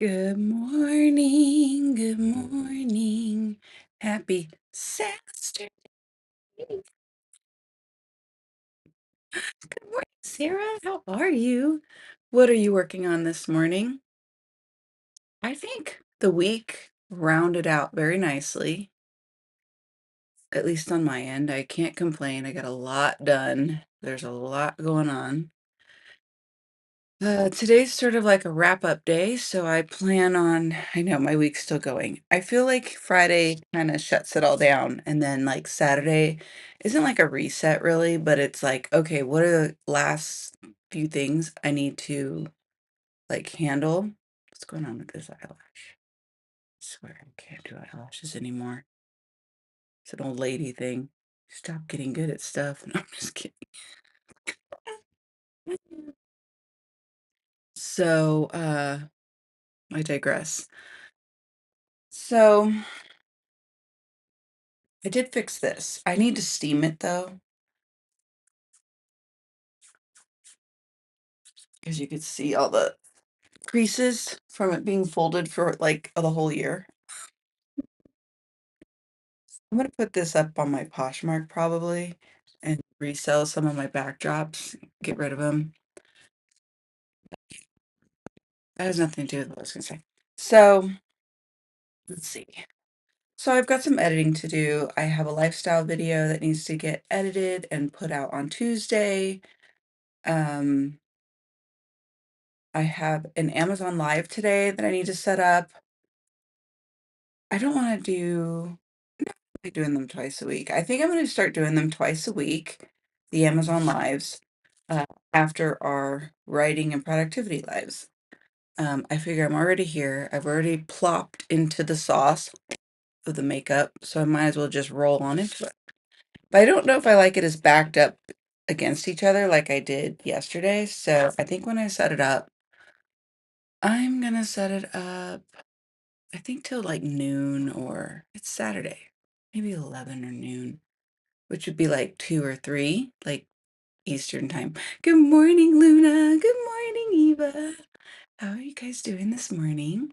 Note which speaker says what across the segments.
Speaker 1: Good morning, good morning. Happy Saturday. Good morning, Sarah. How are you? What are you working on this morning? I think the week rounded out very nicely, at least on my end. I can't complain. I got a lot done. There's a lot going on. Today's sort of like a wrap-up day, so I plan on I know my week's still going. I feel like Friday kinda shuts it all down, and then, like, Saturday isn't like a reset really, but it's like, "Okay, what are the last few things I need to, like, handle?" What's going on with this eyelash? I swear I can't do eyelashes anymore. It's an old lady thing. Stop getting good at stuff. No, I'm just kidding. So, I digress. So I did fix this. I need to steam it though, because you could see all the creases from it being folded for like the whole year. I'm gonna put this up on my Poshmark probably and resell some of my backdrops, get rid of them. That has nothing to do with what I was gonna say. So let's see. So I've got some editing to do. I have a lifestyle video that needs to get edited and put out on Tuesday. Um, I have an Amazon Live today that I need to set up. I don't want to do like doing them twice a week. I think I'm going to start doing them twice a week, the Amazon Lives, uh, after our writing and productivity lives. I figure I'm already here. I've already plopped into the sauce of the makeup, so I might as well just roll on into it. But I don't know if I like it as backed up against each other like I did yesterday. So I think when I set it up, I'm gonna set it up, I think till like noon or it's Saturday, maybe 11 or noon, which would be like 2 or 3, like Eastern time. Good morning, Luna. Good morning, Eva. How are you guys doing this morning?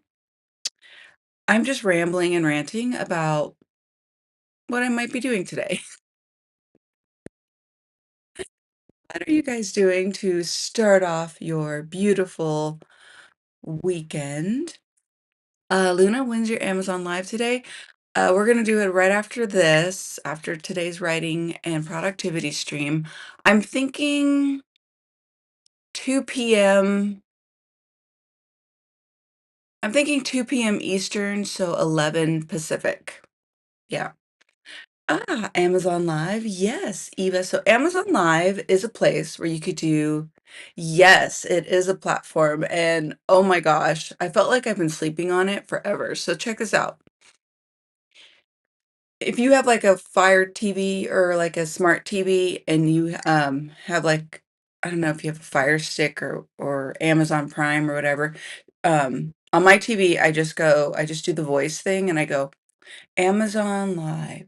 Speaker 1: I'm just rambling and ranting about what I might be doing today. What are you guys doing to start off your beautiful weekend? Luna, when's your Amazon Live today? We're gonna do it right after this, after today's writing and productivity stream. I'm thinking 2 PM. I'm thinking 2 PM Eastern, so 11 Pacific. Yeah. Amazon Live. Yes, Eva. So Amazon Live is a place where you could do, yes, it is a platform. And oh my gosh, I felt like I've been sleeping on it forever. So check this out. If you have like a Fire TV or like a smart TV and you have like, I don't know if you have a Fire Stick or Amazon Prime or whatever. On my TV, I just do the voice thing and I go Amazon Live.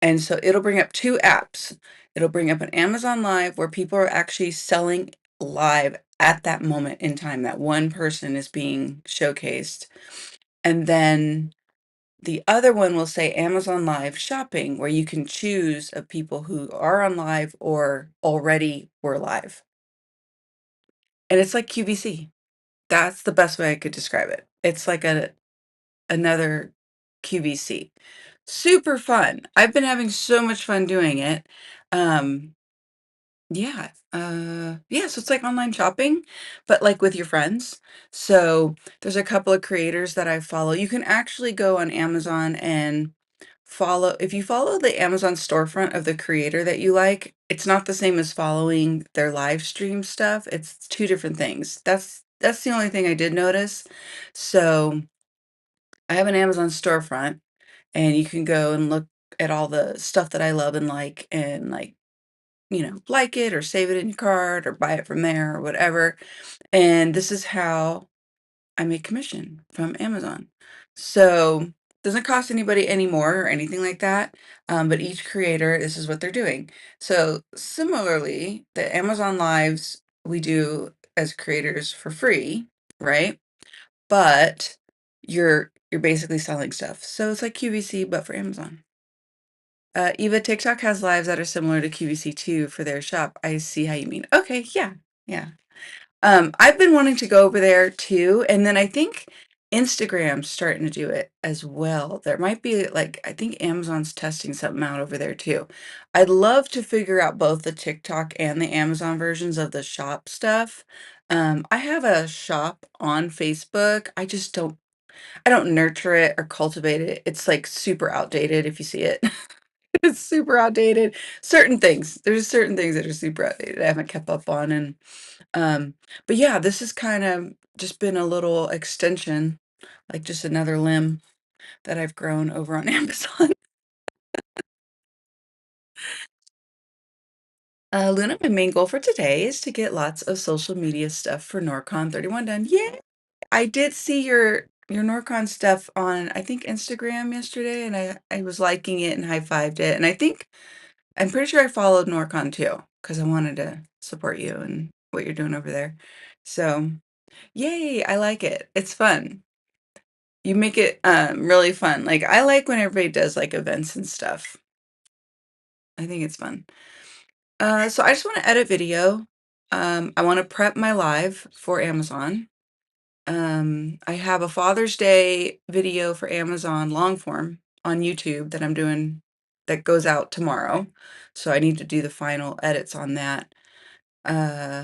Speaker 1: And so it'll bring up 2 apps. It'll bring up an Amazon Live where people are actually selling live at that moment in time, that one person is being showcased. And then the other one will say Amazon Live Shopping, where you can choose of people who are on live or already were live. And it's like QVC. That's the best way I could describe it. It's like another QVC. Super fun. I've been having so much fun doing it. Um, yeah, yeah, so it's like online shopping, but like with your friends. So there's a couple of creators that I follow. You can actually go on Amazon and follow, if you follow the Amazon storefront of the creator that you like, it's not the same as following their live stream stuff. It's 2 different things. That's the only thing I did notice. So I have an Amazon storefront and you can go and look at all the stuff that I love and like it or save it in your cart or buy it from there or whatever. And this is how I make commission from Amazon. So doesn't cost anybody any more or anything like that. But each creator, this is what they're doing. So similarly, the Amazon Lives we do as creators for free, right? But you're basically selling stuff. So it's like QVC, but for Amazon. Eva, TikTok has lives that are similar to QVC too for their shop. I see how you mean. Okay, yeah, yeah. I've been wanting to go over there too, and then I think Instagram's starting to do it as well. There might be like I think Amazon's testing something out over there too. I'd love to figure out both the TikTok and the Amazon versions of the shop stuff. I have a shop on Facebook. I don't nurture it or cultivate it. It's like super outdated if you see it. It's super outdated. There's certain things that are super outdated I haven't kept up on and um, but yeah, this has kind of just been a little extension, like just another limb that I've grown over on Amazon. Luna, my main goal for today is to get lots of social media stuff for NorCon 31 done. Yay! I did see your NorCon stuff on I think Instagram yesterday, and I was liking it and high-fived it, and I'm pretty sure I followed NorCon too because I wanted to support you and what you're doing over there. So, yay! I like it. It's fun. You make it, really fun. Like, I like when everybody does, like, events and stuff. I think it's fun. So I just wanna edit video. I wanna prep my live for Amazon. I have a Father's Day video for Amazon long form on YouTube that I'm doing that goes out tomorrow, so I need to do the final edits on that. Uh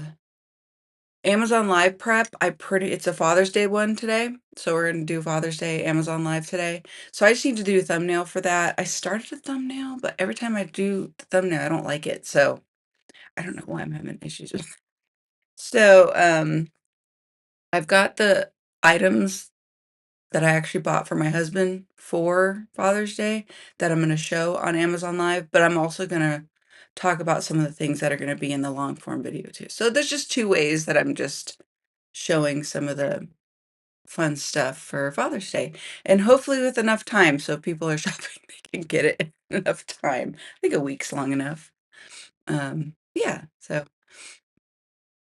Speaker 1: Amazon Live prep, it's a Father's Day one today, so we're gonna do Father's Day Amazon Live today. So I just need to do a thumbnail for that. I started a thumbnail, but every time I do the thumbnail, I don't like it, so I don't know why I'm having issues with it. So, I've got the items that I actually bought for my husband for Father's Day that I'm gonna show on Amazon Live, but I'm also gonna talk about some of the things that are gonna be in the long form video too. So there's just 2 ways that I'm just showing some of the fun stuff for Father's Day, and hopefully with enough time so if people are shopping, they can get it in enough time. I think a week's long enough. Yeah, so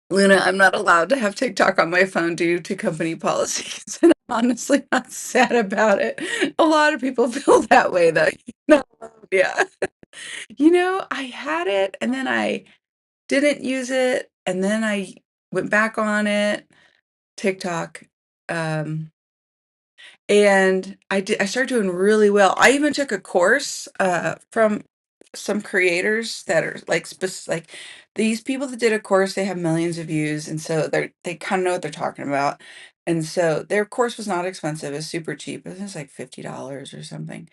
Speaker 1: Luna, I'm not allowed to have TikTok on my phone due to company policies, and I'm honestly not sad about it. A lot of people feel that way though. Not allowed, yeah. I had it and then I didn't use it, and then I went back on it, TikTok, um and I started doing really well. I even took a course, from some creators that are, like, these people that did a course, they have millions of views, and so they kinda know what they're talking about, and so their course was not expensive, it's super cheap, it was like $50 or something,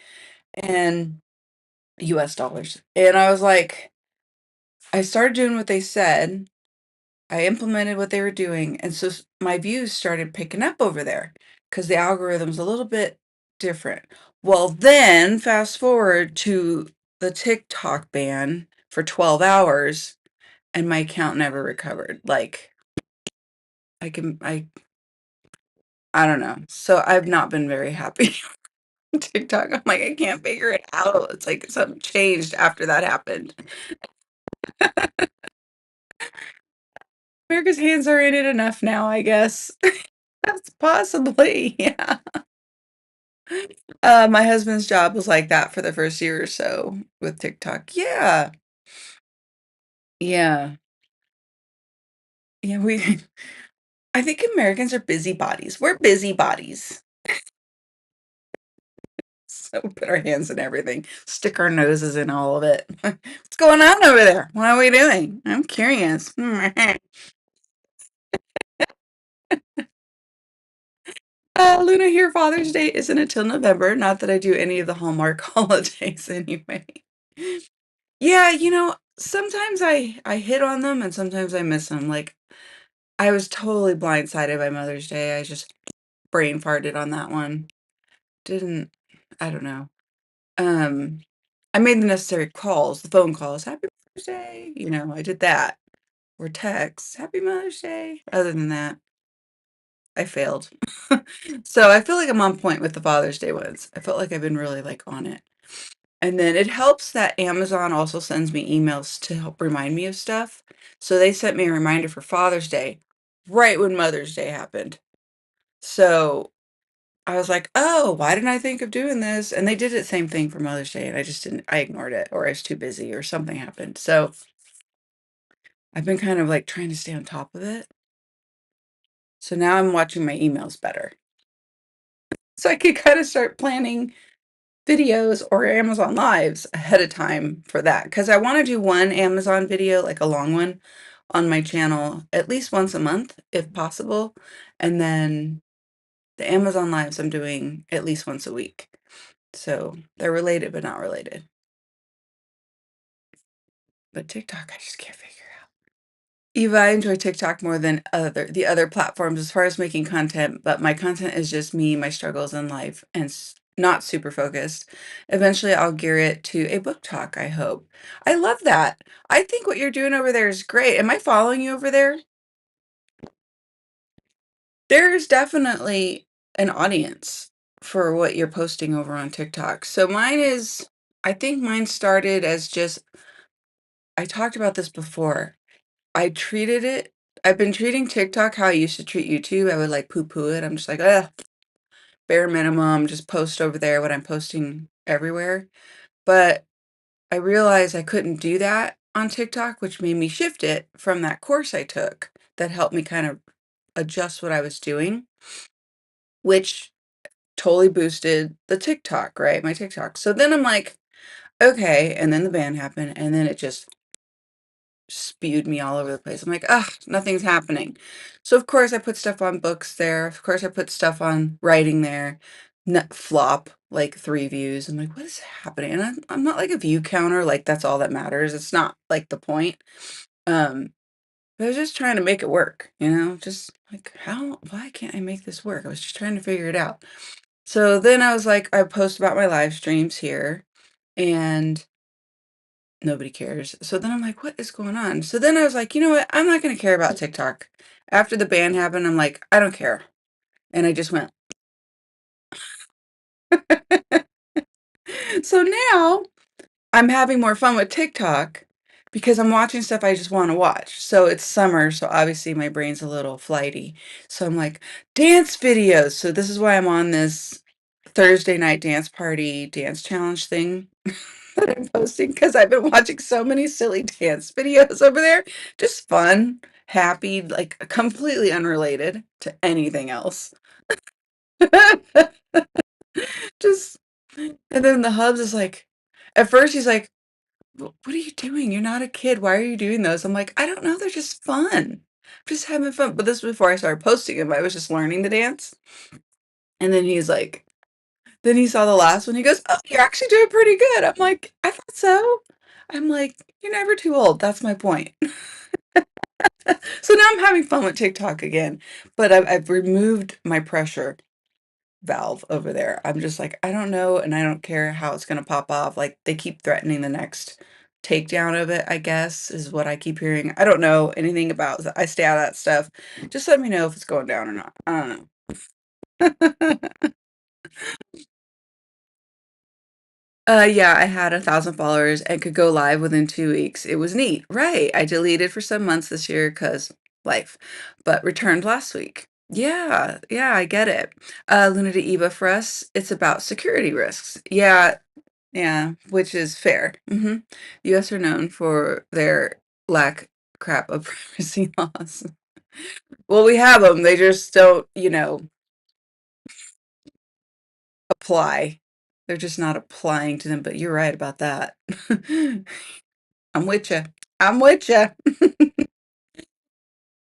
Speaker 1: and US dollars, and I was like I started doing what they said, I implemented what they were doing, and so my views started picking up over there because the algorithm's a little bit different. Well, then fast forward to the TikTok ban for 12 hours, and my account never recovered. Like, I can I don't know. So I've not been very happy on TikTok. I'm like, I can't figure it out. It's like something changed after that happened. America's hands are in it enough now, I guess. That's possibly, yeah. My husband's job was like that for the first year or so with TikTok. Yeah. Yeah. Yeah, we I think Americans are busybodies. We're busybodies. So we put our hands in everything, stick our noses in all of it. What's going on over there? What are we doing? I'm curious. Luna here, Father's Day isn't until November. Not that I do any of the Hallmark holidays anyway. Yeah, sometimes I hit on them and sometimes I miss them. Like, I was totally blindsided by Mother's Day. I just brain farted on that one. Didn't I don't know. Um, I made the necessary calls, the phone calls, "Happy Mother's Day," I did that. Or texts, "Happy Mother's Day." Other than that, I failed. So I feel like I'm on point with the Father's Day ones. I felt like I've been really, like, on it. And then it helps that Amazon also sends me emails to help remind me of stuff. So they sent me a reminder for Father's Day right when Mother's Day happened. So I was like, "Oh, why didn't I think of doing this?" And they did the same thing for Mother's Day, and I just didn't I ignored it, or I was too busy, or something happened. So, I've been kind of, like, trying to stay on top of it. So now I'm watching my emails better. So I could kinda start planning videos or Amazon Lives ahead of time for that, because I wanna do one Amazon video, like a long one, on my channel at least once a month, if possible, and then the Amazon Lives I'm doing at least once a week. So, they're related, but not related. But TikTok, I just can't figure out. Eva, I enjoy TikTok more than the other platforms as far as making content, but my content is just me, my struggles in life, and not super focused. Eventually, I'll gear it to a book talk, I hope. I love that. I think what you're doing over there is great. Am I following you over there? There's definitely an audience for what you're posting over on TikTok. So I think mine started as just, I talked about this before. I've been treating TikTok how I used to treat YouTube. I would like poo-poo it. I'm just like, ugh, bare minimum, just post over there what I'm posting everywhere. But I realized I couldn't do that on TikTok, which made me shift it from that course I took that helped me kind of adjust what I was doing, which totally boosted the TikTok, right? My TikTok. So then I'm like, okay. And then the ban happened, and then it just spewed me all over the place. I'm like, "Ugh, nothing's happening." So, of course, I put stuff on books there. Of course, I put stuff on writing there. Flop, like 3 views. I'm like, "What is happening?" And I'm not like a view counter, like, that's all that matters. It's not, like, the point. Um, but I was just trying to make it work, you know? Just like, why can't I make this work? I was just trying to figure it out. So then I was like, I post about my live streams here, and nobody cares. So then I'm like, "What is going on?" So then I was like, "You know what? I'm not gonna care about TikTok." After the ban happened, I'm like, "I don't care." And I just went. So now I'm having more fun with TikTok because I'm watching stuff I just wanna watch. So it's summer, so obviously my brain's a little flighty. So I'm like, dance videos. So this is why I'm on this Thursday night dance party dance challenge thing that I'm posting, because I've been watching so many silly dance videos over there. Just fun, happy, like, completely unrelated to anything else. Just and then the hubs is like, at first he's like, What are you doing? You're not a kid. Why are you doing those?" I'm like, "I don't know, they're just fun. I'm just having fun." But this was before I started posting them. I was just learning the dance. And then he's like, then he saw the last one, he goes, "Oh, you're actually doing pretty good." I'm like, "I thought so." I'm like, "You're never too old." That's my point. So now I'm having fun with TikTok again, but I've removed my pressure valve over there. I'm just like, I don't know, and I don't care how it's gonna pop off. Like, they keep threatening the next takedown of it, I guess, is what I keep hearing. I don't know anything about I stay out of that stuff. Just let me know if it's going down or not. I don't know. Yeah, I had 1,000 followers and could go live within 2 weeks. It was neat. Right. I deleted for some months this year because life, but returned last week. Yeah, yeah, I get it. Luna de Eva for us, it's about security risks. Yeah, yeah, which is fair. US are known for their lack crap of privacy laws. Well, we have them. They just don't, apply. They're just not applying to them, but you're right about that. I'm with you. I'm with you.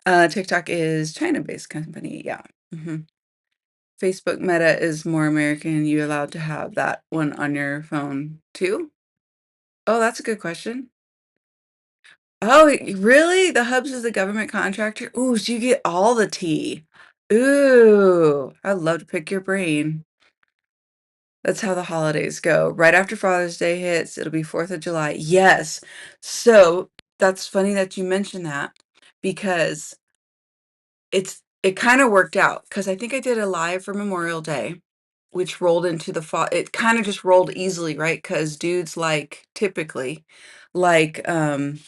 Speaker 1: TikTok is China-based company, yeah. Facebook Meta is more American. You allowed to have that one on your phone too? Oh, that's a good question. Oh, really? The Hubs is a government contractor? Ooh, so you get all the tea. Ooh, I'd love to pick your brain. That's how the holidays go. Right after Father's Day hits, it'll be 4th of July. Yes. So that's funny that you mentioned that, because it kinda worked out, because I think I did a live for Memorial Day, which rolled into the fall. It kinda just rolled easily, right? Because dudes typically, like, I'm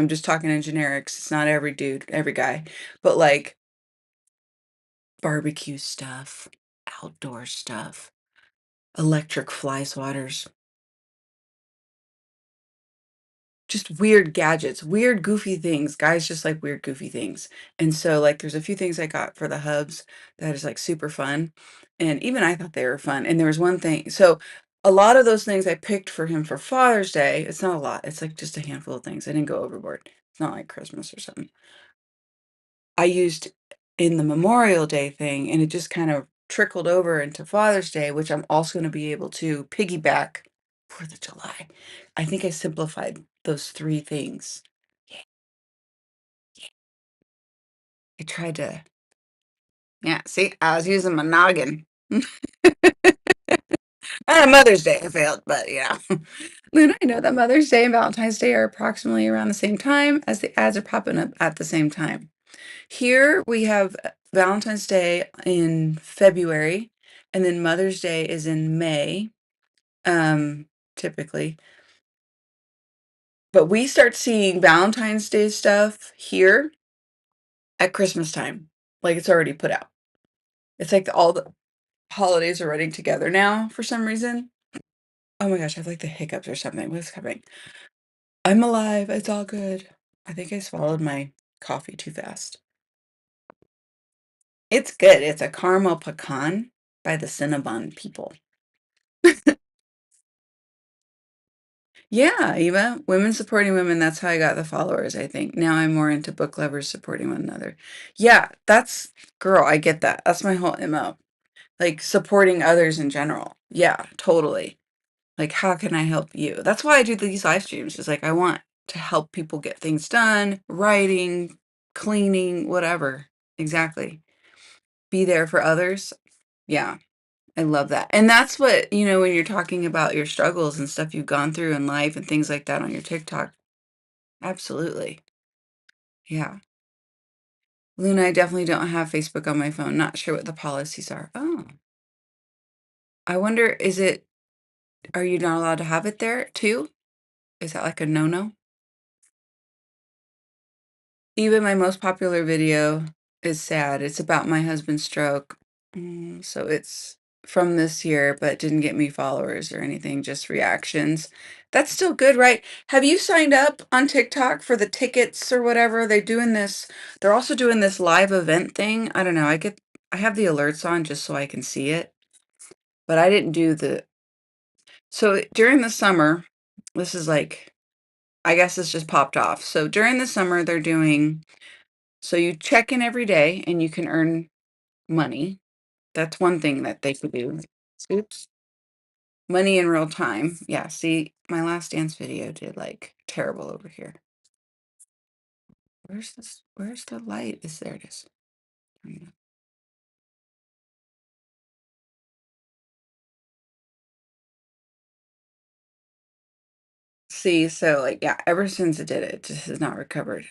Speaker 1: just talking in generics, it's not every dude, every guy, but, like, barbecue stuff, outdoor stuff, electric fly swatters, just weird gadgets, weird, goofy things. Guys just like weird, goofy things. And so, like, there's a few things I got for the hubs that is like super fun. And even I thought they were fun. And there was one thing. So, a lot of those things I picked for him for Father's Day. It's not a lot. It's like just a handful of things. I didn't go overboard. It's not like Christmas or something. I used in the Memorial Day thing, and it just kind of trickled over into Father's Day, which I'm also going to be able to piggyback 4th of July. I think I simplified those 3 things. Yeah, yeah. I tried to, yeah, see, I was using my noggin. On Mother's Day, I failed, but yeah. Luna, I know that Mother's Day and Valentine's Day are approximately around the same time as the ads are popping up at the same time. Here we have Valentine's Day in February, and then Mother's Day is in May, typically. But we start seeing Valentine's Day stuff here at Christmas time. Like it's already put out. It's like all the holidays are running together now for some reason. Oh my gosh, I have like the hiccups or something. What's coming? I'm alive. It's all good. I think I swallowed my coffee too fast. It's good. It's a caramel pecan by the Cinnabon people. Yeah, Eva, women supporting women, that's how I got the followers, I think. Now I'm more into book lovers supporting one another. Yeah, that's girl, I get that. That's my whole MO. Like supporting others in general. Yeah, totally. Like how can I help you? That's why I do these live streams. It's like I want to help people get things done, writing, cleaning, whatever. Exactly. Be there for others. Yeah. I love that. And that's what, when you're talking about your struggles and stuff you've gone through in life and things like that on your TikTok. Absolutely. Yeah. Luna, I definitely don't have Facebook on my phone. Not sure what the policies are. Oh, I wonder, are you not allowed to have it there too? Is that like a no-no? Even my most popular video is sad. It's about my husband's stroke. So it's from this year, but didn't get me followers or anything, just reactions. That's still good, right? Have you signed up on TikTok for the tickets or whatever? They're also doing this live event thing. I don't know. I have the alerts on just so I can see it, but I didn't do so during the summer, this is like, I guess this just popped off. So during the summer, so you check in every day and you can earn money. That's one thing that they could do. Oops. Money in real time. Yeah, see, my last dance video did like terrible over here. Where's the light? There it is. See, so like, yeah, ever since it did it, it just has not recovered.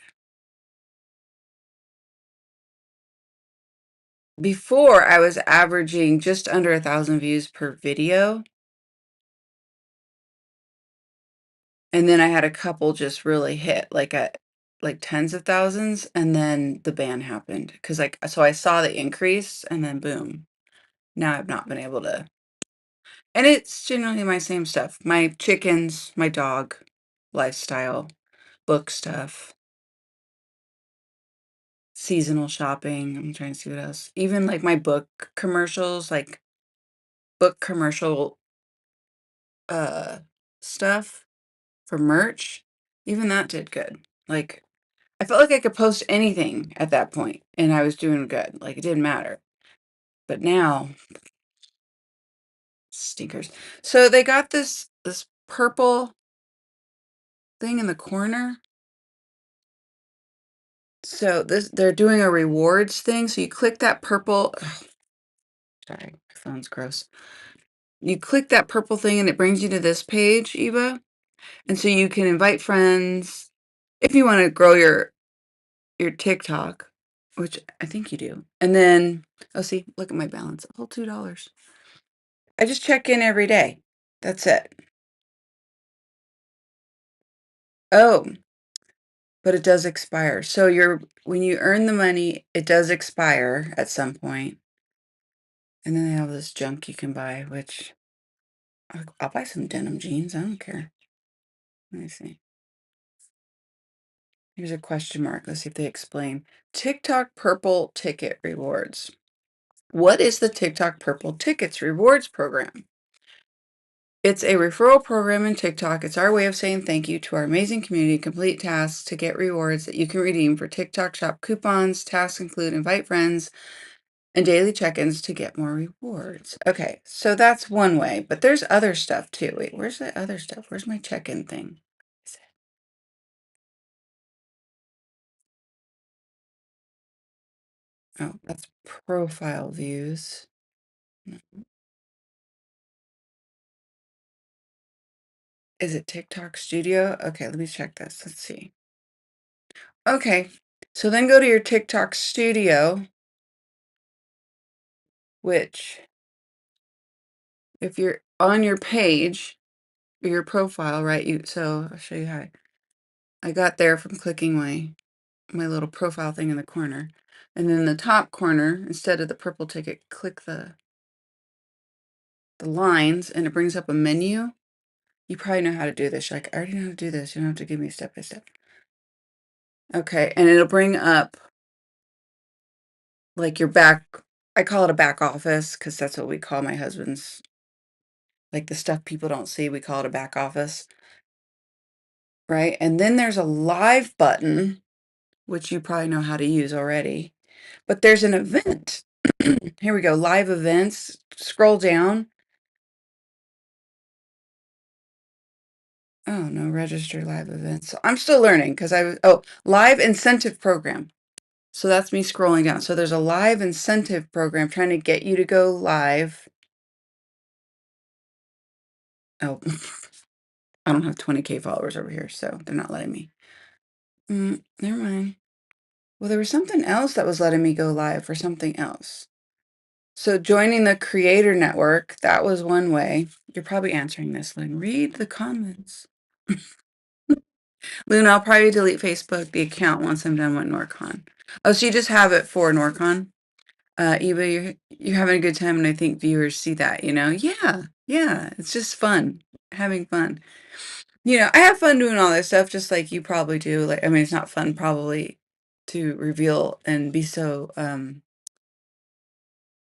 Speaker 1: Before I was averaging just under 1,000 views per video. And then I had a couple just really hit, like, at like, tens of thousands, and then the ban happened. Cause like, so I saw the increase, and then boom. Now I've not been able to, and it's generally my same stuff. My chickens, my dog, lifestyle, book stuff, seasonal shopping. I'm trying to see what else. Even, like, my book commercials, like, book commercial, uh, stuff for merch, even that did good. Like, I felt like I could post anything at that point, and I was doing good, like, it didn't matter. But now, stinkers. So they got this purple thing in the corner. So they're doing a rewards thing, so you click that purple ugh, sorry, my phone's gross. You click that purple thing, and it brings you to this page, Eva, and so you can invite friends if you wanna grow your TikTok, which I think you do, and then oh, see, look at my balance, a whole $2. I just check in every day. That's it. Oh, but it does expire. So when you earn the money, it does expire at some point. And then they have this junk you can buy, which I'll buy some denim jeans. I don't care. Let me see. Here's a question mark. Let's see if they explain. TikTok Purple Ticket Rewards. What is the TikTok Purple Tickets Rewards program? It's a referral program in TikTok. It's our way of saying thank you to our amazing community. Complete tasks to get rewards that you can redeem for TikTok Shop coupons. Tasks include invite friends and daily check-ins to get more rewards. Okay, so that's one way, but there's other stuff too. Wait, where's the other stuff? Where's my check-in thing? Oh, that's profile views. No. Is it TikTok Studio? Okay, let me check this. Let's see. Okay, so then go to your TikTok Studio, which if you're on your page, your profile, right? So I'll show you how I got there from clicking my little profile thing in the corner. And then in the top corner, instead of the purple ticket, click the lines and it brings up a menu. You probably know how to do this. You're like, I already know how to do this. You don't have to give me step by step. Okay, and it'll bring up like your back, I call it a back office because that's what we call my husband's, like the stuff people don't see, we call it a back office, right? And then there's a live button, which you probably know how to use already, but there's an event. Here we go, live events. Scroll down. Oh, no, register live events. So I'm still learning because live incentive program. So that's me scrolling down. So there's a live incentive program trying to get you to go live. Oh, I don't have 20K followers over here, so they're not letting me. Never mind. Well, there was something else that was letting me go live for something else. So joining the creator network, that was one way. You're probably answering this, Lynn. Read the comments. Luna, I'll probably delete Facebook, the account, once I'm done with NorCon. Oh, so you just have it for NorCon? Eva, you're having a good time, and I think viewers see that, you know? Yeah, it's just fun, having fun. You know, I have fun doing all this stuff, just like you probably do. Like, I mean, it's not fun probably to reveal and be so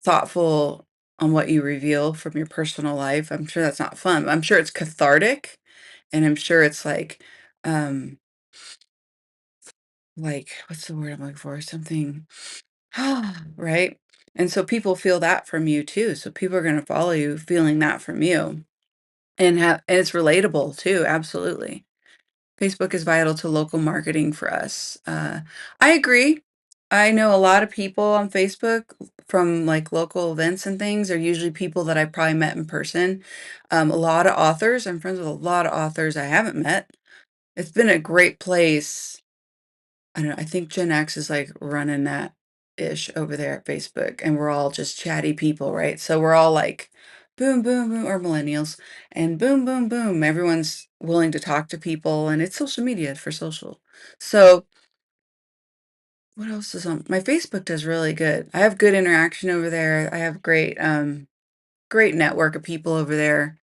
Speaker 1: thoughtful on what you reveal from your personal life. I'm sure that's not fun. I'm sure it's cathartic, and I'm sure it's like what's the word I'm looking for? Something, right? And so people feel that from you too. So people are going to follow you feeling that from you, and it's relatable too. Absolutely. Facebook is vital to local marketing for us. I agree. I know a lot of people on Facebook from like local events and things are usually people that I probably met in person. A lot of authors. I'm friends with a lot of authors I haven't met. It's been a great place. I don't know. I think Gen X is like running that ish over there at Facebook, and we're all just chatty people, right? So we're all like, boom, boom, boom, or millennials, and boom, boom, boom. Everyone's willing to talk to people, and it's social media for social. So what else is on my Facebook? Does really good. I have good interaction over there. I have great network of people over there,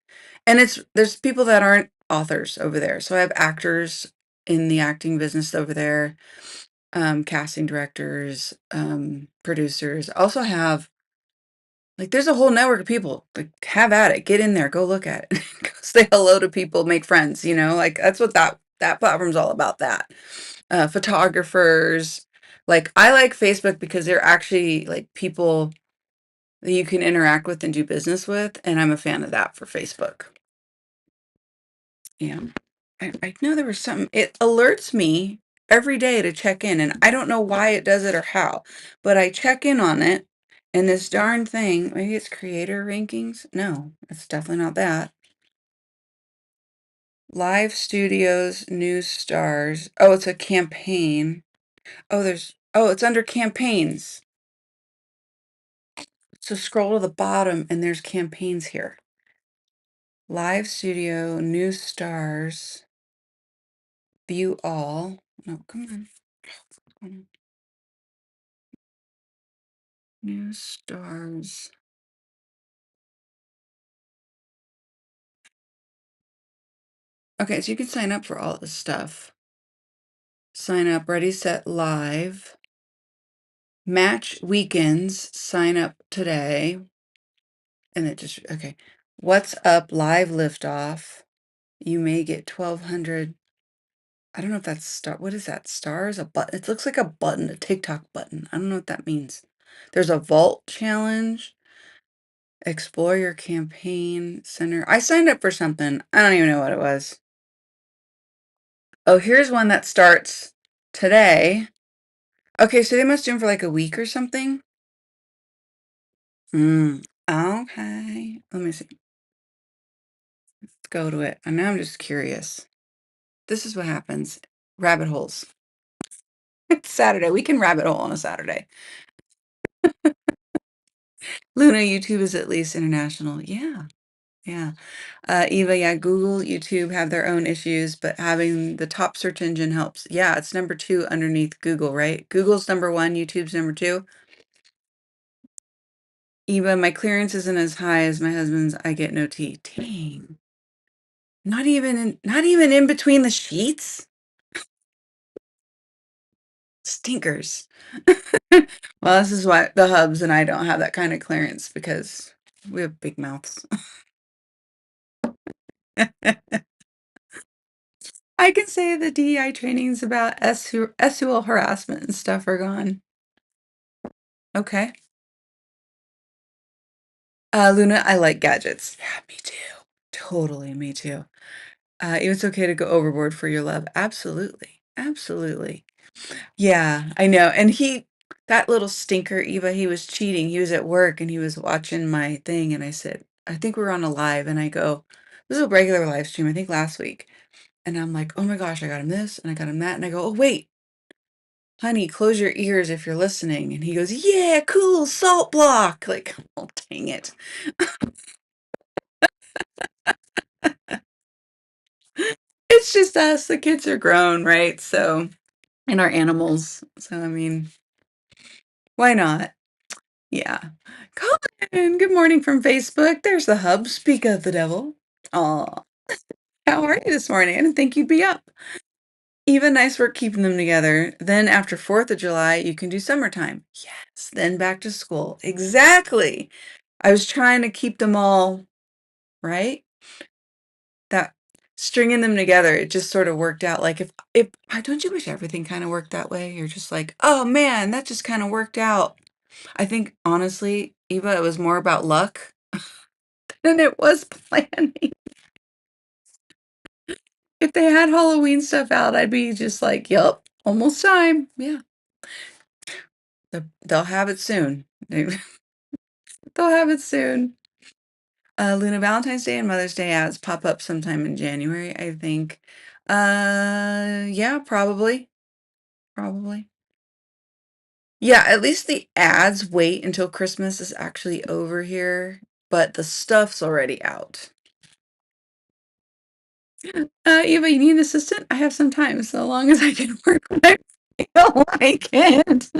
Speaker 1: and there's people that aren't authors over there. So I have actors in the acting business over there, casting directors, producers. Also have like there's a whole network of people. Like have at it. Get in there. Go look at it. Go say hello to people. Make friends. You know, like that's what that platform's all about. That photographers. Like I like Facebook because they're actually like people that you can interact with and do business with, and I'm a fan of that for Facebook. Yeah. I know there was something it alerts me every day to check in, and I don't know why it does it or how, but I check in on it, and this darn thing, maybe it's creator rankings? No, it's definitely not that. Live studios, news stars. Oh, it's a campaign. It's under campaigns. So scroll to the bottom, and there's campaigns here. Live studio, news stars, view all. No, come on. News stars. Okay, so you can sign up for all this stuff. Sign up, ready, set, live. Match weekends, sign up today. And it just, okay. What's up, live liftoff. You may get 1,200. I don't know if that's star. What is that? Stars? A button? It looks like a button, a TikTok button. I don't know what that means. There's a vault challenge. Explore your campaign center. I signed up for something. I don't even know what it was. Oh, here's one that starts today. Okay, so they must do them for like a week or something. Okay. Let me see. Let's go to it. And now I'm just curious. This is what happens. Rabbit holes. It's Saturday. We can rabbit hole on a Saturday. Luna, YouTube is at least international. Yeah. Yeah. Eva, yeah, Google, YouTube have their own issues, but having the top search engine helps. Yeah, it's number 2 underneath Google, right? Google's number 1, YouTube's number 2. Eva, my clearance isn't as high as my husband's. I get no tea. Dang. Not even in between the sheets? Stinkers. Well, this is why the hubs and I don't have that kind of clearance because we have big mouths. I can say the DEI trainings about sexual harassment and stuff are gone. Okay. Luna, I like gadgets. Yeah, me too. Totally, me too. It's okay to go overboard for your love. Absolutely. Absolutely. Yeah, I know. And that little stinker, Eva, he was cheating. He was at work and he was watching my thing. And I said, I think we were on a live. And I go, this is a regular live stream, I think last week. And I'm like, oh my gosh, I got him this and I got him that. And I go, oh, wait, honey, close your ears if you're listening. And he goes, yeah, cool, salt block. Like, oh, dang it. It's just us. The kids are grown, right? So, and our animals. So, I mean, why not? Yeah. Colin, good morning from Facebook. There's the hub. Speak of the devil. Aw, how are you this morning? I didn't think you'd be up. Even nice work keeping them together. Then after 4th of July, you can do summertime. Yes. Then back to school. Exactly. I was trying to keep them all, right? That stringing them together, it just sort of worked out. Like if don't you wish everything kind of worked that way? You're just like, oh man, that just kind of worked out. I think honestly, Eva, it was more about luck than it was planning. If they had Halloween stuff out, I'd be just like, yup, almost time. Yeah. They'll have it soon. They'll have it soon. Luna, Valentine's Day and Mother's Day ads pop up sometime in January, I think. Yeah, probably. Probably. Yeah, at least the ads wait until Christmas is actually over here, but the stuff's already out. Eva, you need an assistant? I have some time, so long as I can work when I feel like it.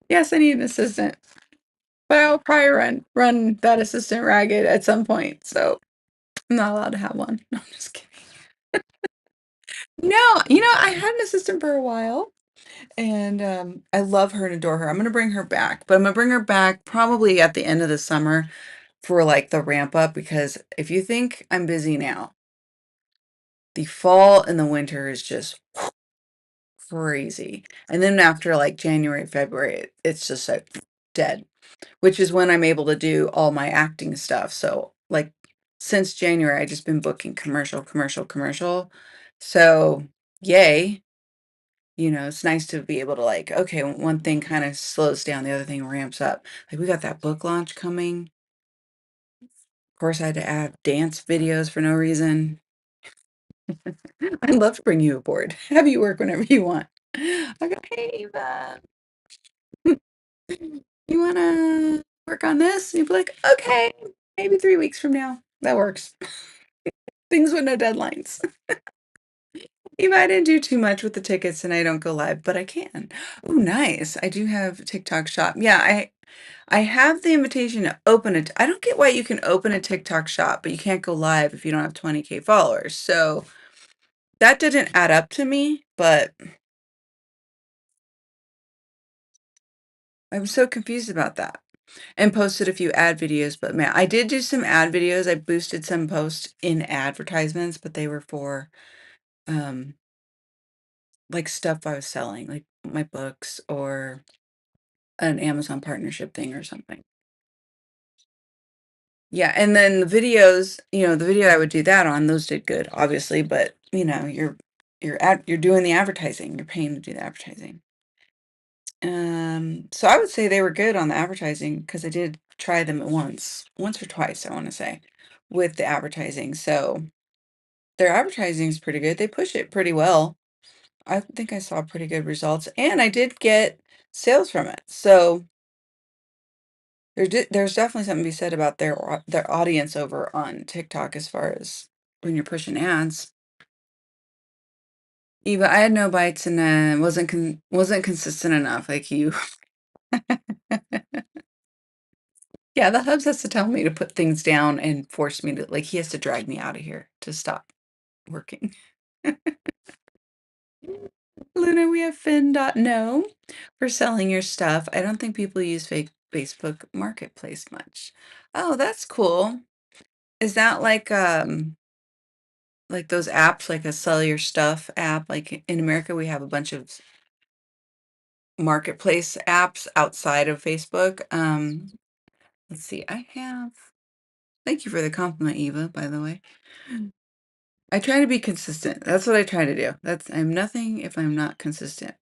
Speaker 1: Yes, I need an assistant, but I'll probably run that assistant ragged at some point, so I'm not allowed to have one. No, I'm just kidding. No, I had an assistant for a while, and I love her and adore her. I'm gonna bring her back, but I'm gonna bring her back probably at the end of the summer for like the ramp up because if you think I'm busy now, the fall and the winter is just crazy. And then after like January, February, it's just like dead, which is when I'm able to do all my acting stuff. So like since January, I just been booking commercial, commercial, commercial. So yay. It's nice to be able to like, okay, one thing kind of slows down, the other thing ramps up. Like we got that book launch coming. Of course, I had to add dance videos for no reason. I'd love to bring you aboard. Have you work whenever you want. I go, hey, Eva, you want to work on this? And you'd be like, okay, maybe 3 weeks from now. That works. Things with no deadlines. Even I didn't do too much with the tickets and I don't go live, but I can. Oh, nice. I do have TikTok shop. Yeah, I have the invitation to open it. I don't get why you can open a TikTok shop, but you can't go live if you don't have 20K followers. So that didn't add up to me, but I was so confused about that and posted a few ad videos. But man, I did do some ad videos. I boosted some posts in advertisements, but they were for um like stuff I was selling, like my books or an Amazon partnership thing or something. Yeah, and then the videos, the video I would do that on, those did good, obviously, but, you're doing the advertising, you're paying to do the advertising. So I would say they were good on the advertising because I did try them once or twice, I wanna say, with the advertising, so their advertising is pretty good, they push it pretty well. I think I saw pretty good results, and I did get sales from it, so there's definitely something to be said about their audience over on TikTok as far as when you're pushing ads. Eva, I had no bites and wasn't consistent enough like you. Yeah, the hubs has to tell me to put things down and force me to like he has to drag me out of here to stop working. Luna, we have Fin.no for selling your stuff. I don't think people use fake Facebook Marketplace much. Oh, that's cool. Is that like those apps, like a sell your stuff app? Like in America, we have a bunch of marketplace apps outside of Facebook. Let's see, thank you for the compliment, Eva, by the way. I try to be consistent. That's what I try to do. I'm nothing if I'm not consistent.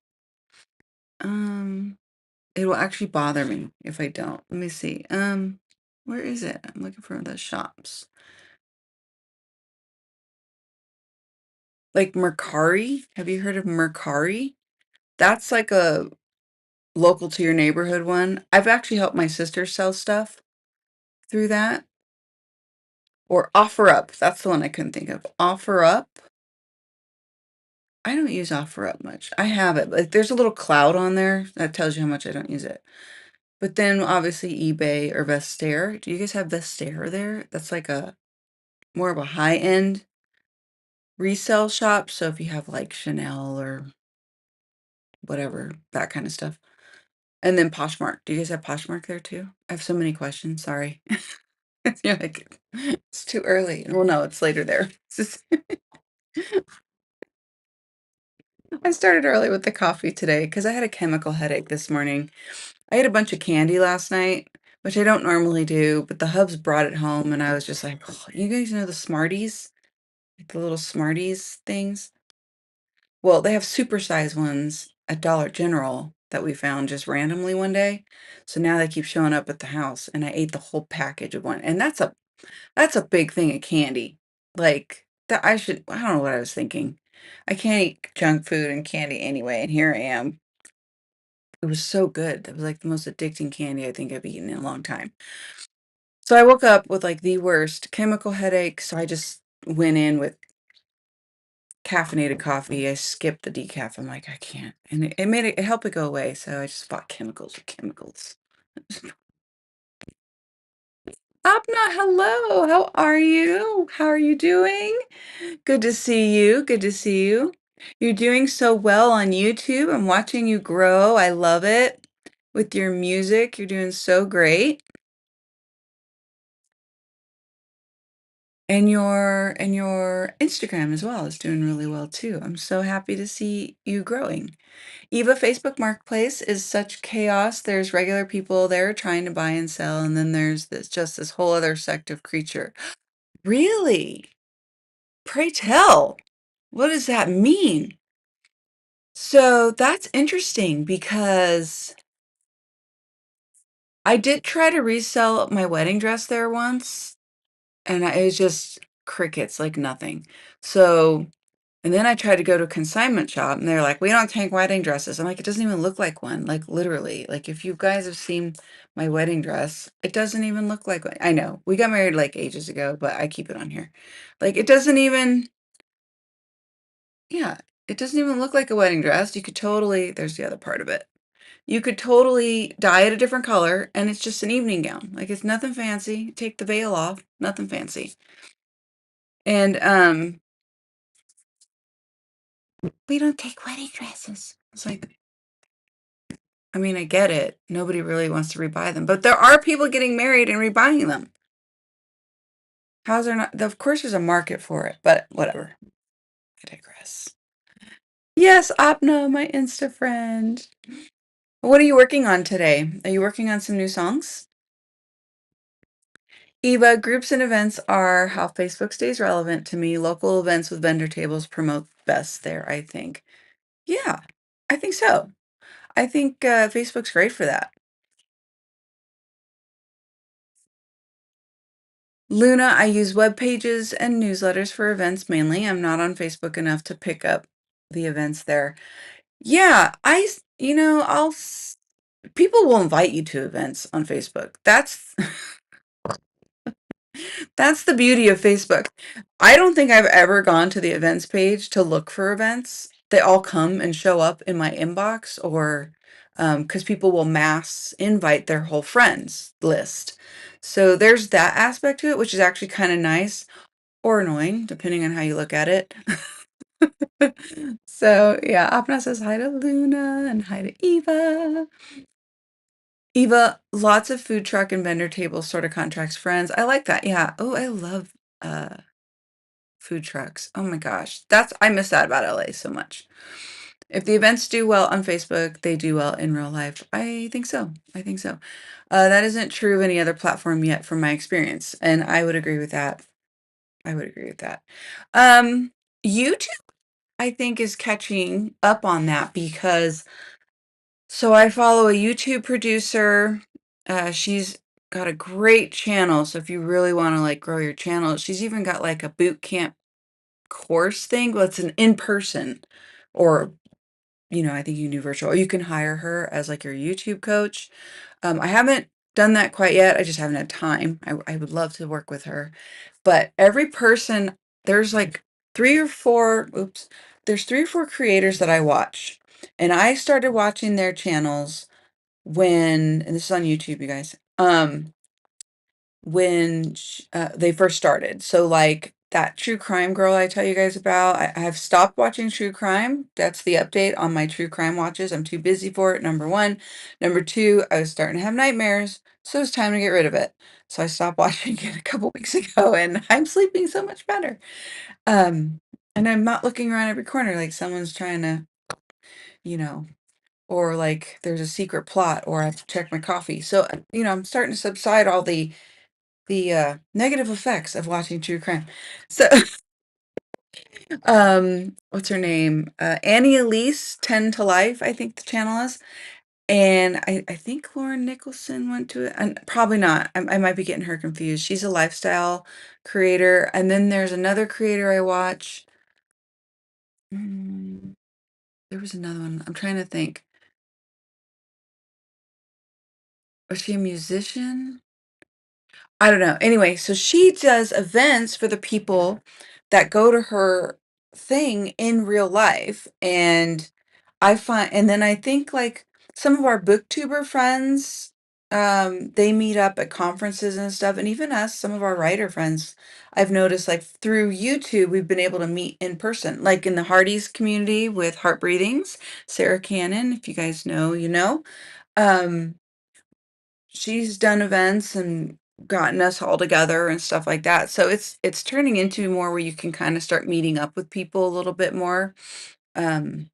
Speaker 1: Um, it will actually bother me if I don't. Let me see. Where is it? I'm looking for the shops. Like Mercari. Have you heard of Mercari? That's like a local to your neighborhood one. I've actually helped my sister sell stuff through that. Or OfferUp. That's the one I couldn't think of. OfferUp. I don't use OfferUp much. I have it, but there's a little cloud on there that tells you how much I don't use it. But then obviously eBay or Vestaire. Do you guys have Vestaire there? That's like a more of a high-end resale shop. So if you have like Chanel or whatever, that kind of stuff. And then Poshmark. Do you guys have Poshmark there too? I have so many questions. Sorry. You're like, it's too early. Well, no, it's later there. I started early with the coffee today because I had a chemical headache this morning. I ate a bunch of candy last night, which I don't normally do, but the hubs brought it home and I was just like, "Oh, you guys know the Smarties? Like the little Smarties things? Well, they have supersized ones at Dollar General that we found just randomly one day. So now they keep showing up at the house and I ate the whole package of one. And that's a big thing of candy. Like that I don't know what I was thinking. I can't eat junk food and candy anyway, and here I am. It was so good. It was like the most addicting candy I think I've eaten in a long time. So I woke up with like the worst chemical headache. So I just went in with caffeinated coffee. I skipped the decaf. I'm like, I can't. And it helped it go away. So I just bought chemicals or chemicals. Apna, hello. How are you? How are you doing? Good to see you. Good to see you. You're doing so well on YouTube. I'm watching you grow. I love it. With your music, you're doing so great. And your Instagram as well is doing really well too. I'm so happy to see you growing. Eva, Facebook Marketplace is such chaos. There's regular people there trying to buy and sell, and then there's this whole other sect of creature. Really? Pray tell. What does that mean? So that's interesting because I did try to resell my wedding dress there once, and it was just crickets, like nothing. So, and then I tried to go to a consignment shop, and they're like, "We don't take wedding dresses." I'm like, "It doesn't even look like one." Like literally, like if you guys have seen my wedding dress, it doesn't even look like one. I know we got married like ages ago, but I keep it on here. Like it doesn't even, yeah. it doesn't even look like a wedding dress. You could totally there's the other part of it. You could totally dye it a different color, and it's just an evening gown. Like, it's nothing fancy. Take the veil off, nothing fancy. And, we don't take wedding dresses. It's like, I mean, I get it. Nobody really wants to rebuy them, but there are people getting married and rebuying them. How's there not? Of course, there's a market for it, but whatever. I digress. Yes, Apna, my Insta friend. What are you working on today? Are you working on some new songs? Eva, groups and events are how Facebook stays relevant to me. Local events with vendor tables promote best there, I think. Yeah, I think so. I think Facebook's great for that. Luna, I use web pages and newsletters for events mainly. I'm not on Facebook enough to pick up the events there. Yeah, people will invite you to events on Facebook. That's the beauty of Facebook. I don't think I've ever gone to the events page to look for events. They all come and show up in my inbox or because people will mass invite their whole friends list. So there's that aspect to it, which is actually kind of nice or annoying, depending on how you look at it. So yeah, Apna says hi to Luna and hi to Eva. Eva, lots of food truck and vendor table sort of contracts friends. I like that. Yeah. Oh, I love food trucks. Oh my gosh. I miss that about LA so much. If the events do well on Facebook, they do well in real life. I think so. I think so. That isn't true of any other platform yet from my experience, and I would agree with that. I would agree with that. YouTube, I think, is catching up on that because so I follow a YouTube producer. She's got a great channel. So if you really want to like grow your channel, she's even got like a boot camp course thing. Well, it's an in-person or, I think you can do virtual or you can hire her as like your YouTube coach. I haven't done that quite yet. I just haven't had time. I would love to work with her. But every person, there's like there's 3 or 4 creators that I watch. And I started watching their channels and this is on YouTube, you guys, when they first started. So like that true crime girl I tell you guys about, I have stopped watching true crime. That's the update on my true crime watches. I'm too busy for it, number one. Number two, I was starting to have nightmares, so it's time to get rid of it. So I stopped watching it a couple weeks ago, and I'm sleeping so much better. And I'm not looking around every corner like someone's trying to, you know, or like there's a secret plot, or I have to check my coffee. So, I'm starting to subside all the negative effects of watching true crime. So, what's her name? Annie Elise, 10 to Life, I think the channel is. And I think Lauren Nicholson went to it, and probably not. I might be getting her confused. She's a lifestyle creator. And then there's another creator I watch. Mm, there was another one. I'm trying to think. Was she a musician? I don't know. Anyway, so she does events for the people that go to her thing in real life. And then I think like some of our booktuber friends, they meet up at conferences and stuff. And even us, some of our writer friends, I've noticed like through YouTube, we've been able to meet in person, like in the Hardy's community with Heart Breathings, Sarah Cannon, if you guys know, you know. Um, she's done events and gotten us all together and stuff like that. So it's turning into more where you can kind of start meeting up with people a little bit more. Um,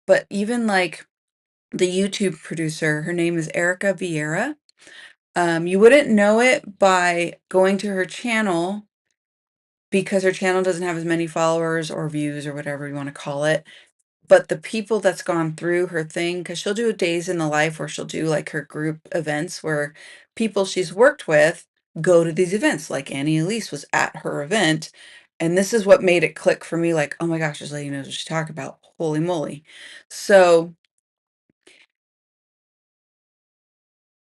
Speaker 1: but even like the YouTube producer, her name is Erica Vieira. You wouldn't know it by going to her channel because her channel doesn't have as many followers or views or whatever you want to call it. But the people that's gone through her thing, because she'll do a days in the life where she'll do like her group events where people she's worked with go to these events. Like Annie Elise was at her event. And this is what made it click for me, like, oh my gosh, this lady knows what she's talking about. Holy moly. So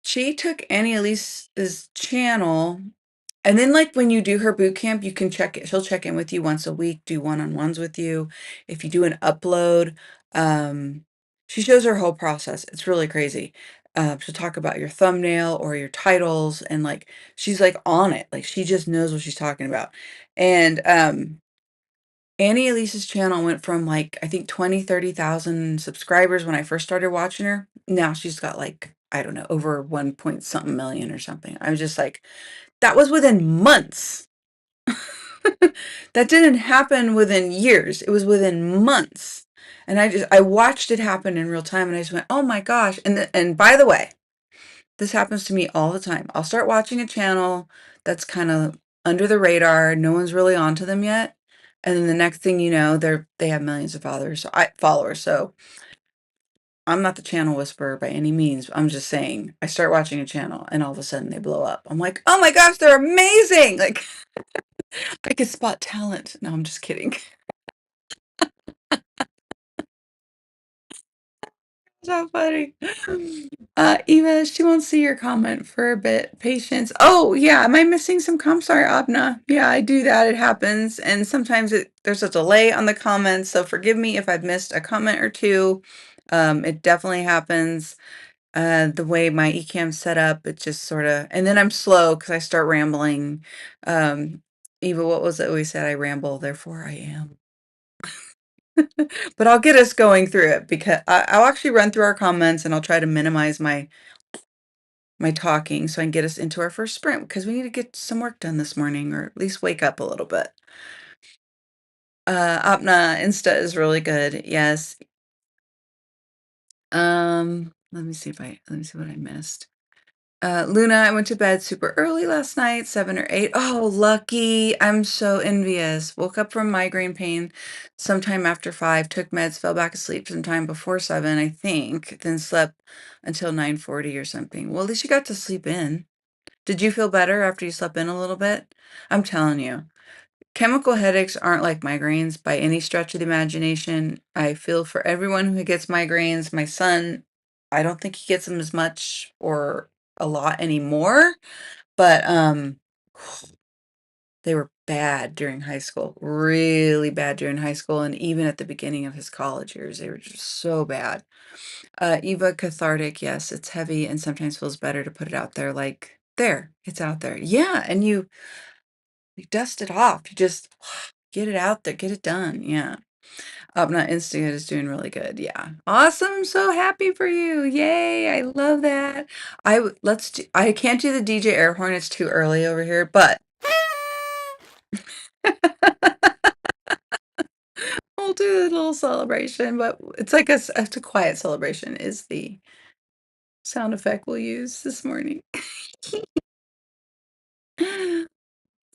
Speaker 1: she took Annie Elise's channel And then, like, when you do her boot camp, you can check it she'll check in with you once a week, do one-on-ones with you. If you do an upload, she shows her whole process. It's really crazy. She'll talk about your thumbnail or your titles, and, like, she's, like, on it. Like, she just knows what she's talking about. And, Annie Elise's channel went from, like, I think 20, 30,000 subscribers when I first started watching her. Now she's got, like, I don't know, over 1 point something million or something. I was just like, that was within months. That didn't happen within years. It was within months. And I watched it happen in real time and I just went, "Oh my gosh." And by the way, this happens to me all the time. I'll start watching a channel that's kind of under the radar, no one's really onto them yet. And then the next thing you know, they have millions of followers. So I'm not the channel whisperer by any means. I'm just saying, I start watching a channel and all of a sudden they blow up. I'm like, "Oh my gosh, they're amazing." Like I could spot talent. No, I'm just kidding. So funny. Eva, she won't see your comment for a bit. Patience. Oh, yeah. Am I missing some comments? Sorry, Abna. Yeah, I do that. It happens. And sometimes there's a delay on the comments. So forgive me if I've missed a comment or two. It definitely happens. The way my eCam's set up, it just sort of, and then I'm slow because I start rambling. Eva, what was it we said? I ramble, therefore I am. But I'll get us going through it because I'll actually run through our comments and I'll try to minimize my talking so I can get us into our first sprint because we need to get some work done this morning or at least wake up a little bit. Apna Insta is really good. Yes. Let me see what I missed. Luna, I went to bed super early last night, 7 or 8. Oh, lucky. I'm so envious. Woke up from migraine pain sometime after 5, took meds, fell back asleep sometime before 7, I think, then slept until 9:40 or something. Well, at least you got to sleep in. Did you feel better after you slept in a little bit? I'm telling you, chemical headaches aren't like migraines by any stretch of the imagination. I feel for everyone who gets migraines. My son, I don't think he gets them as much or a lot anymore, but they were bad during high school, really bad during high school, and even at the beginning of his college years, they were just so bad. Eva, cathartic, yes, it's heavy and sometimes feels better to put it out there. Like, there, it's out there. Yeah, and you dust it off. You just get it out there, get it done. Yeah. Not Instinct is doing really good. Yeah. Awesome. I'm so happy for you. Yay. I love that. I can't do the DJ air horn. It's too early over here, but we'll do a little celebration, but it's like it's a quiet celebration is the sound effect we'll use this morning.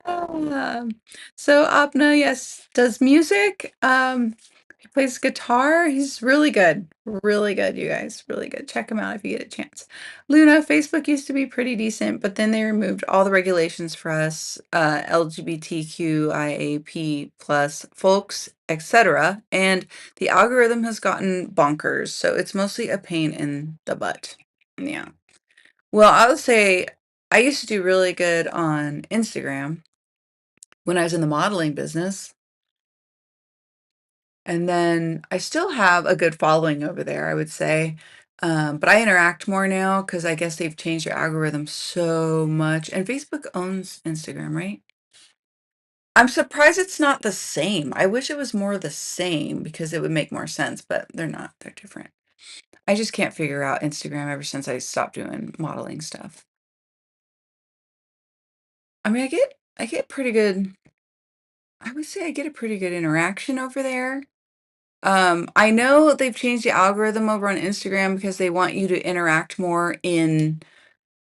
Speaker 1: Um, so Apna, yes, does music. He plays guitar. He's really good. Really good, you guys. Really good. Check him out if you get a chance. Luna, Facebook used to be pretty decent, but then they removed all the regulations for us, LGBTQIAP plus folks, etc. And the algorithm has gotten bonkers. So it's mostly a pain in the butt. Yeah. Well, I would say I used to do really good on Instagram when I was in the modeling business. And then I still have a good following over there, I would say. But I interact more now because I guess they've changed their algorithm so much. And Facebook owns Instagram, right? I'm surprised it's not the same. I wish it was more the same because it would make more sense, but they're not. They're different. I just can't figure out Instagram ever since I stopped doing modeling stuff. I mean, I get pretty good. I would say I get a pretty good interaction over there. I know they've changed the algorithm over on Instagram because they want you to interact more in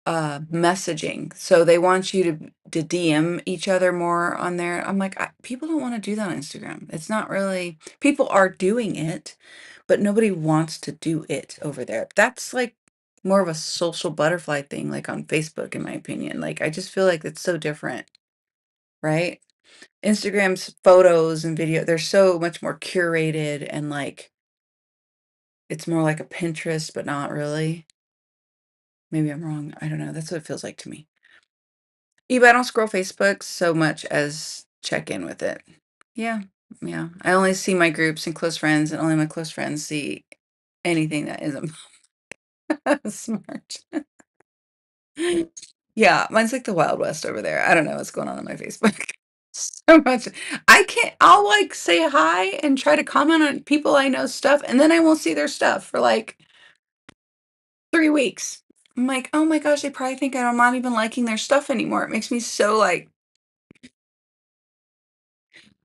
Speaker 1: messaging. So they want you to DM each other more on there. I'm like, people don't want to do that on Instagram. It's not really, people are doing it, but nobody wants to do it over there. That's like more of a social butterfly thing, like on Facebook, in my opinion. Like, I just feel like it's so different, right? Instagram's photos and video, they're so much more curated and like, it's more like a Pinterest, but not really. Maybe I'm wrong. I don't know. That's what it feels like to me. Yeah, but I don't scroll Facebook so much as check in with it. Yeah, yeah. I only see my groups and close friends, and only my close friends see anything that isn't smart. Yeah, mine's like the Wild West over there. I don't know what's going on my Facebook. So much. I'll like say hi and try to comment on people I know stuff, and then I won't see their stuff for like 3 weeks. I'm like, oh my gosh, they probably think I'm not even liking their stuff anymore. It makes me so like,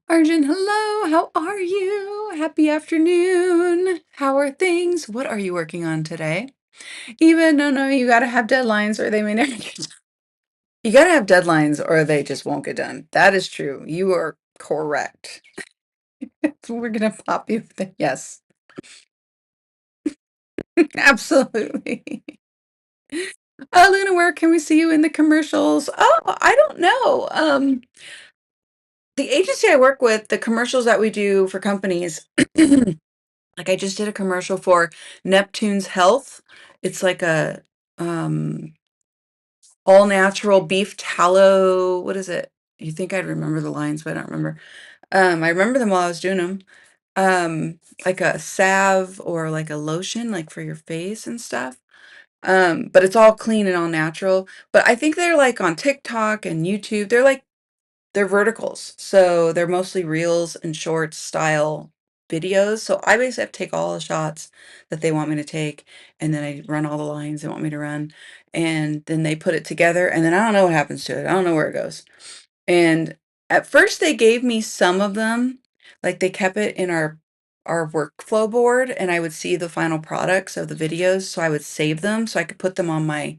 Speaker 1: Arjun, hello, how are you? Happy afternoon. How are things? What are you working on today? Even no, you gotta have deadlines or they may never get done. You gotta have deadlines or they just won't get done. That is true. You are correct. We're gonna pop you with it. Yes, absolutely. Luna, where can we see you in the commercials? Oh, I don't know. The agency I work with, the commercials that we do for companies, like I just did a commercial for Neptune's Health. It's like a um all natural beef tallow. What is it? You think I'd remember the lines, but I don't remember. I remember them while I was doing them. Like a salve or like a lotion, like for your face and stuff. But it's all clean and all natural. But I think they're like on TikTok and YouTube. They're verticals, so they're mostly reels and shorts style videos, so I basically have to take all the shots that they want me to take, and then I run all the lines they want me to run, and then they put it together, and then I don't know what happens to it. I don't know where it goes. And at first they gave me some of them, like they kept it in our workflow board, and I would see the final products of the videos, so I would save them so I could put them on my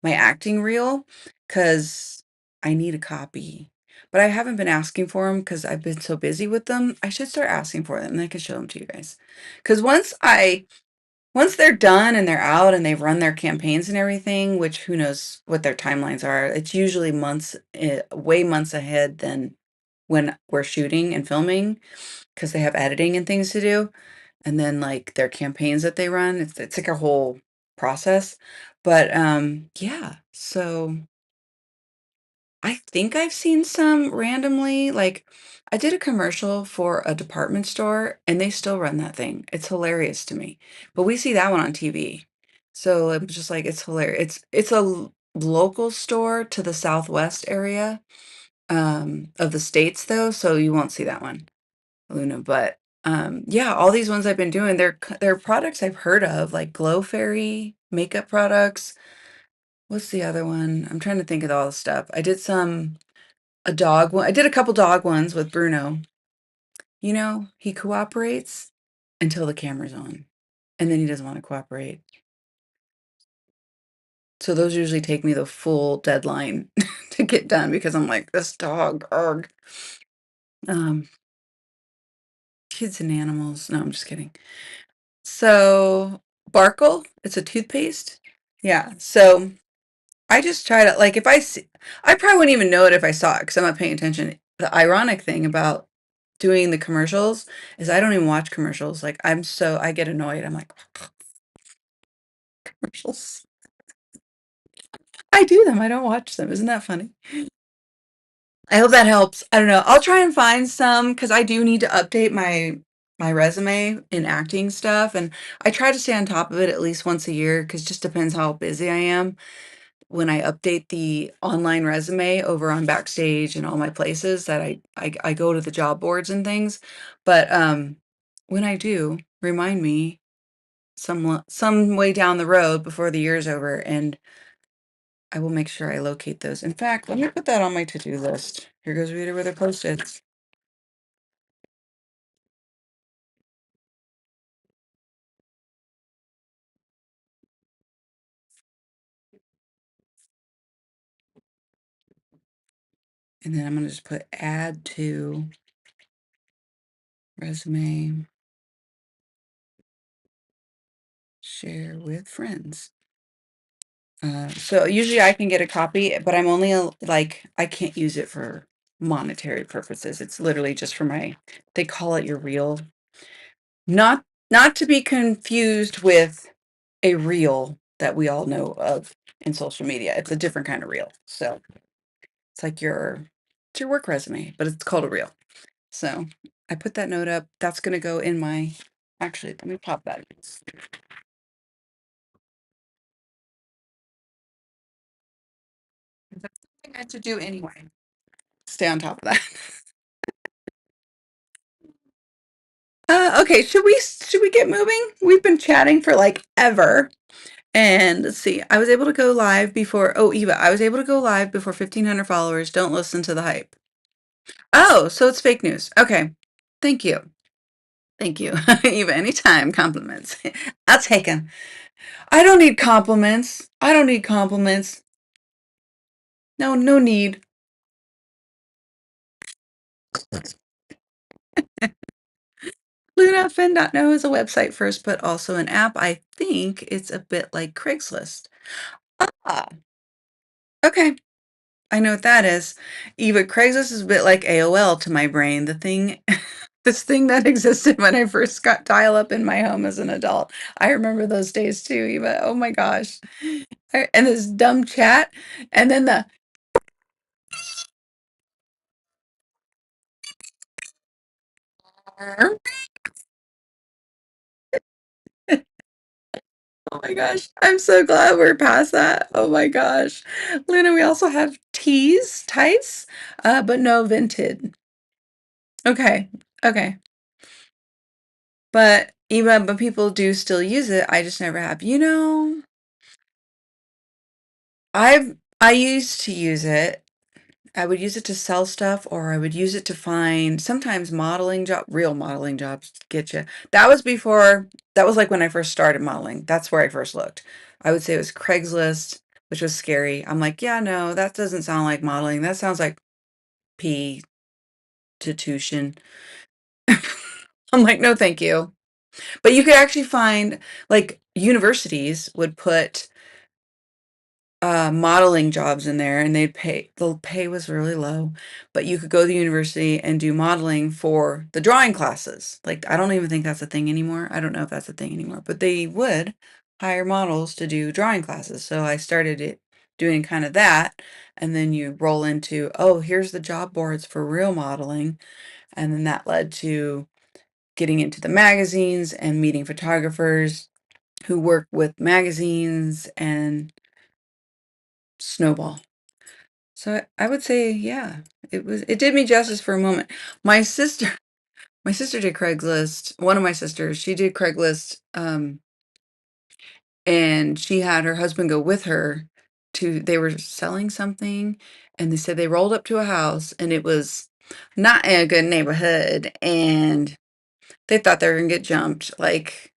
Speaker 1: acting reel, cause I need a copy. But I haven't been asking for them because 'cause I've been so busy with them. I should start asking for them, and I can show them to you guys. Cause once they're done and they're out and they've run their campaigns and everything, which who knows what their timelines are, it's usually months, way months ahead than when we're shooting and filming, cause they have editing and things to do, and then, like, their campaigns that they run, it's like a whole process. But, yeah, so I think I've seen some randomly, like, I did a commercial for a department store, and they still run that thing. It's hilarious to me, but we see that one on TV. So, I'm just like, it's hilarious. It's a local store to the Southwest area, of the States, though, so you won't see that one, Luna, but, yeah, all these ones I've been doing, they're products I've heard of, like Glow Fairy makeup products. What's the other one? I'm trying to think of all the stuff. A dog one. I did a couple dog ones with Bruno. He cooperates until the camera's on, and then he doesn't wanna cooperate. So those usually take me the full deadline to get done because I'm like, "This dog, ugh." Um, Kids and animals. No, I'm just kidding. So, Barkle, it's a toothpaste. Yeah, so I just try to like, if I probably wouldn't even know it if I saw it because 'cause I'm not paying attention. The ironic thing about doing the commercials is I don't even watch commercials, like, I get annoyed, I'm like, "Commercials." I do them, I don't watch them, isn't that funny? I hope that helps. I don't know, I'll try and find some because I do need to update my resume in acting stuff, and I try to stay on top of it at least once a year because it just depends how busy I am. When I update the online resume over on Backstage and all my places that I go to the job boards and things, but, when I do, remind me some way down the road before the year's over, and I will make sure I locate those. In fact, let me put that on my to-do list. Here goes Rita with her Post-its, and then I'm gonna just put add to resume, share with friends. So usually I can get a copy, but I'm only like I can't use it for monetary purposes. It's literally just for they call it your reel. Not to be confused with a reel that we all know of in social media. It's a different kind of reel. So It's like it's your work resume, but it's called a reel. So I put that note up. That's gonna go in my actually, let me pop that. That's something I have to do anyway. Stay on top of that. Okay, should we get moving? We've been chatting for like ever. And let's see. I was able to go live before Eva, I was able to go live before 1,500 followers. Don't listen to the hype. Oh, so it's fake news. Okay. Thank you. Thank you. Eva, anytime compliments. I'll take them. I don't need compliments. I don't need compliments. No, no need. LunaFin.no is a website first, but also an app. I think it's a bit like Craigslist. Ah, okay. I know what that is. Eva, Craigslist is a bit like AOL to my brain. The thing, this thing that existed when I first got dial up in my home as an adult. I remember those days too, Eva. Oh my gosh. And this dumb chat. And then the, oh my gosh. I'm so glad we're past that. Oh my gosh. Luna, we also have tights, but no vented. Okay. Okay. But people do still use it. I just never have. I used to use it. I would use it to sell stuff, or I would use it to find sometimes real modeling jobs get you. That was like when I first started modeling. That's where I first looked. I would say it was Craigslist, which was scary. I'm like, yeah, no, that doesn't sound like modeling. That sounds like prostitution. I'm like, no, thank you. But you could actually find, like, universities would put modeling jobs in there, and the pay was really low, but you could go to the university and do modeling for the drawing classes. Like, I don't even think that's a thing anymore. I don't know if that's a thing anymore, but they would hire models to do drawing classes. So I started doing kind of that, and then you roll into, oh, here's the job boards for real modeling, and then that led to getting into the magazines and meeting photographers who work with magazines and snowball. So I would say, yeah, it did me justice for a moment. My sister, my sister did Craigslist. One of my sisters, she did Craigslist, and she had her husband go with her they were selling something, and they said they rolled up to a house and it was not in a good neighborhood, and they thought they were gonna get jumped. Like,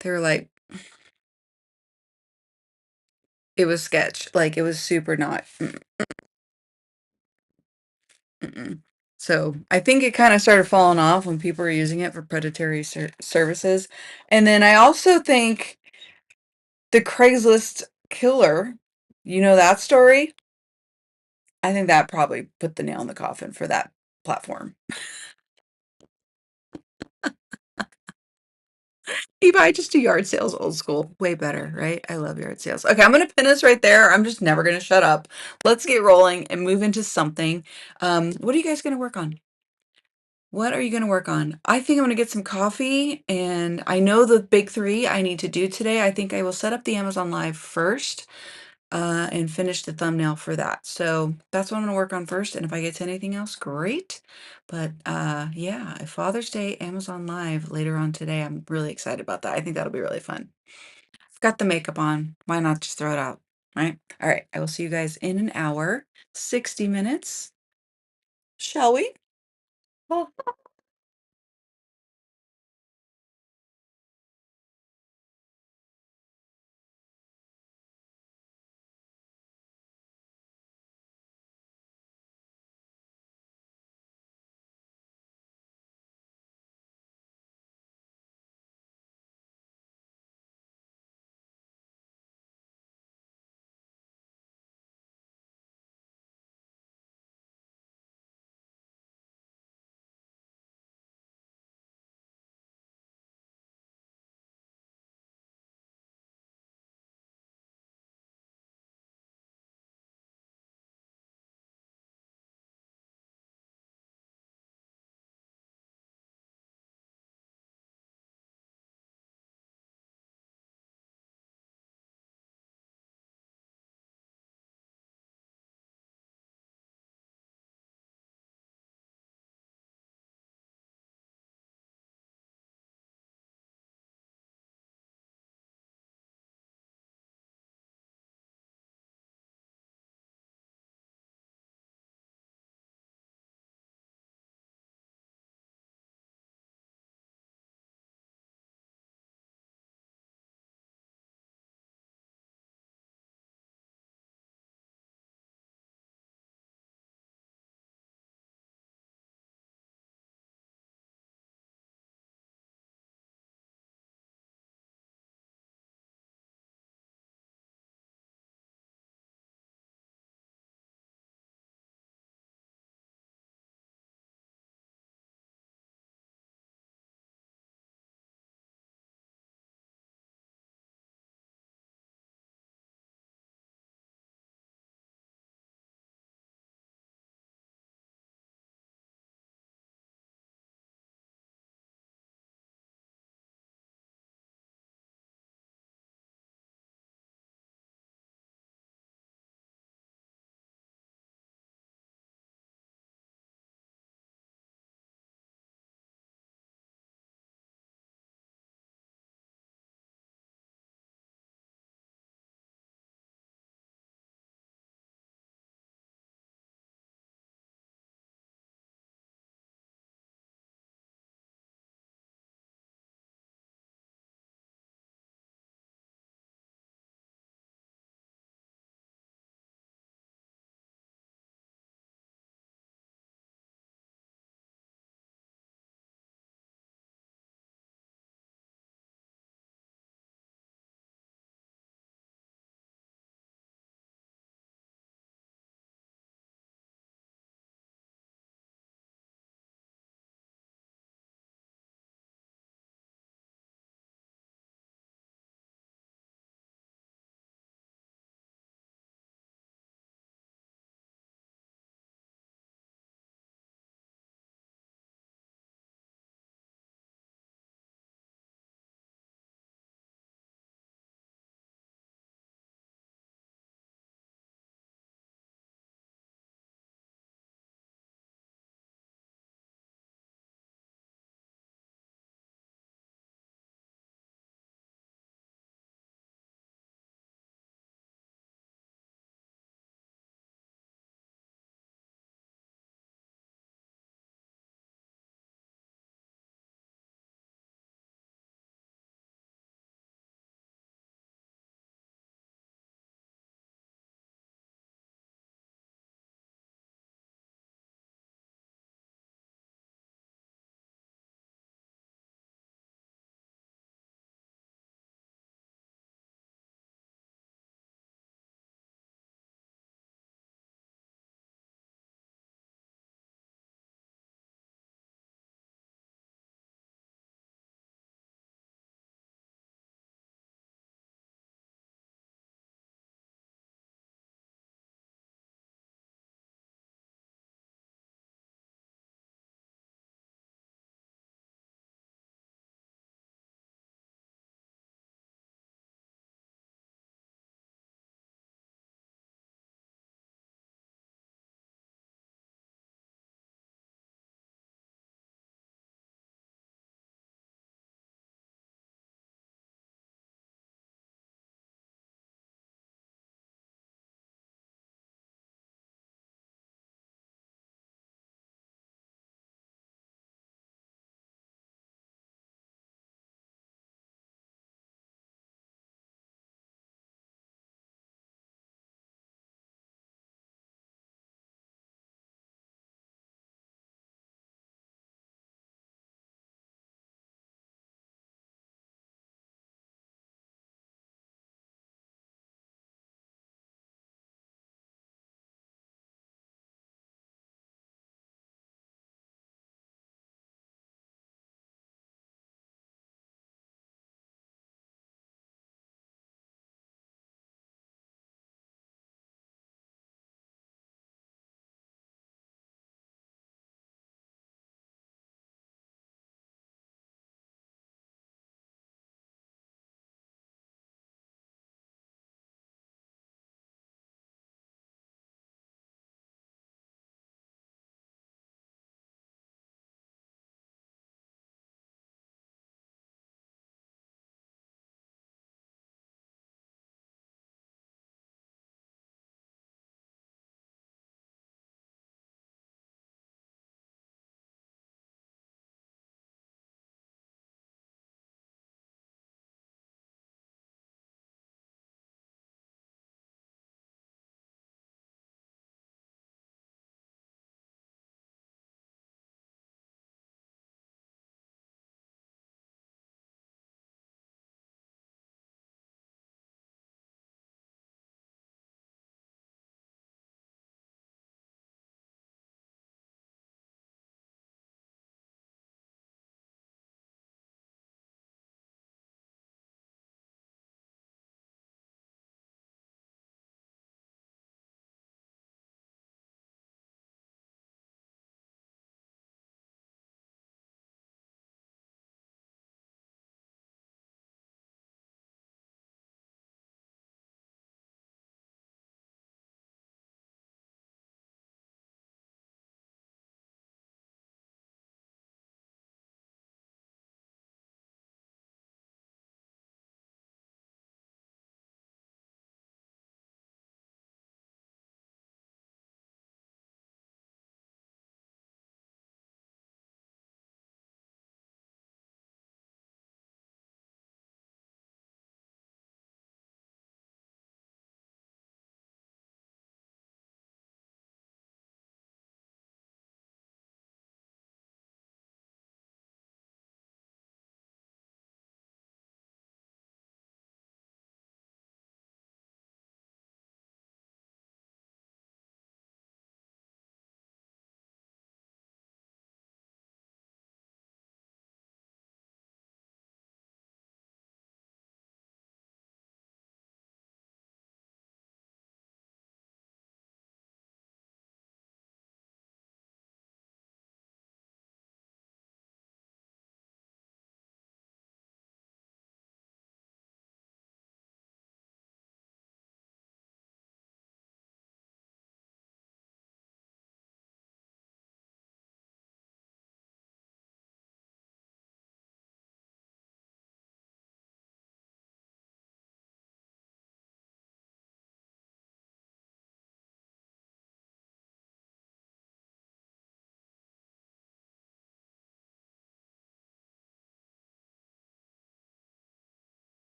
Speaker 1: they were like, it was sketch. Like, it was super not. Mm-mm. So I think it kind of started falling off when people were using it for predatory services. And then I also think the Craigslist killer, you know that story? I think that probably put the nail in the coffin for that platform. Eva, I just do yard sales old school. Way better, right? I love yard sales. Okay, I'm going to pin us right there. I'm just never going to shut up. Let's get rolling and move into something. What are you guys going to work on? What are you going to work on? I think I'm going to get some coffee, and I know the big three I need to do today. I think I will set up the Amazon Live first, and finish the thumbnail for that. So that's what I'm going to work on first. And if I get to anything else, great. But yeah, Father's Day Amazon Live later on today. I'm really excited about that. I think that'll be really fun. I've got the makeup on. Why not just throw it out? Right? All right. I will see you guys in an hour, 60 minutes. Shall we? Oh.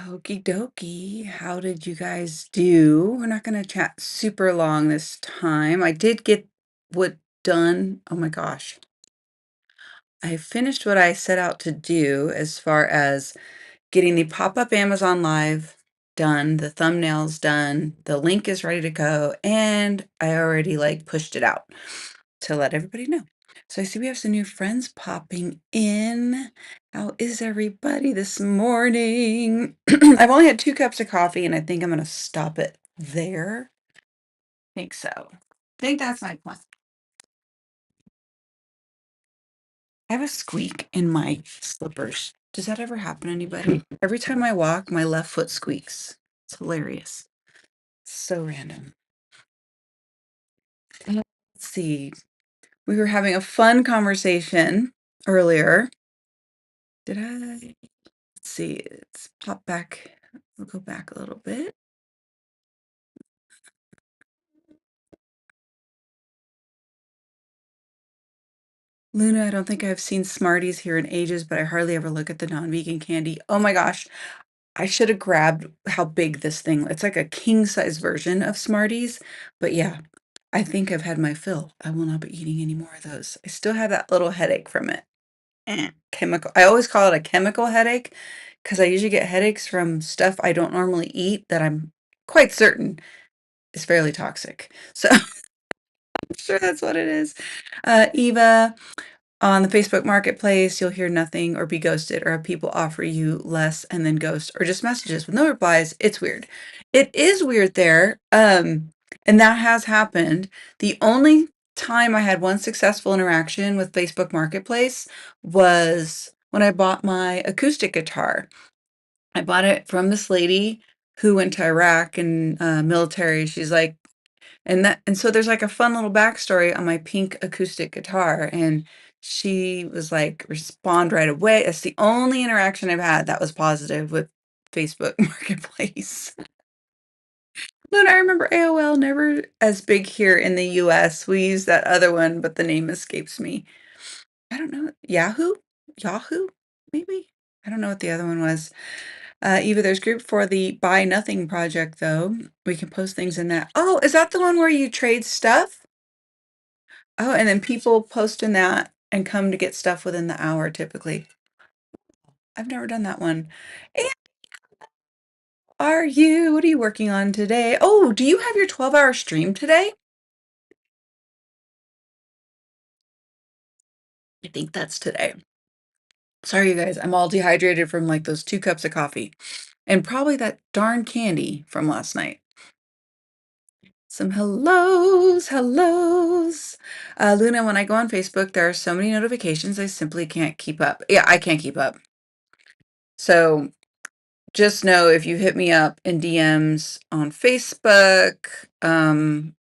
Speaker 1: Okie dokie. How did you guys do? We're not going to chat super long this time. I did get what done. Oh my gosh. I finished what I set out to do as far as getting the pop-up Amazon Live done, the thumbnails done, the link is ready to go, and I already like pushed it out to let everybody know. So I see we have some new friends popping in. How is everybody this morning? I've only had 2 cups of coffee, and I think I'm gonna stop it there. Think so. Think that's my plan. I have a squeak in my slippers. Does that ever happen to anybody? Every time I walk, my left foot squeaks. It's hilarious. So random. Let's see. We were having a fun conversation earlier. Did I? Let's see. Let's pop back. We'll go back a little bit. Luna, I don't think I've seen Smarties here in ages, but I hardly ever look at the non-vegan candy. Oh my gosh. I should have grabbed how big this thing. It's like a king size version of Smarties, but yeah, I think I've had my fill. I will not be eating any more of those. I still have that little headache from it. Chemical. I always call it a chemical headache because I usually get headaches from stuff I don't normally eat that I'm quite certain is fairly toxic. So I'm sure that's what it is. Eva, on the Facebook Marketplace, you'll hear nothing or be ghosted or have people offer you less and then ghost or just messages with no replies. It's weird. It is weird there. And that has happened. The only time I had one successful interaction with Facebook Marketplace was when I bought my acoustic guitar. I bought it from this lady who went to Iraq and military. She's like, and so there's like a fun little backstory on my pink acoustic guitar, and she was like, respond right away. That's the only interaction I've had that was positive with Facebook Marketplace. Then I remember AOL, never as big here in the US. We use that other one, but the name escapes me. I don't know. Yahoo? Yahoo? Maybe? I don't know what the other one was. Eva, there's group for the Buy Nothing project, though. We can post things in that. Oh, is that the one where you trade stuff? Oh, and then people post in that and come to get stuff within the hour typically. I've never done that one. And what are you working on today? Oh, do you have your 12-hour stream today? I think that's today. Sorry, you guys. I'm all dehydrated from like those 2 cups of coffee and probably that darn candy from last night. Some hellos, hellos. Luna, when I go on Facebook, there are so many notifications, I simply can't keep up. Yeah, I can't keep up. So just know if you hit me up in DMs on Facebook, I'm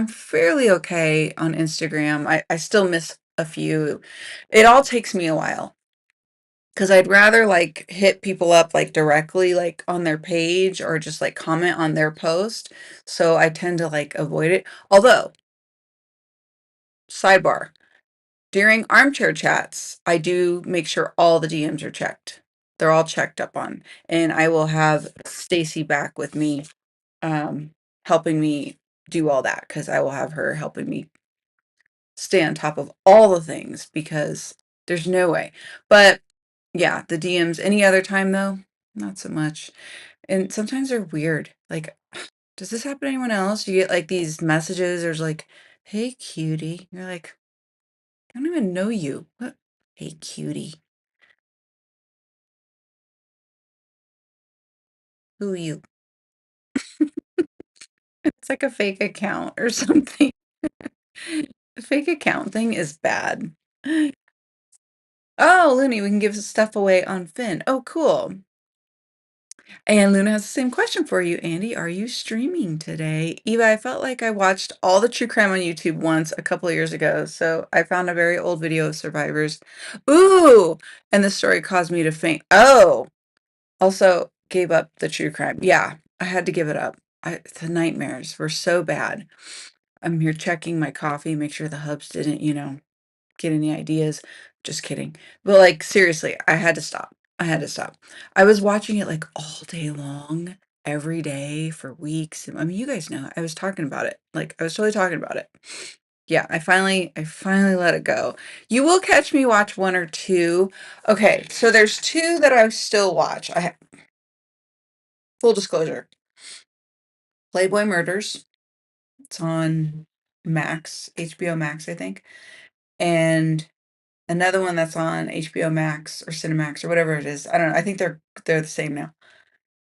Speaker 1: fairly okay on Instagram. I still miss a few. It all takes me a while because I'd rather like hit people up like directly like on their page or just like comment on their post. So I tend to like avoid it. Although, sidebar, during armchair chats, I do make sure all the DMs are checked. They're all checked up on, and I will have Stacy back with me, helping me do all that because I will have her helping me stay on top of all the things because there's no way. But yeah, the DMs any other time though, not so much. And sometimes they're weird. Like, does this happen to anyone else? You get like these messages, there's like, hey cutie. You're like, I don't even know you. What? Hey cutie. Who you? It's like a fake account or something. The fake account thing is bad. Oh, Looney, we can give stuff away on Finn. Oh, cool. And Luna has the same question for you, Andy. Are you streaming today? Eva, I felt like I watched all the true crime on YouTube once a couple of years ago, so I found a very old video of survivors. Ooh, and the story caused me to faint. Oh, also gave up the true crime. Yeah, I had to give it up. The nightmares were so bad. I'm here checking my coffee, make sure the hubs didn't, get any ideas. Just kidding. But like seriously, I had to stop. I had to stop. I was watching it, like, all day long, every day for weeks, I mean, you guys know, I was talking about it, like, I was totally talking about it. Yeah, I finally let it go. You will catch me watch 1 or 2. Okay, so there's 2 that I still watch. Full disclosure, Playboy Murders, it's on Max, HBO Max, I think, and another one that's on HBO Max or Cinemax or whatever it is, I don't know, I think they're the same now,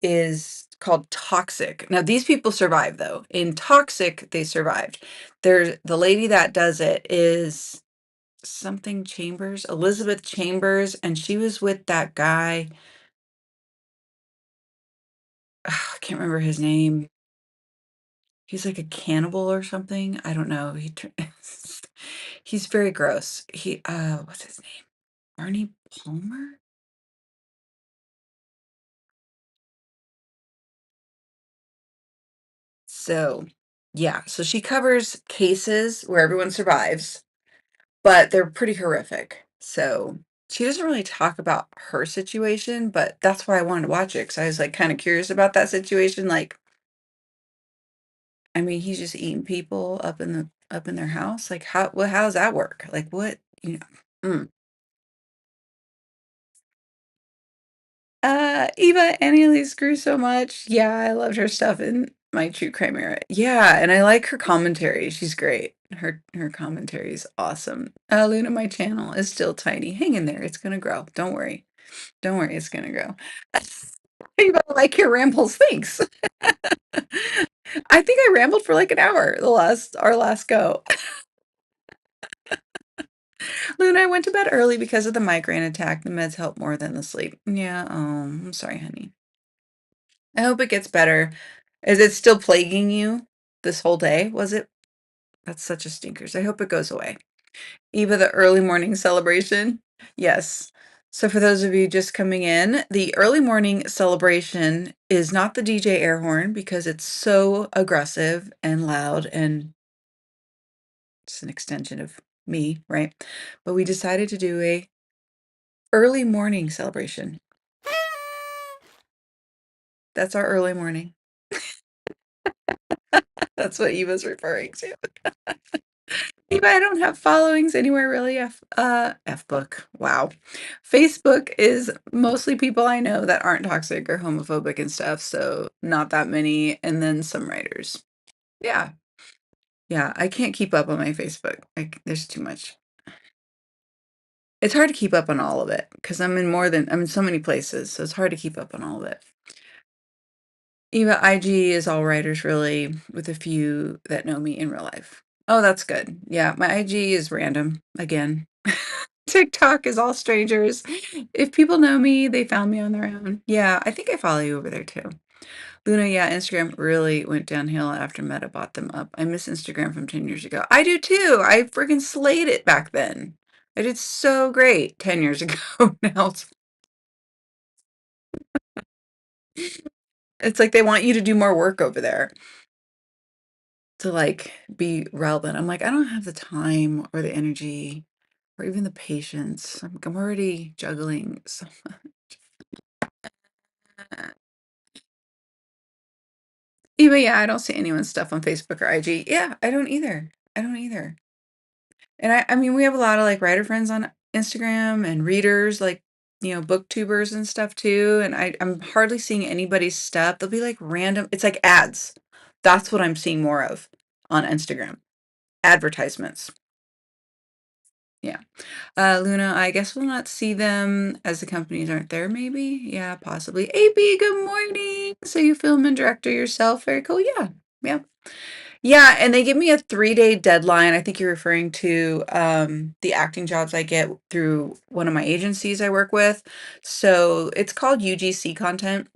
Speaker 1: is called Toxic. Now these people survive though. In Toxic, they survived. The lady that does it is something Chambers, Elizabeth Chambers, and she was with that guy. I can't remember his name. He's like a cannibal or something. I don't know. He's very gross. What's his name? Arnie Palmer? So, yeah, so she covers cases where everyone survives, but they're pretty horrific. So, she doesn't really talk about her situation, but that's why I wanted to watch it because I was like kind of curious about that situation. Like, I mean, he's just eating people up in their house. Like, how does that work? Like, what, you know? Mm. Eva Annalise grew so much. Yeah, I loved her stuff in my true crime era. Yeah, and I like her commentary. She's great. Her commentary is awesome. Luna, my channel is still tiny. Hang in there. It's gonna grow. Don't worry. Don't worry. It's gonna grow. Eva, like your rambles. Thanks. I think I rambled for like an hour our last go. Luna, I went to bed early because of the migraine attack. The meds help more than the sleep. Yeah. Oh, I'm sorry, honey. I hope it gets better. Is it still plaguing you this whole day? Was it? That's such a stinkers. I hope it goes away. Eva, the early morning celebration. Yes. So for those of you just coming in, the early morning celebration is not the DJ air horn because it's so aggressive and loud and it's an extension of me, right? But we decided to do a early morning celebration. That's our early morning. That's what Eva's referring to. Eva, I don't have followings anywhere really. F book. Wow. Facebook is mostly people I know that aren't toxic or homophobic and stuff, so not that many, and then some writers. Yeah. Yeah, I can't keep up on my Facebook. There's too much. It's hard to keep up on all of it because I'm in so many places, so it's hard to keep up on all of it. Eva, IG is all writers really, with a few that know me in real life. Oh, that's good. Yeah, my IG is random again. TikTok is all strangers. If people know me, they found me on their own. Yeah, I think I follow you over there too. Luna, yeah, Instagram really went downhill after Meta bought them up. I miss Instagram from 10 years ago. I do too. I freaking slayed it back then. I did so great 10 years ago. Now it's like they want you to do more work over there to like be relevant. I'm like, I don't have the time or the energy or even the patience. I'm already juggling so much. Even yeah, I don't see anyone's stuff on Facebook or IG. Yeah, I don't either. I don't either. And I mean, we have a lot of like writer friends on Instagram and readers, like, booktubers and stuff too. And I'm hardly seeing anybody's stuff. They'll be like random, it's like ads. That's what I'm seeing more of on Instagram. Advertisements. Yeah. Luna, I guess we'll not see them as the companies aren't there, maybe? Yeah, possibly. AB, good morning. So you film and director yourself. Very cool. Yeah. Yeah. Yeah, and they give me a 3-day deadline. I think you're referring to the acting jobs I get through one of my agencies I work with. So it's called UGC content,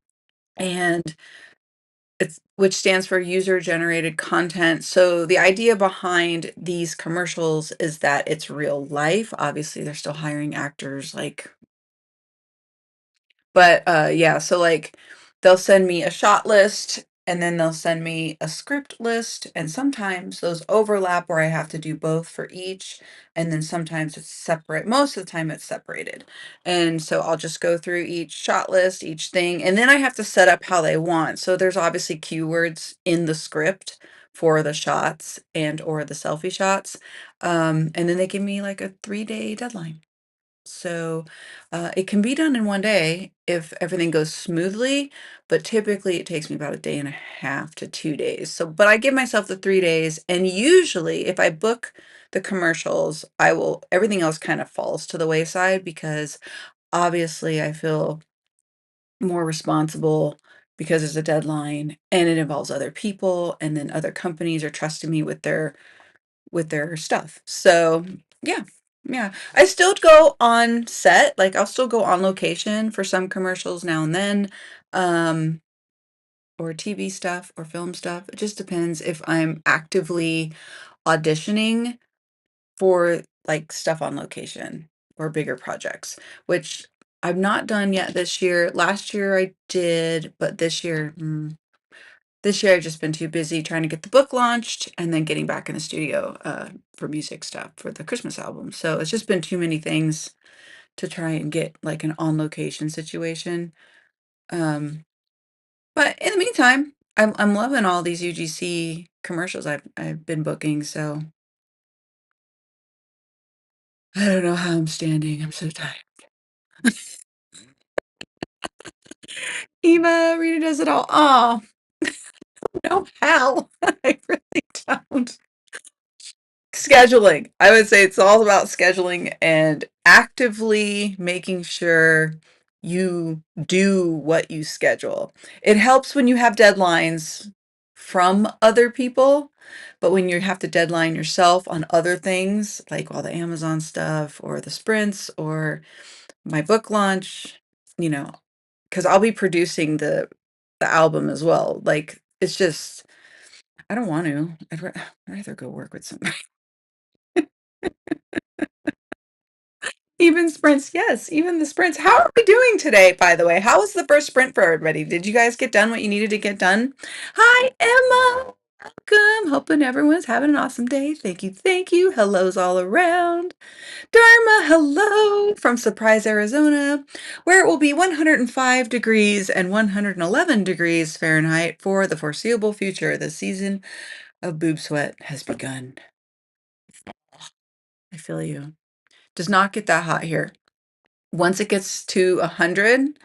Speaker 1: and it's which stands for user generated content. So the idea behind these commercials is that it's real life. Obviously, they're still hiring actors but yeah, so like they'll send me a shot list and then they'll send me a script list, and sometimes those overlap where I have to do both for each, and then sometimes it's separate. Most of the time it's separated. And so I'll just go through each shot list, each thing, and then I have to set up how they want. So there's obviously keywords in the script for the shots and or the selfie shots. And then they give me like a 3-day deadline. So, it can be done in 1 day if everything goes smoothly, but typically it takes me about a day and a half to 2 days. So, but I give myself the 3 days, and usually if I book the commercials, I will everything else kind of falls to the wayside because obviously I feel more responsible because there's a deadline and it involves other people, and then other companies are trusting me with their stuff. So, yeah. Yeah. I still go on set, like, I'll still go on location for some commercials now and then, um, or TV stuff or film stuff. It just depends if I'm actively auditioning for, like, stuff on location or bigger projects, which I've not done yet this year. Last year I did, but this year I've just been too busy trying to get the book launched and then getting back in the studio, for music stuff for the Christmas album. So it's just been too many things to try and get like an on location situation. Um, but in the meantime, I'm loving all these UGC commercials I've been booking. So I don't know how I'm standing. I'm so tired. Eva, Rita does it all. Oh, no, how? I really don't. Scheduling. I would say it's all about scheduling and actively making sure you do what you schedule. It helps when you have deadlines from other people, but when you have to deadline yourself on other things, like all the Amazon stuff or the sprints or my book launch, you know, because I'll be producing the album as well. Like it's just I don't want to. I'd rather go work with somebody. Even sprints, yes, even the sprints. How are we doing today, by the way? How was the first sprint for everybody? Did you guys get done what you needed to get done? Hi, Emma. Welcome. Hoping everyone's having an awesome day. Thank you. Thank you. Hellos all around. Dharma, hello from Surprise, Arizona, where it will be 105 degrees and 111 degrees Fahrenheit for the foreseeable future. The season of boob sweat has begun. I feel you. Does not get that hot here. Once it gets to 100,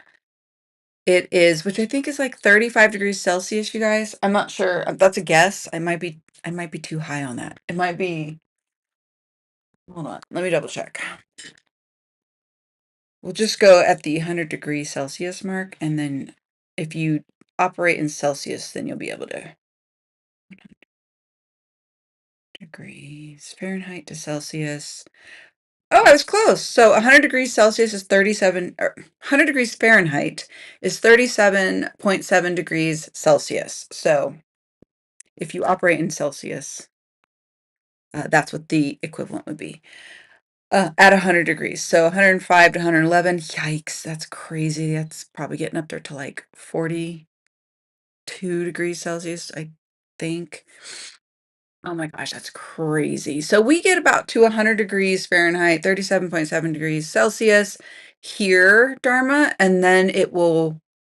Speaker 1: it is, which I think is like 35 degrees Celsius, you guys. I'm not sure. That's a guess. I might be too high on that. It might be, hold on, let me double check. We'll just go at the 100 degrees Celsius mark, and then if you operate in Celsius, then you'll be able to degrees Fahrenheit to Celsius. Oh, I was close. So 100 degrees Celsius is 37, or 100 degrees Fahrenheit is 37.7 degrees Celsius. So if you operate in Celsius, that's what the equivalent would be at 100 degrees. So 105 to 111. Yikes, that's crazy. That's probably getting up there to like 42 degrees Celsius, I think. Oh my gosh, that's crazy. So we get about to 100 degrees Fahrenheit, 37.7 degrees Celsius here, Dharma, and then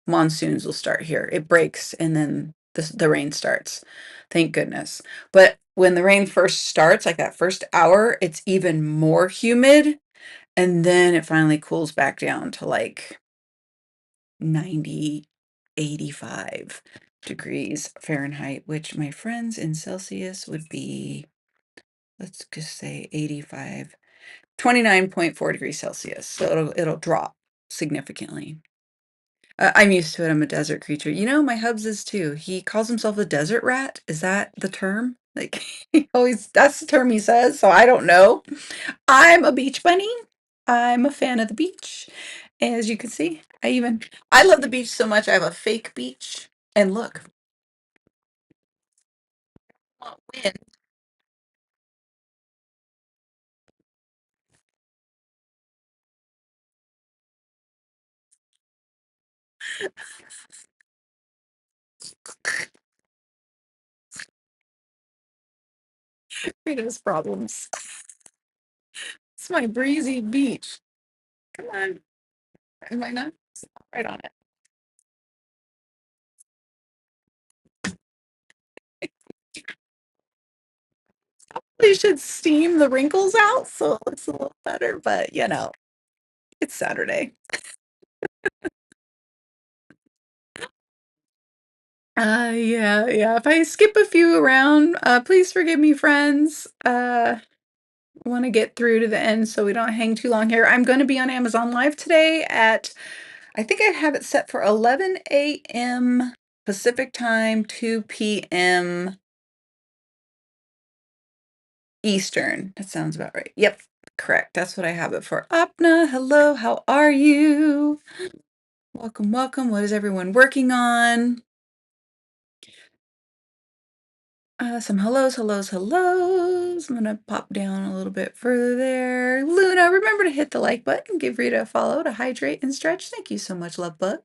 Speaker 1: monsoons will start here. It breaks and then the rain starts. Thank goodness. But when the rain first starts, like that first hour, it's even more humid. And then it finally cools back down to like 90, 85 degrees Fahrenheit, which my friends in Celsius would be, let's just say 85, 29.4 degrees Celsius. So it'll drop significantly. I'm used to it. I'm a desert creature. You know, my hubs is too. He calls himself a desert rat. Is that the term? Like he always that's the term he says, so I don't know. I'm a beach bunny. I'm a fan of the beach. As you can see, I love the beach so much I have a fake beach. And look, wind. Rita's problems. It's my breezy beach. Come on. Am I not? Right on it. We should steam the wrinkles out so it looks a little better, but it's Saturday. Yeah, yeah. If I skip a few around, please forgive me, friends. Want to get through to the end so we don't hang too long here. I'm going to be on Amazon Live today at, I think I have it set for 11 a.m. Pacific time, 2 p.m. Eastern. That sounds about right. Yep, correct. That's what I have it for. Apna, hello, how are you? Welcome, welcome. What is everyone working on? Some hellos, hellos, hellos. I'm gonna pop down a little bit further there. Luna, remember to hit the like button. Give Rita a follow to hydrate and stretch. Thank you so much, love bug.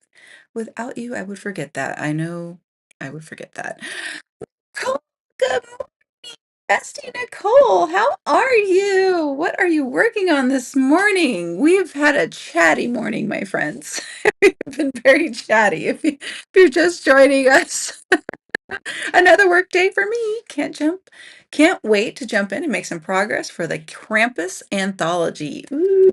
Speaker 1: Without you, I would forget that. I know I would forget that. Nicole, good morning, bestie Nicole. How are you? What are you working on this morning? We've had a chatty morning, my friends. We've been very chatty. If you're just joining us. Another work day for me. Can't wait to jump in and make some progress for the Krampus anthology. Ooh.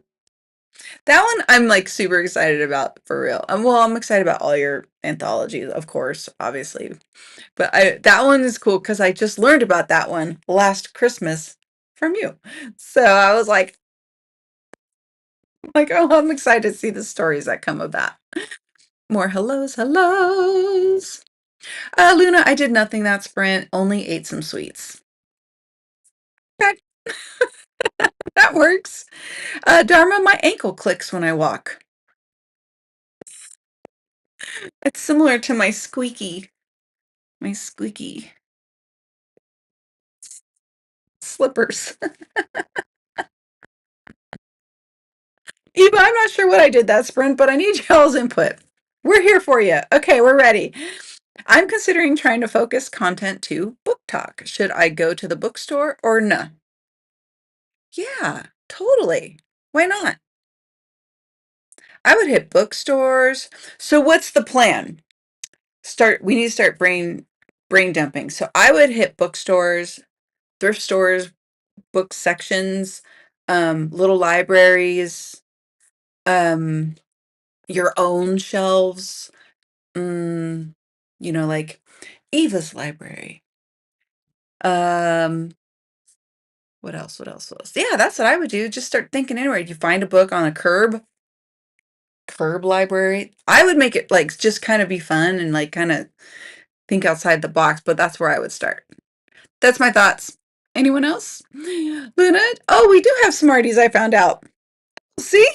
Speaker 1: That one I'm like super excited about for real. Well, I'm excited about all your anthologies, of course, obviously. But that one is cool because I just learned about that one last Christmas from you. So I was like, oh, I'm excited to see the stories that come of that. More hellos, hellos. Luna, I did nothing that sprint, only ate some sweets. Okay, that works. Dharma, my ankle clicks when I walk. It's similar to my squeaky slippers. Eva, I'm not sure what I did that sprint, but I need y'all's input. We're here for you. Okay, we're ready. I'm considering trying to focus content to book talk. Should I go to the bookstore or no? Yeah, totally. Why not? I would hit bookstores. So what's the plan? We need to start brain dumping. So I would hit bookstores, thrift stores, book sections, little libraries, um, your own shelves, mm, like Eva's library. Um, what else? What else? What else? Yeah, that's what I would do. Just start thinking anywhere. You find a book on a curb library. I would make it like just kind of be fun and like kind of think outside the box, but that's where I would start. That's my thoughts. Anyone else? Luna? Oh, we do have Smarties, I found out. See?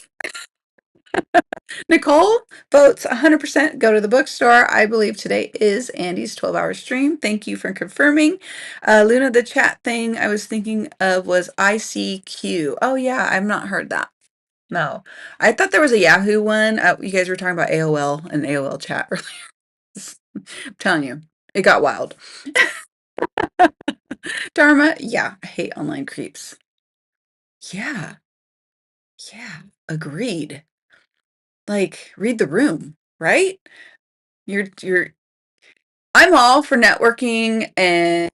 Speaker 1: Nicole votes 100% go to the bookstore. I believe today is Andy's 12-hour stream. Thank you for confirming. Luna, the chat thing I was thinking of was ICQ. Oh, yeah, I've not heard that. No. I thought there was a Yahoo one. You guys were talking about AOL and AOL chat earlier. I'm telling you, it got wild. Dharma, yeah, I hate online creeps. Yeah, yeah, agreed. Like, read the room, right? You're I'm all for networking and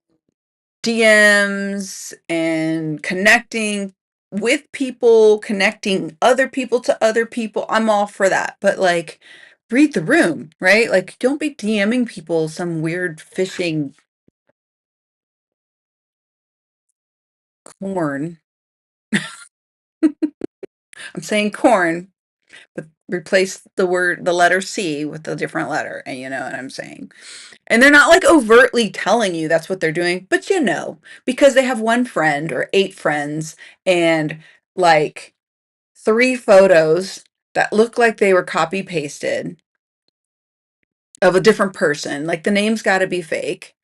Speaker 1: DMs and connecting with people, connecting other people to other people. I'm all for that. But like read the room, right? Like don't be DMing people some weird phishing corn. I'm saying corn, but replace the letter C with a different letter, and you know what I'm saying. And they're not like overtly telling you that's what they're doing, but because they have one friend or 8 friends and like 3 photos that look like they were copy pasted of a different person. Like the name's got to be fake.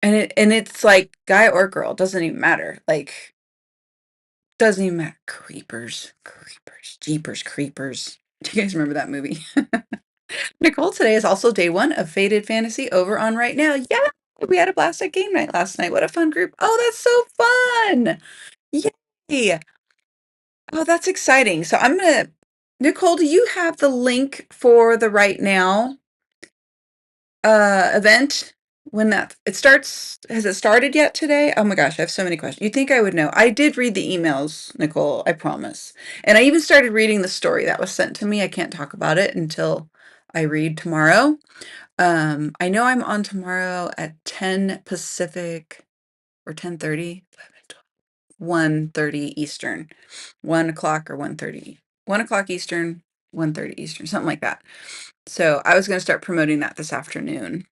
Speaker 1: And it's like guy or girl, doesn't even matter. Like doesn't even matter. Creepers, jeepers, creepers. Do you guys remember that movie? Nicole, today is also day 1 of Faded Fantasy over on right now. Yeah. We had a blast at game night last night. What a fun group. Oh, that's so fun. Yay. Oh, that's exciting. So I'm gonna, Nicole, do you have the link for the Right Now event when that it starts? Has it started yet today? Oh my gosh, I have so many questions. You think I would know? I did read the emails, Nicole, I promise. And I even started reading the story that was sent to me. I can't talk about it until I read tomorrow. I know I'm on tomorrow at 10 Pacific or 10:30, 1:30 Eastern, 1 o'clock or 1:30, 1 o'clock Eastern, 1:30 Eastern, something like that. So I was going to start promoting that this afternoon.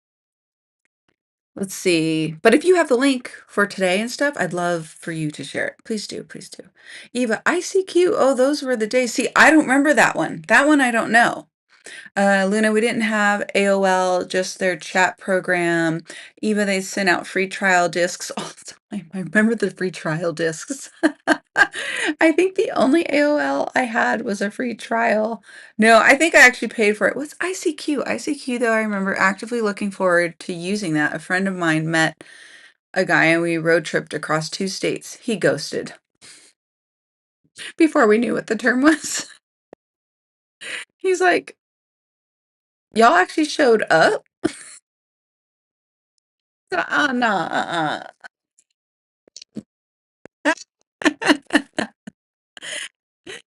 Speaker 1: Let's see. But if you have the link for today and stuff, I'd love for you to share it. Please do. Please do. Eva, ICQ. Oh, those were the days. See, I don't remember that one. That one I don't know. Luna, we didn't have AOL, just their chat program. Eva, they sent out free trial discs all the time. I remember the free trial discs. I think the only AOL I had was a free trial. No, I think I actually paid for it. What's ICQ? ICQ, though, I remember actively looking forward to using that. A friend of mine met a guy and we road tripped across 2 states. He ghosted before we knew what the term was. He's like, y'all actually showed up? Nah,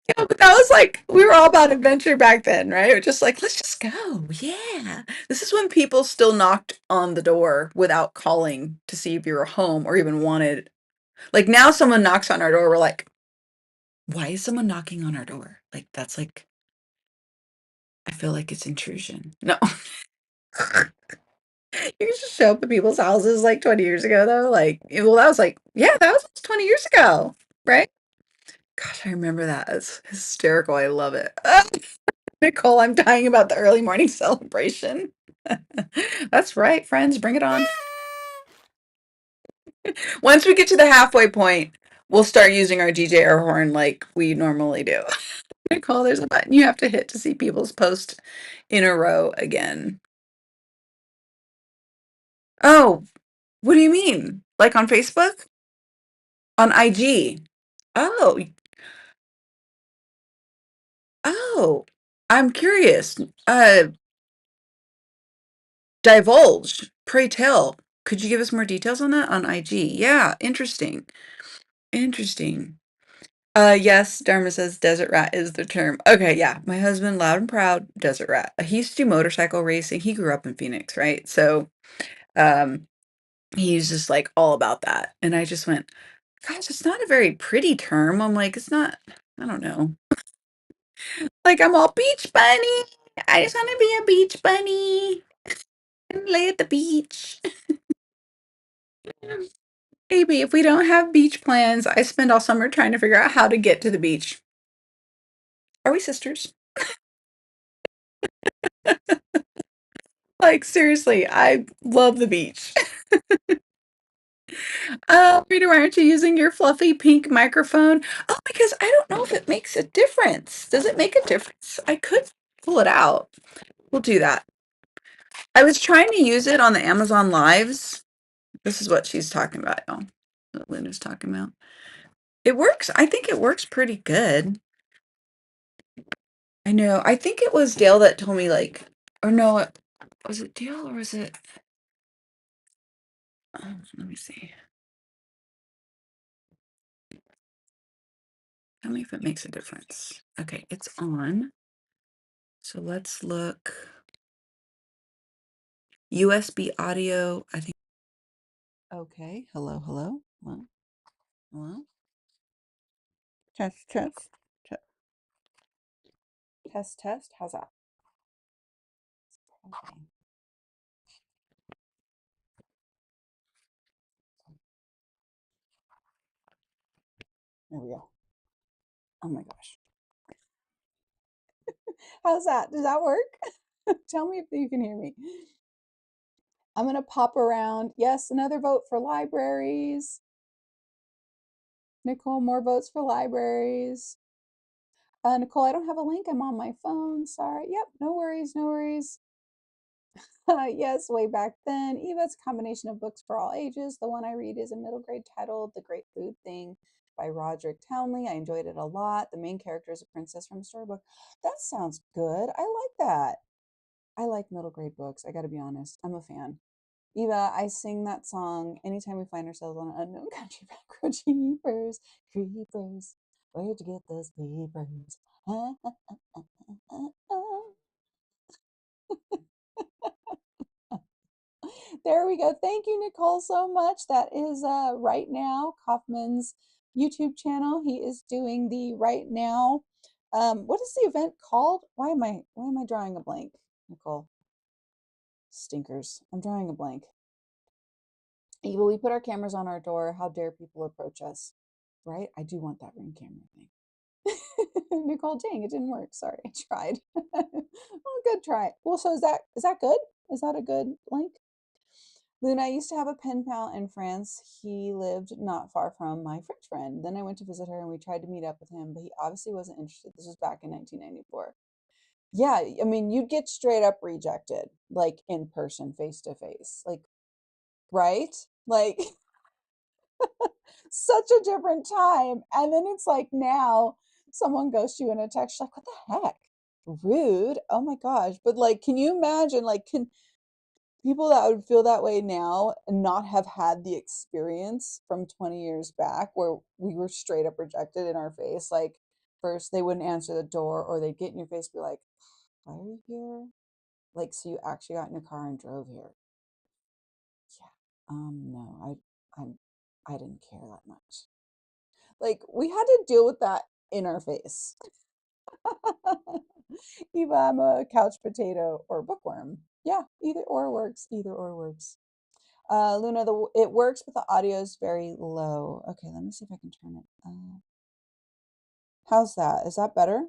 Speaker 1: Yeah, but that was like we were all about adventure back then, right? We're just like, let's just go. Yeah. This is when people still knocked on the door without calling to see if you were home or even wanted. Like now someone knocks on our door, we're like, why is someone knocking on our door? Like that's like I feel like it's intrusion. No. You just show up at people's houses like 20 years ago though. Like, well, that was like, yeah, that was 20 years ago, right? Gosh, I remember that. It's hysterical. I love it. Nicole, I'm dying about the early morning celebration. That's right, friends, bring it on. Once we get to the halfway point, we'll start using our DJ air horn like we normally do. Nicole, there's a button you have to hit to see people's posts in a row again. Oh, what do you mean? Like on Facebook? On IG? Oh, oh, I'm curious. Divulge, pray tell. Could you give us more details on that on IG? Yeah, interesting. Interesting. Yes, Dharma says desert rat is the term. Okay, yeah. My husband, loud and proud, desert rat. He used to do motorcycle racing. He grew up in Phoenix, right? So, um, he's just like all about that. And I just went, gosh, it's not a very pretty term. I'm like, it's not, I don't know. Like I'm all beach bunny. I just want to be a beach bunny and lay at the beach. Maybe if we don't have beach plans, I spend all summer trying to figure out how to get to the beach. Are we sisters? Like, seriously, I love the beach. Rita, why aren't you using your fluffy pink microphone? Oh, because I don't know if it makes a difference. Does it make a difference? I could pull it out. We'll do that. I was trying to use it on the Amazon Lives. This is what she's talking about, y'all. What Luna's talking about. It works. I think it works pretty good. I know. I think it was Dale that told me, like, or no, was it Dale or was it? Let me see. Tell me if it makes a difference. Okay, it's on. So let's look. USB audio, I think. Okay, hello, hello, hello, hello. Test, test, test, test. How's that? Okay, there we go. Oh my gosh. How's that? Does that work? Tell me if you can hear me. I'm gonna pop around. Yes, another vote for libraries. Nicole, more votes for libraries. Nicole, I don't have a link. I'm on my phone. Sorry. Yep, no worries, no worries.
Speaker 2: Yes, way back then. Eva's a combination of books for all ages. The one I read is a middle grade titled The Great Food Thing by Roderick Townley. I enjoyed it a lot. The main character is a princess from a storybook. That sounds good. I like that. I like middle grade books. I got to be honest. I'm a fan. Eva, I sing that song anytime we find ourselves on an unknown country back road. Jeepers, creepers, where'd you get those papers? There we go. Thank you, Nicole, so much. That is Right Now, Kaufman's YouTube channel. He is doing the Right Now. What is the event called? Why am I drawing a blank, Nicole? Stinkers. I'm drawing a blank. Eva, we put our cameras on our door. How dare people approach us? Right? I do want that ring camera thing. Nicole, dang, it didn't work. Sorry, I tried. Oh, good try. Well, so is that good? Is that a good link? Luna, I used to have a pen pal in France. He lived not far from my French friend. Then I went to visit her and we tried to meet up with him, but he obviously wasn't interested. This was back in 1994. Yeah, I mean, you'd get straight up rejected, like in person, face to face. Like, right? Like, such a different time. And then it's like now someone goes to you in a text, like, what the heck? Rude. Oh my gosh. But like, can you imagine, like, can people that would feel that way now and not have had the experience from 20 years back where we were straight up rejected in our face? Like, first they wouldn't answer the door or they'd get in your face, be like, why are you here? Like, so you actually got in your car and drove here. Yeah. No, I didn't care that much. Like, we had to deal with that in our face. Eva, I'm a couch potato or bookworm. Yeah, either or works. Either or works. Luna, it works, but the audio is very low. Okay, let me see if I can turn it. How's that? Is that better?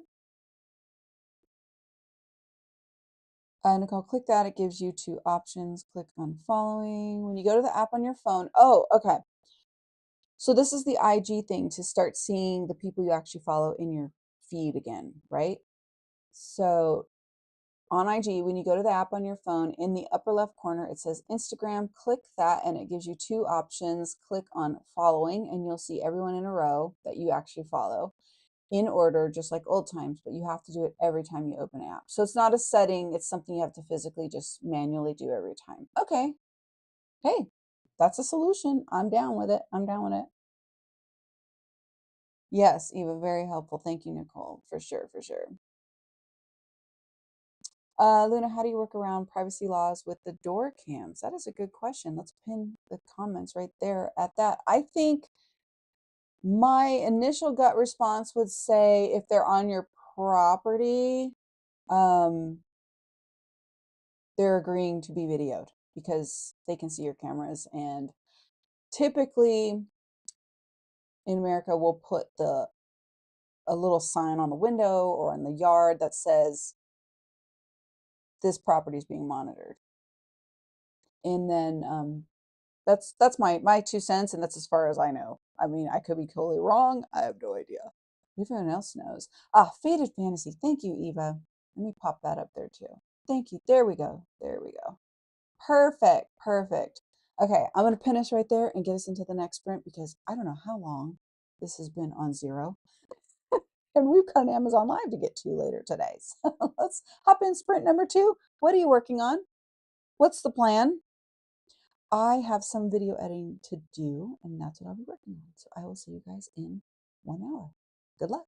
Speaker 2: Nicole, click that. It gives you two options. Click on following. When you go to the app on your phone. Oh, okay. So this is the IG thing to start seeing the people you actually follow in your feed again, right? So on IG, when you go to the app on your phone, in the upper left corner, it says Instagram. Click that and it gives you two options. Click on following and you'll see everyone in a row that you actually follow in order, just like old times, but you have to do it every time you open an app. So it's not a setting, it's something you have to physically just manually do every time. Okay. Hey, that's a solution. I'm down with it. I'm down with it. Yes, Eva, very helpful. Thank you, Nicole. For sure, for sure. Luna, how do you work around privacy laws with the door cams? That is a good question. Let's pin the comments right there at that. I think my initial gut response would say if they're on your property, um, they're agreeing to be videoed because they can see your cameras. And typically in America, we'll put a little sign on the window or in the yard that says this property is being monitored. And then that's my 2 cents, and that's as far as I know. I mean, I could be totally wrong. I have no idea. If anyone else knows. Ah, Faded Fantasy. Thank you, Eva. Let me pop that up there too. Thank you. There we go. There we go. Perfect. Perfect. Okay, I'm going to pin us right there and get us into the next sprint because I don't know how long this has been on zero. And we've got an Amazon Live to get to later today. So let's hop in sprint number 2. What are you working on? What's the plan? I have some video editing to do, and that's what I'll be working on. So I will see you guys in 1 hour. Good luck.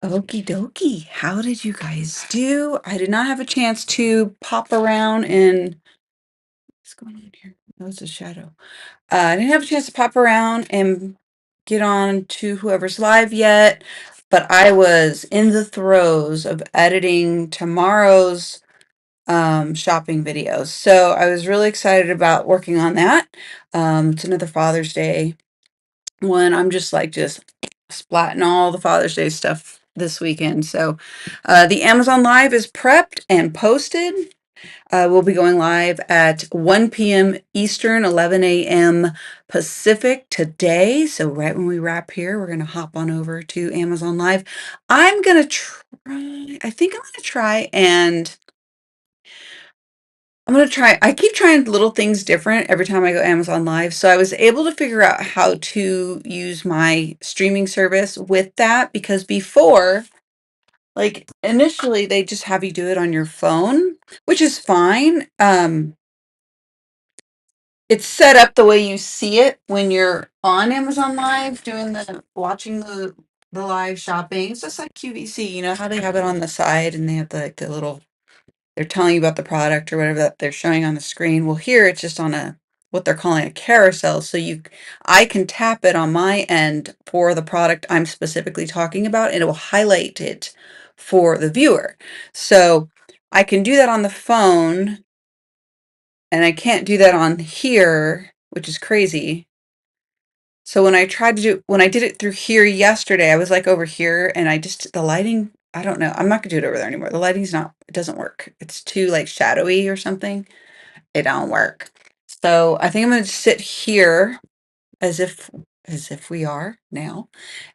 Speaker 1: Okie dokie. How did you guys do? I did not have a chance to pop around and what's going on here? That was a shadow. I didn't have a chance to pop around and get on to whoever's live yet, but I was in the throes of editing tomorrow's shopping videos. So I was really excited about working on that. It's another Father's Day one. I'm just splatting all the Father's Day stuff this weekend. So the Amazon Live is prepped and posted. We'll be going live at 1 p.m. Eastern, 11 a.m. Pacific today. So right when we wrap here, we're going to hop on over to Amazon Live. I'm going to try, I think I'm going to try and I keep trying little things different every time I go Amazon Live. So I was able to figure out how to use my streaming service with that because before, like initially they just have you do it on your phone, which is fine. It's set up the way you see it when you're on Amazon Live doing watching the live shopping. It's just like QVC, you know how they have it on the side and they have the little they're telling you about the product or whatever that they're showing on the screen. Well, here it's just on a what they're calling a carousel. So I can tap it on my end for the product I'm specifically talking about, and it will highlight it for the viewer. So I can do that on the phone, and I can't do that on here, which is crazy. So when I did it through here yesterday, I was like over here, and the lighting, I don't know. I'm not gonna do it over there anymore. The lighting's not, it doesn't work. It's too like shadowy or something. It don't work. So I think I'm gonna sit here as if we are now.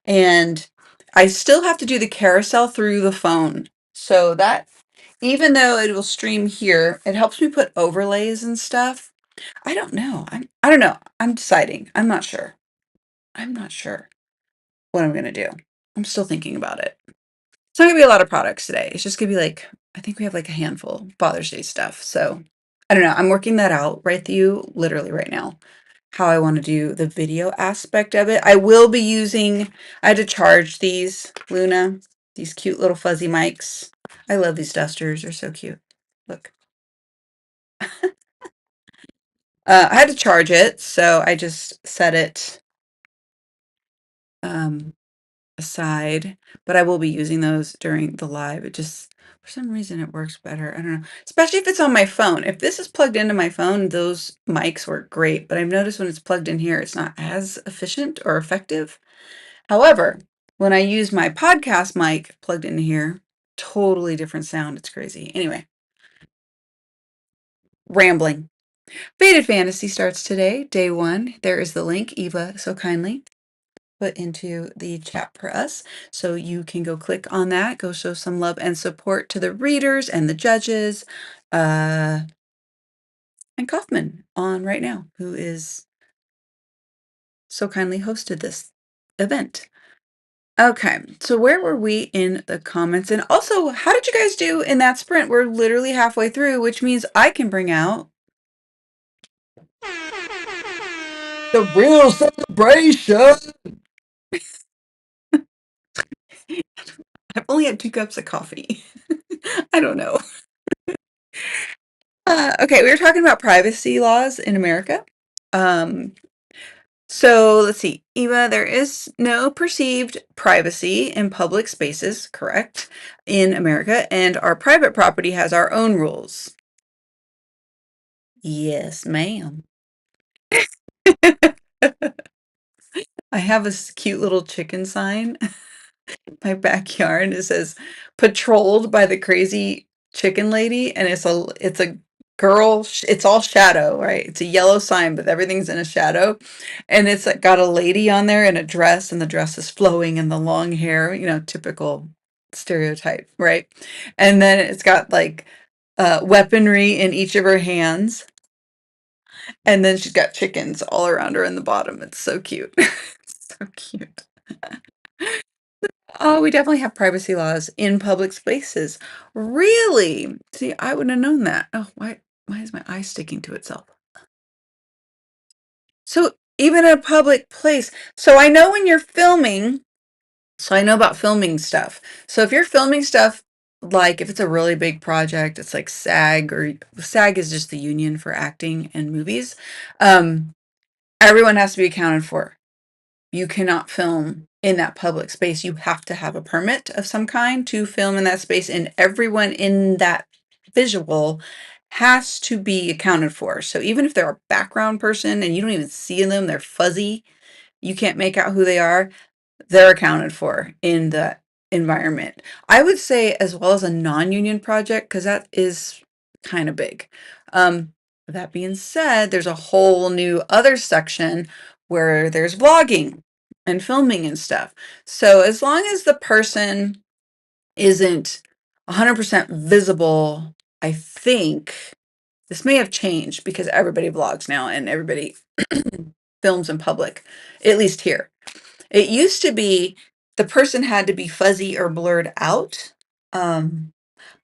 Speaker 1: And I still have to do the carousel through the phone. So that even though it will stream here, it helps me put overlays and stuff. I don't know. I don't know. I'm deciding. I'm not sure. I'm not sure what I'm gonna do. I'm still thinking about it. It's not gonna be a lot of products today. It's just gonna be like, I think we have like a handful of Father's Day stuff. So I don't know. I'm working that out right with you literally right now. How I want to do the video aspect of it. I will be using, I had to charge these Luna, these cute little fuzzy mics. I love these dusters. They're so cute. Look. I had to charge it, so I just set it um, aside, but I will be using those during the live. It just, for some reason, it works better. I don't know, especially if it's on my phone. If this is plugged into my phone, those mics work great, but I've noticed when it's plugged in here, it's not as efficient or effective. However, when I use my podcast mic plugged in here, totally different sound. It's crazy. Anyway, rambling. Faded Fantasy starts today, day one. There is the link Eva so kindly put into the chat for us. So you can go click on that, go show some love and support to the readers and the judges, and Kaufman on right now, who is so kindly hosted this event. Okay, so where were we in the comments? And also, how did you guys do in that sprint? We're literally halfway through, which means I can bring out the real celebration. I've only had 2 cups of coffee. I don't know. Okay, we were talking about privacy laws in America. Um, so let's see. Eva, there is no perceived privacy in public spaces, correct, in America, and our private property has our own rules. Yes, ma'am. I have a cute little chicken sign in my backyard. It says patrolled by the crazy chicken lady, and it's a girl, it's all shadow, right? It's a yellow sign, but everything's in a shadow. And it's like, got a lady on there in a dress, and the dress is flowing and the long hair, typical stereotype, right? And then it's got like weaponry in each of her hands. And then she's got chickens all around her in the bottom. It's so cute. So cute. Oh, we definitely have privacy laws in public spaces. Really? See, I wouldn't have known that. Oh, why is my eye sticking to itself? So even in a public place. So I know when you're filming, So I know about filming stuff. So if you're filming stuff, like if it's a really big project, it's like SAG, or SAG is just the union for acting and movies. Um, Everyone has to be accounted for. You cannot film in that public space. You have to have a permit of some kind to film in that space, and everyone in that visual has to be accounted for. So even if they're a background person and you don't even see them, they're fuzzy, you can't make out who they are, they're accounted for in the environment. I would say as well as a non-union project, because that is kind of big. That being said, there's a whole new other section where there's vlogging and filming and stuff. So as long as the person isn't 100% visible, I think this may have changed because everybody vlogs now and everybody films in public, at least here. It used to be the person had to be fuzzy or blurred out. Um,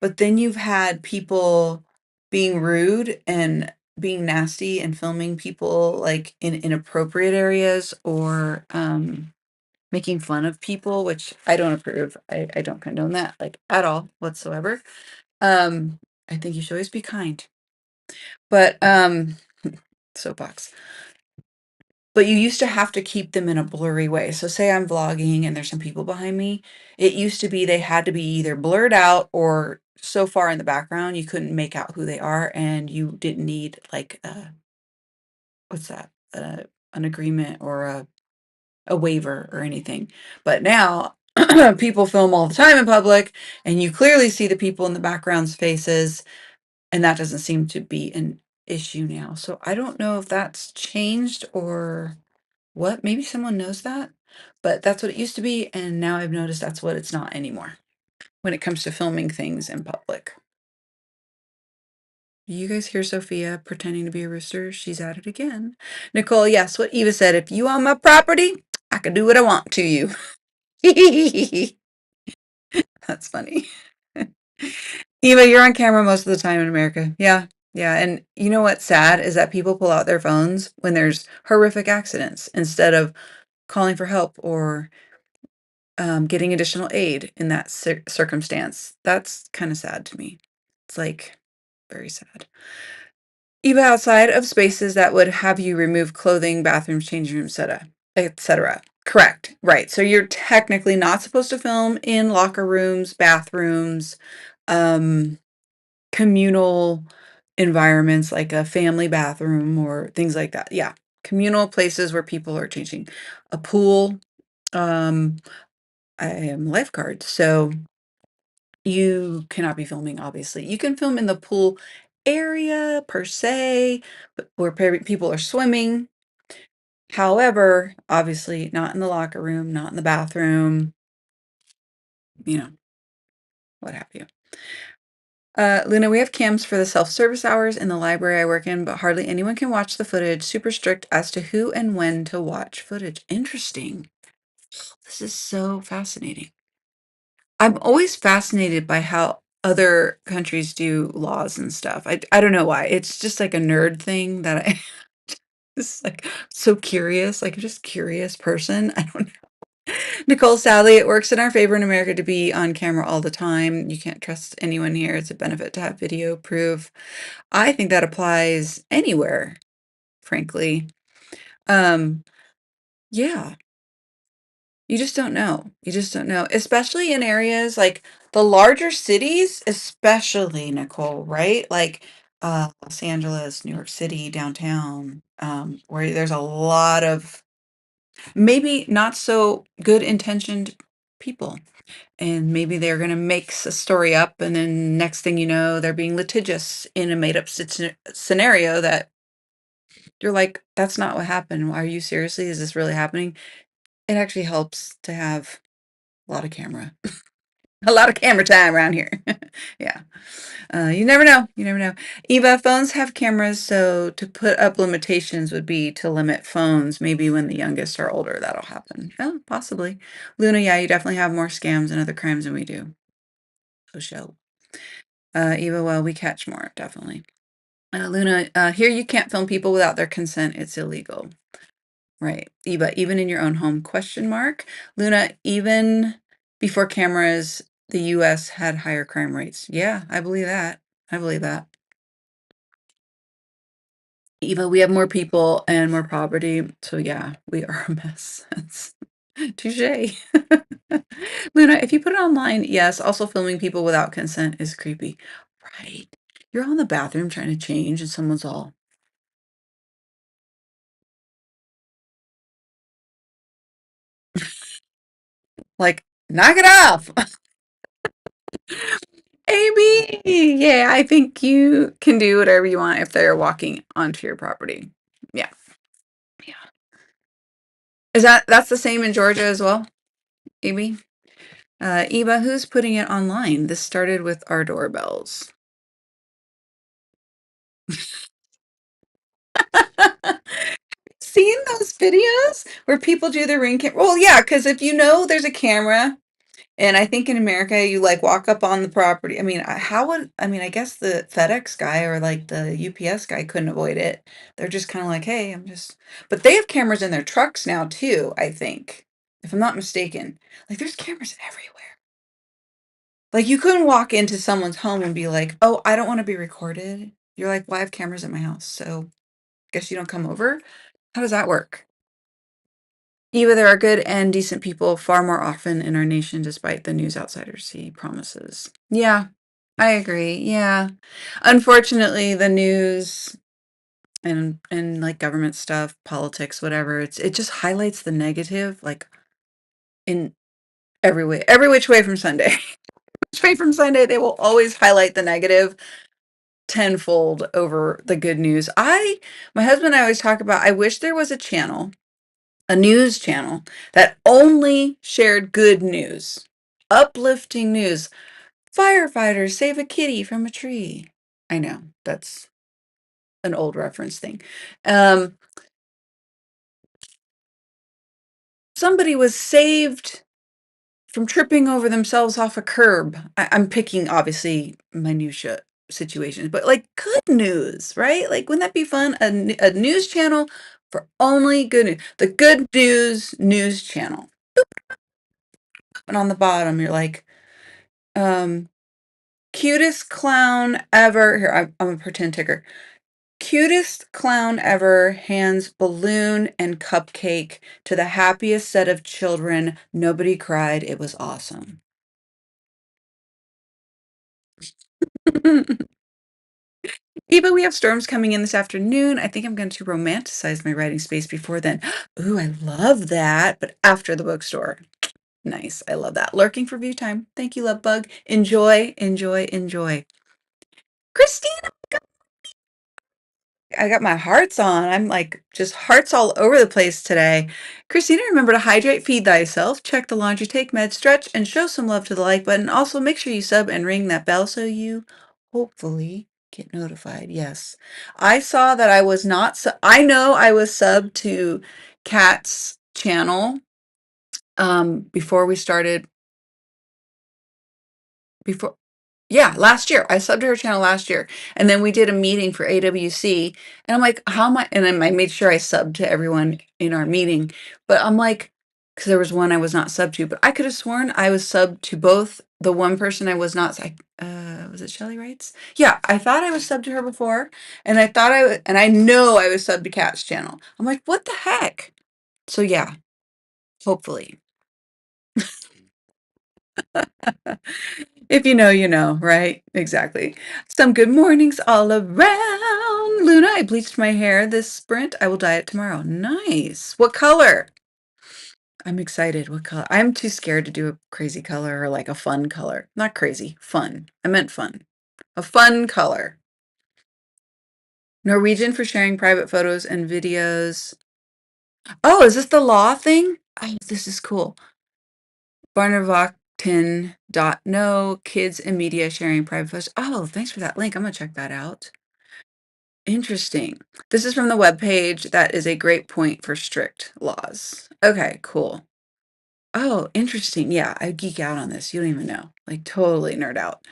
Speaker 1: but then you've had people being rude and being nasty and filming people like in inappropriate areas, or making fun of people, which I don't approve. I don't condone that like at all whatsoever. I think you should always be kind. But soapbox. But you used to have to keep them in a blurry way. So say I'm vlogging and there's some people behind me. It used to be they had to be either blurred out or so far in the background you couldn't make out who they are, and you didn't need like what's that? An agreement or a waiver or anything. But now people film all the time in public and you clearly see the people in the background's faces, and that doesn't seem to be an issue now. So I don't know if that's changed or what? Maybe someone knows that, but that's what it used to be, and now I've noticed that's what it's not anymore when it comes to filming things in public. You guys hear Sophia pretending to be a rooster? She's at it again. Nicole, yes, what Eva said. If you own my property, I can do what I want to you. That's funny. Eva, you're on camera most of the time in America. Yeah, yeah. And you know what's sad is that people pull out their phones when there's horrific accidents instead of calling for help or getting additional aid in that circumstance. That's kind of sad to me. It's like very sad. Even outside of spaces that would have you remove clothing, bathrooms, changing rooms, etc., etc. Correct. Right. So you're technically not supposed to film in locker rooms, bathrooms, um, communal environments like a family bathroom or things like that. Yeah. Communal places where people are changing. A pool. Um, I am a lifeguard, so you cannot be filming, obviously. You can film in the pool area per se, but where people are swimming. However, obviously not in the locker room, not in the bathroom, you know, what have you. Luna, we have cams for the self-service hours in the library I work in, but hardly anyone can watch the footage. Super strict as to who and when to watch footage. Interesting. This is so fascinating. I'm always fascinated by how other countries do laws and stuff. I don't know why. It's just like a nerd thing that I just like so curious, like I'm just curious person. I don't know. Nicole, sadly, it works in our favor in America to be on camera all the time. You can't trust anyone here. It's a benefit to have video proof. I think that applies anywhere, frankly. Um, yeah. You just don't know. You just don't know, especially in areas like the larger cities, especially Nicole, right? Like Los Angeles, New York City, downtown, where there's a lot of maybe not so good intentioned people. And maybe they're going to make a story up, and then next thing you know, they're being litigious in a made up scenario that you're like, that's not what happened. Are you seriously? Is this really happening? It actually helps to have a lot of camera. A lot of camera time around here. Yeah. You never know. You never know. Eva, phones have cameras, so to put up limitations would be to limit phones. Maybe when the youngest are older, that'll happen. Oh, possibly. Luna, yeah, you definitely have more scams and other crimes than we do. So show. Eva, well, we catch more, definitely. Luna, here you can't film people without their consent. It's illegal. Right. Even in your own home, question mark. Luna, even before cameras, the US had higher crime rates. Yeah, I believe that. I believe that. Eva, we have more people and more poverty, so yeah, we are a mess. Touche. Luna, if you put it online, yes, also filming people without consent is creepy. Right. You're on the bathroom trying to change and someone's all like, knock it off. AB. Yeah, I think you can do whatever you want if they're walking onto your property. Yeah. Yeah. That's the same in Georgia as well, AB? Eva, who's putting it online? This started with our doorbells. Seen those videos where people do the ring camera? Well, yeah, because if you know there's a camera, and I think in America you like walk up on the property. I mean, I guess the FedEx guy or like the UPS guy couldn't avoid it. They're just kind of like, hey, but they have cameras in their trucks now too, I think, if I'm not mistaken. Like there's cameras everywhere. Like you couldn't walk into someone's home and be like, oh, I don't want to be recorded. You're like, well, I have cameras in my house, so guess you don't come over. How does that work? Eva, there are good and decent people far more often in our nation, despite the news outsiders see promises. Yeah, I agree. Yeah. Unfortunately, the news and like government stuff, politics, whatever, it just highlights the negative, like in every which way from Sunday. Which way from Sunday, they will always highlight the negative tenfold over the good news. My husband and I always talk about, I wish there was a news channel that only shared good news, uplifting news. Firefighters save a kitty from a tree. I know that's an old reference thing. Um, Somebody was saved from tripping over themselves off a curb. I'm picking obviously minutia situations, but like good news, right? Like, wouldn't that be fun? A news channel for only good news. The Good News Channel. And on the bottom, you're like, um, cutest clown ever. Here, I'm a pretend ticker. Cutest clown ever hands balloon and cupcake to the happiest set of children. Nobody cried. It was awesome. Eva, we have storms coming in this afternoon. I think I'm going to romanticize my writing space before then. Ooh, I love that. But after the bookstore. Nice. I love that. Lurking for view time. Thank you, love bug. Enjoy, enjoy, enjoy. Christina, I got my hearts on. I'm like just hearts all over the place today. Christina, remember to hydrate, feed thyself, check the laundry, take meds, stretch, and show some love to the like button. Also, make sure you sub and ring that bell so you hopefully get notified. Yes. I saw that I was not, I know I was subbed to Kat's channel before we started, before yeah, last year. I subbed to her channel last year. And then we did a meeting for AWC. And I'm like, how am I? And then I made sure I subbed to everyone in our meeting. But I'm like, because there was one I was not subbed to, but I could have sworn I was subbed to both. The one person I was not, was it Shelly Wrights? Yeah, I thought I was subbed to her before. And and I know I was subbed to Kat's channel. I'm like, what the heck? So yeah, hopefully. If you know, you know, right? Exactly. Some good mornings all around. Luna, I bleached my hair this sprint. I will dye it tomorrow. Nice. What color? I'm excited. What color? I'm too scared to do a crazy color or like a fun color. Not crazy, fun. I meant fun. A fun color. Norwegian for sharing private photos and videos. Oh, is this the law thing? Oh, this is cool. No kids and media sharing private photos. Oh, thanks for that link. I'm gonna check that out. Interesting. This is from the webpage. That is a great point for strict laws. Okay, cool. Oh, interesting. Yeah, I geek out on this. You don't even know. Like totally nerd out.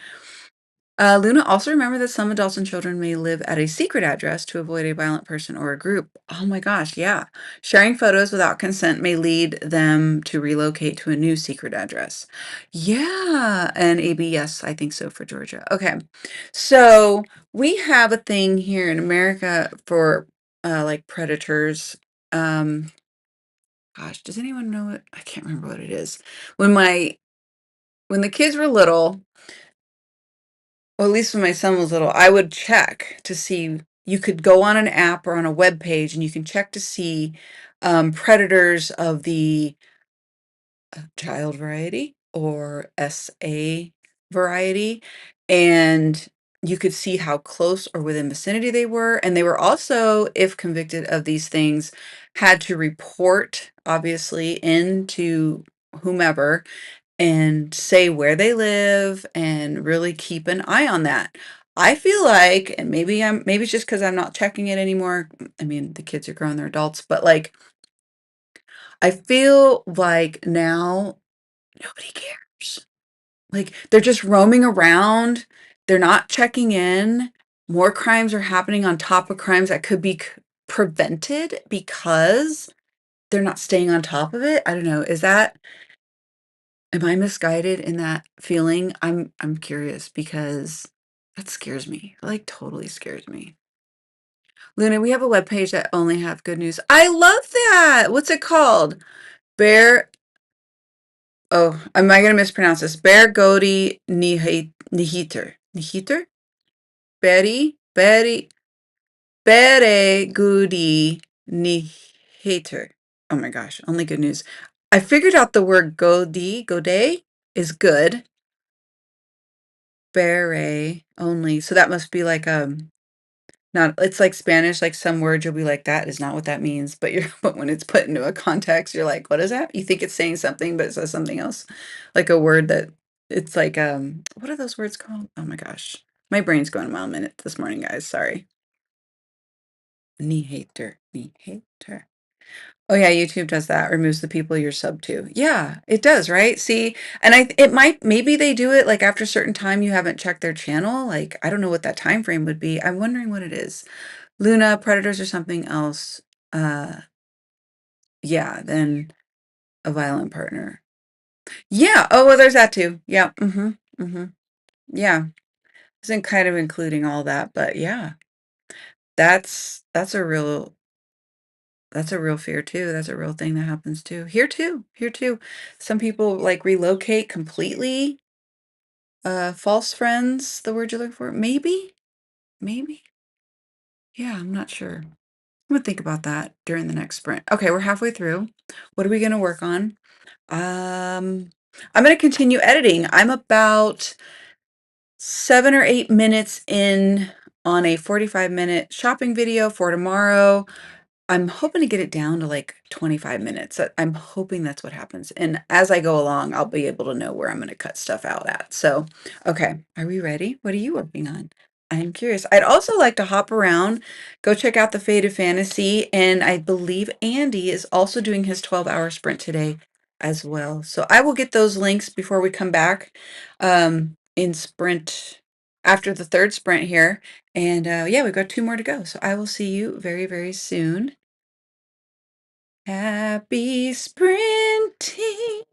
Speaker 1: Luna, also remember that some adults and children may live at a secret address to avoid a violent person or a group. Oh my gosh, yeah. Sharing photos without consent may lead them to relocate to a new secret address. Yeah. And AB, yes, I think so for Georgia. Okay. So we have a thing here in America for like predators. Um, Gosh, does anyone know it? I can't remember what it is. When my when the kids were little, or at least when my son was little, I would check to see. You could go on an app or on a web page, and you can check to see predators of the child variety or SA variety, and you could see how close or within vicinity they were. And they were also, if convicted of these things, had to report, obviously, into whomever and say where they live and really keep an eye on that. I feel like, and maybe it's just because I'm not checking it anymore. I mean, the kids are grown, they're adults, but like I feel like now nobody cares. Like they're just roaming around. They're not checking in. More crimes are happening on top of crimes that could be prevented because they're not staying on top of it. I don't know. Am I misguided in that feeling? I'm curious because that scares me. Like totally scares me. Luna, we have a webpage that only have good news. I love that. What's it called? Bear Oh, am I gonna mispronounce this? Bear Godi Nihiter. Nihiter? Betty Bere Gudi Nihiter. Oh my gosh, only good news. I figured out the word Gode is good. Bere only. So that must be like not it's like Spanish, like some words you'll be like, that is not what that means. But you're but when it's put into a context, you're like, what is that? You think it's saying something, but it says something else. Like a word that it's like what are those words called? Oh my gosh. My brain's going a mile a minute this morning, guys. Sorry. Knee hater. Knee hater. Oh yeah, YouTube does that. Removes the people you're sub to. Yeah, it does, right? See, and it might maybe they do it like after a certain time you haven't checked their channel. Like I don't know what that time frame would be. I'm wondering what it is. Luna, predators or something else. Uh yeah, then a violent partner. Yeah. Oh well there's that too. Yeah. Mm-hmm. Mm-hmm. Yeah. Isn't kind of including all that, but yeah. That's a real fear too. That's a real thing that happens too. Here too. Here too. Some people like relocate completely. False friends, the word you're looking for. Maybe. Maybe. Yeah, I'm not sure. I'm gonna think about that during the next sprint. Okay, we're halfway through. What are we gonna work on? Um, I'm gonna continue editing. I'm about 7 or 8 minutes in on a 45-minute shopping video for tomorrow. I'm hoping to get it down to like 25 minutes. I'm hoping that's what happens. And as I go along, I'll be able to know where I'm going to cut stuff out at. So, okay, are we ready? What are you working on? I'm curious. I'd also like to hop around, go check out the Fate of Fantasy, and I believe Andy is also doing his 12-hour sprint today as well. So I will get those links before we come back in sprint after the third sprint here. And yeah, we've got 2 more to go. So I will see you very, very soon. Happy sprinting.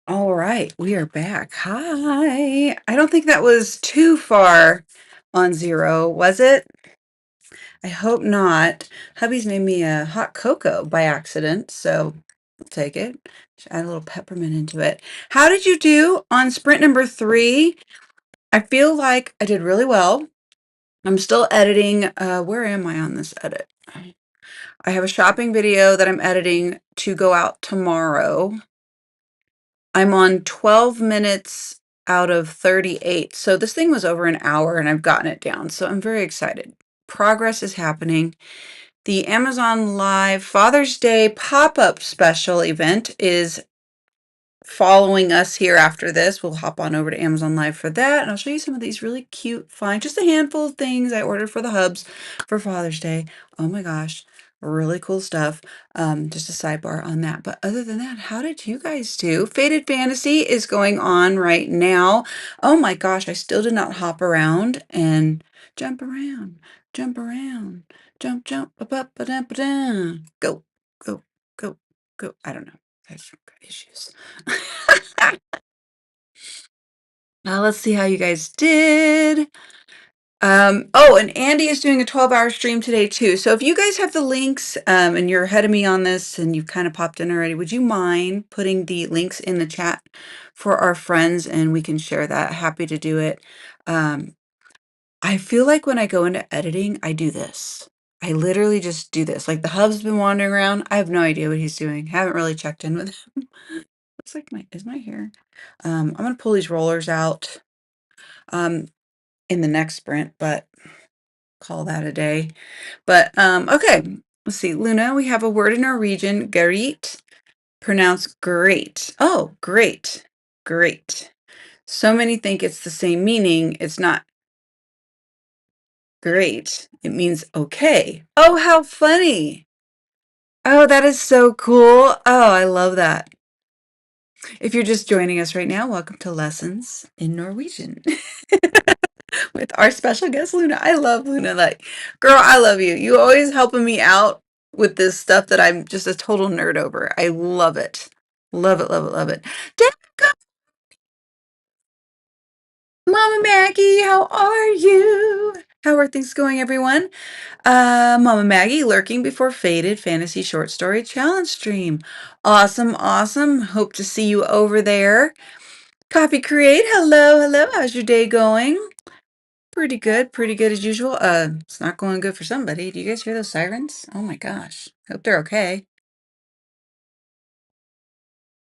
Speaker 1: All right, we are back. Hi. I don't think that was too far on zero, was it? I hope not. Hubby's made me a hot cocoa by accident, so I'll take it. Just add a little peppermint into it. How did you do on sprint number 3? I feel like I did really well. I'm still editing. Where am I on this edit? I have a shopping video that I'm editing to go out tomorrow. I'm on 12 minutes out of 38. So this thing was over an hour and I've gotten it down. So I'm very excited. Progress is happening. The Amazon Live Father's Day pop-up special event is following us here after this. We'll hop on over to Amazon Live for that. And I'll show you some of these really cute, fine, just a handful of things I ordered for the hubs for Father's Day. Oh my gosh, really cool stuff. Just a sidebar on that. But other than that, how did you guys do? Faded Fantasy is going on right now. Oh my gosh, I still did not hop around and jump around, jump around, jump, jump, up, up, ba, da, ba, da. Go, go, go, go. I don't know. I've got issues. Let's see how you guys did. Oh, and Andy is doing a 12-hour stream today too. So if you guys have the links and you're ahead of me on this and you've kind of popped in already, would you mind putting the links in the chat for our friends and we can share that? Happy to do it. I feel like when I go into editing, I do this. I literally just do this. Like the hub's been wandering around. I have no idea what he's doing. Haven't really checked in with him. Looks like is my hair. I'm gonna pull these rollers out in the next sprint, but call that a day. But okay, let's see. Luna, we have a word in Norwegian, Garit, pronounced great. Oh, great, great. So many think it's the same meaning. It's not great. It means okay. Oh, how funny. Oh, that is so cool. Oh, I love that. If you're just joining us right now, welcome to Lessons in Norwegian with our special guest, Luna. I love Luna. Like, girl, I love you. You always helping me out with this stuff that I'm just a total nerd over. I love it. Love it, love it, love it. Danica, Mama Maggie, how are you? How are things going, everyone? Mama Maggie lurking before Faded Fantasy Short Story Challenge stream. Awesome, awesome. Hope to see you over there. Coffee Create, hello, hello. How's your day going? Pretty good as usual. It's not going good for somebody. Do you guys hear those sirens? Oh my gosh. Hope they're okay.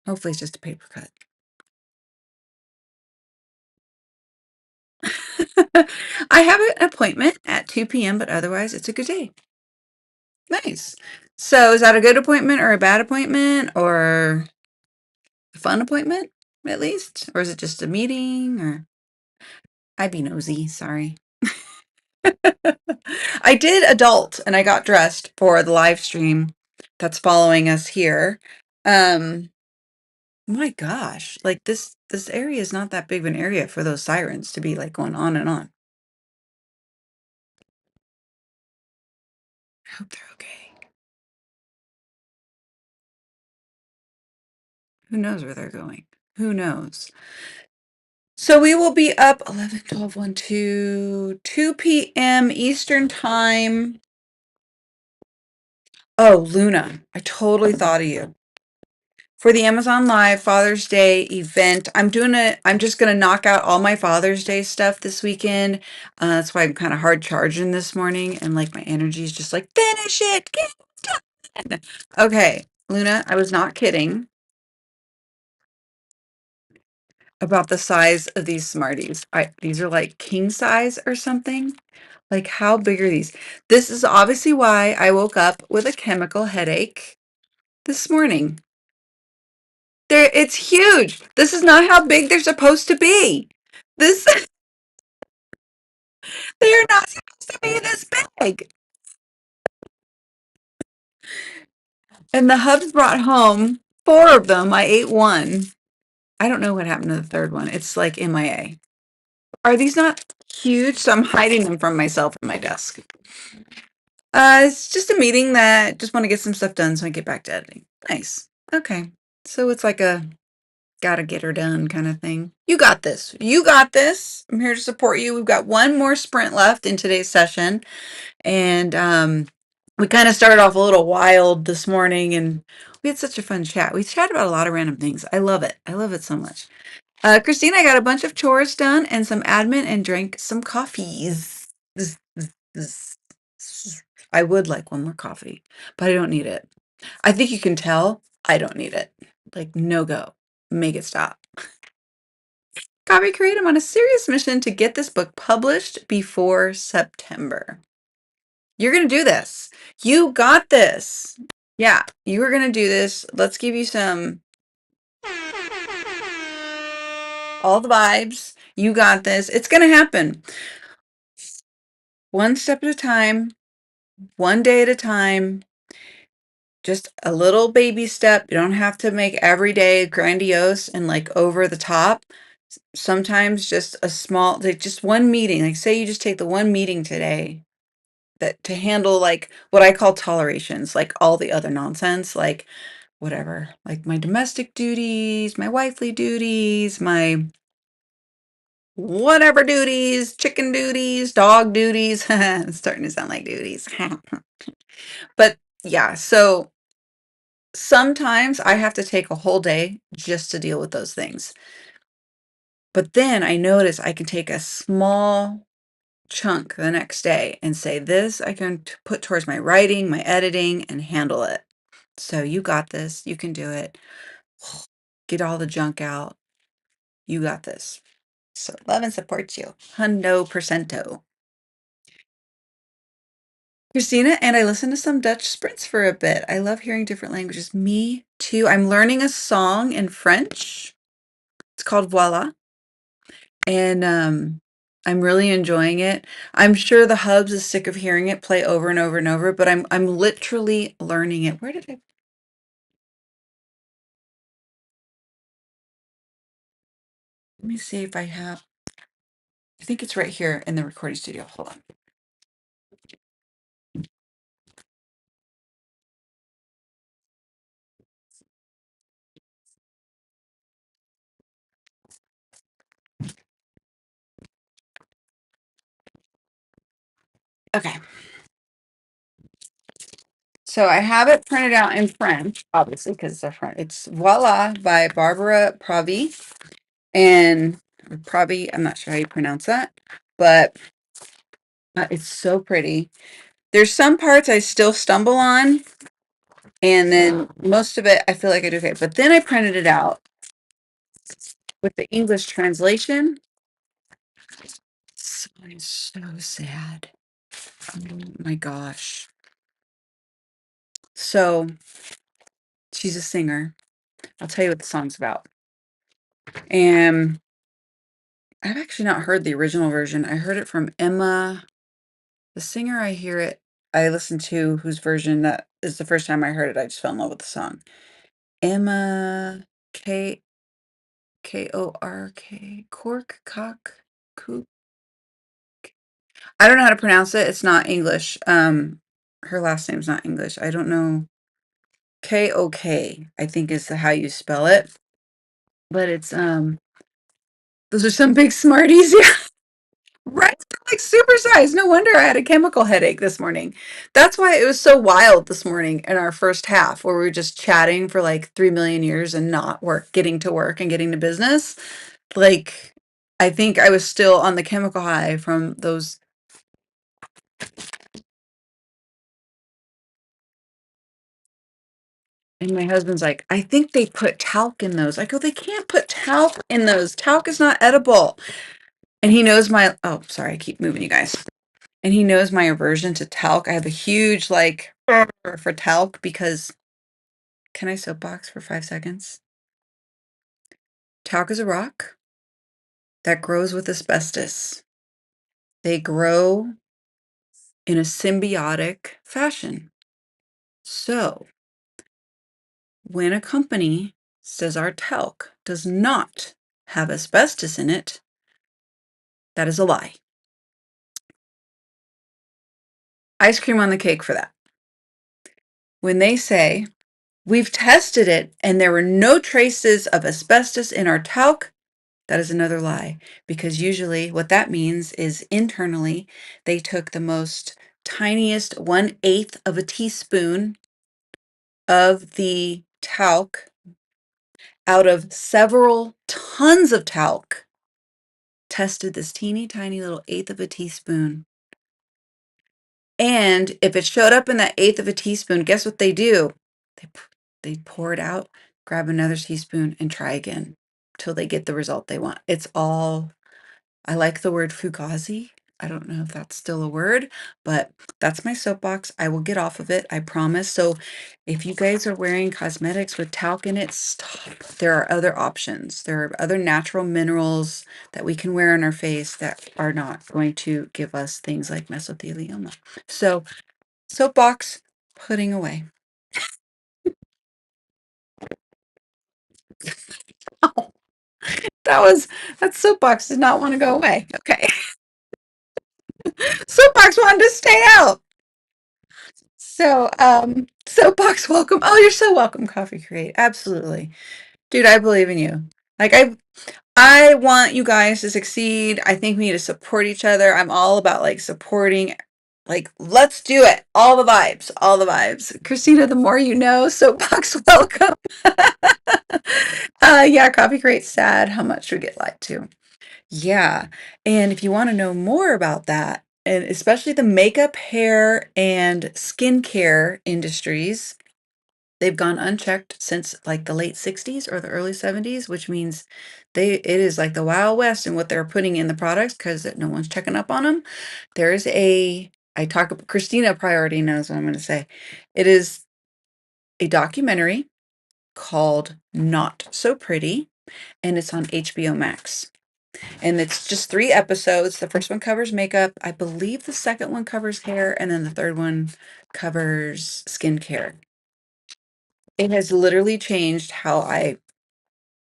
Speaker 1: Hopefully it's just a paper cut. I have an appointment at 2 p.m., but otherwise it's a good day. Nice. So is that a good appointment or a bad appointment or a fun appointment at least? Or is it just a meeting or I'd be nosy, sorry. I did adult and I got dressed for the live stream that's following us here. My gosh, like this area is not that big of an area for those sirens to be like going on and on. I hope they're okay. Who knows where they're going? Who knows? So we will be up 11, 12, 1, 2, 2 p.m. Eastern time. Oh, Luna, I totally thought of you. For the Amazon Live Father's Day event, I'm just gonna knock out all my Father's Day stuff this weekend. That's why I'm kind of hard charging this morning, and like my energy is just like finish it, get it done. Okay, Luna, I was not kidding about the size of these Smarties. These are like king size or something. Like how big are these? This is obviously why I woke up with a chemical headache this morning. It's huge. This is not how big they're supposed to be. This they are not supposed to be this big. And the hubs brought home 4 of them. I ate one. I don't know what happened to the third one. It's like MIA. Are these not huge? So I'm hiding them from myself at my desk. It's just a meeting that just want to get some stuff done so I get back to editing. Nice. Okay. So it's like a gotta get her done kind of thing. You got this. You got this. I'm here to support you. We've got one more sprint left in today's session. And we kind of started off a little wild this morning and we had such a fun chat. We chatted about a lot of random things. I love it. I love it so much. Christine, I got a bunch of chores done and some admin and drank some coffees. I would like one more coffee, but I don't need it. I think you can tell I don't need it. Like, no go. Make it stop. Coffee Create, I'm on a serious mission to get this book published before September. You're going to do this. You got this. Yeah, you are going to do this. Let's give you all the vibes. You got this. It's going to happen. One step at a time, one day at a time. Just a little baby step. You don't have to make every day grandiose and like over the top. Sometimes just a small, like just one meeting. Like say you just take the one meeting today that to handle like what I call tolerations, like all the other nonsense, like whatever, like my domestic duties, my wifely duties, my whatever duties, chicken duties, dog duties. It's starting to sound like duties. But yeah, so sometimes I have to take a whole day just to deal with those things. But then I notice I can take a small chunk the next day and say, this I can put towards my writing, my editing, and handle it. So you got this. You can do it. Get all the junk out. You got this. So love and support you. Hundo percento. Christina, and I listened to some Dutch sprints for a bit. I love hearing different languages. Me too. I'm learning a song in French. It's called Voila. And I'm really enjoying it. I'm sure the hubs is sick of hearing it play over and over and over, but I'm literally learning it. Where did I let me see if I have I think it's right here in the recording studio. Hold on. Okay. So I have it printed out in French, obviously, because it's a French. It's Voila by Barbara Pravi. And Pravi, I'm not sure how you pronounce that, but it's so pretty. There's some parts I still stumble on, and then most of it I feel like I do okay. But then I printed it out with the English translation. So it's so sad. Oh my gosh. So she's a singer. I'll tell you what the song's about. And I've actually not heard the original version. I heard it from Emma, the singer. I listened to whose version that is the first time I heard it. I just fell in love with the song. Emma Kork, Cork, Cock, Cook. I don't know how to pronounce it. It's not English. Her last name's not English. I don't know. K-O-K, I think is how you spell it. But it's those are some big smarties. Yeah. Right. They're like supersized. No wonder I had a chemical headache this morning. That's why it was so wild this morning in our first half where we were just chatting for like 3 million years and not getting to work and getting to business. Like I think I was still on the chemical high from those. And my husband's like, I think they put talc in those. I go, they can't put talc in those. Talc is not edible. And he knows oh, sorry, I keep moving you guys. And he knows my aversion to talc. I have a huge like for talc because, can I soapbox for 5 seconds? Talc is a rock that grows with asbestos. They grow in a symbiotic fashion. So when a company says our talc does not have asbestos in it, that is a lie. Ice cream on the cake for that. When they say We've tested it and there were no traces of asbestos in our talc. That is another lie, because usually what that means is internally they took the most tiniest 1/8 of a teaspoon of the talc out of several tons of talc, tested this teeny tiny little eighth of a teaspoon. And if it showed up in that eighth of a teaspoon, guess what they do? They, they pour it out, grab another teaspoon, and try again till they get the result they want. It's all, I like the word fugazi. I don't know if that's still a word, but that's my soapbox. I will get off of it, I promise. So if you guys are wearing cosmetics with talc in it, stop. There are other options. There are other natural minerals that we can wear on our face that are not going to give us things like mesothelioma. So soapbox, putting away. That soapbox did not want to go away. Okay. Soapbox wanted to stay out. So, soapbox, welcome. Oh, you're so welcome, Coffee Create. Absolutely. Dude, I believe in you. Like I want you guys to succeed. I think we need to support each other. I'm all about like supporting, like, let's do it. All the vibes, all the vibes. Christina, the more you know, soapbox, welcome. Yeah, Coffee Create's sad how much we get lied to. Yeah. And if you want to know more about that, and especially the makeup, hair, and skincare industries, they've gone unchecked since like the late 60s or the early 70s, which means it is like the Wild West in what they're putting in the products because no one's checking up on them. There's I talk about Christina Priority knows what I'm going to say. It is a documentary called Not So Pretty, and it's on HBO Max. And it's just 3 episodes. The first one covers makeup. I believe the second one covers hair, and then the third one covers skincare. It has literally changed how I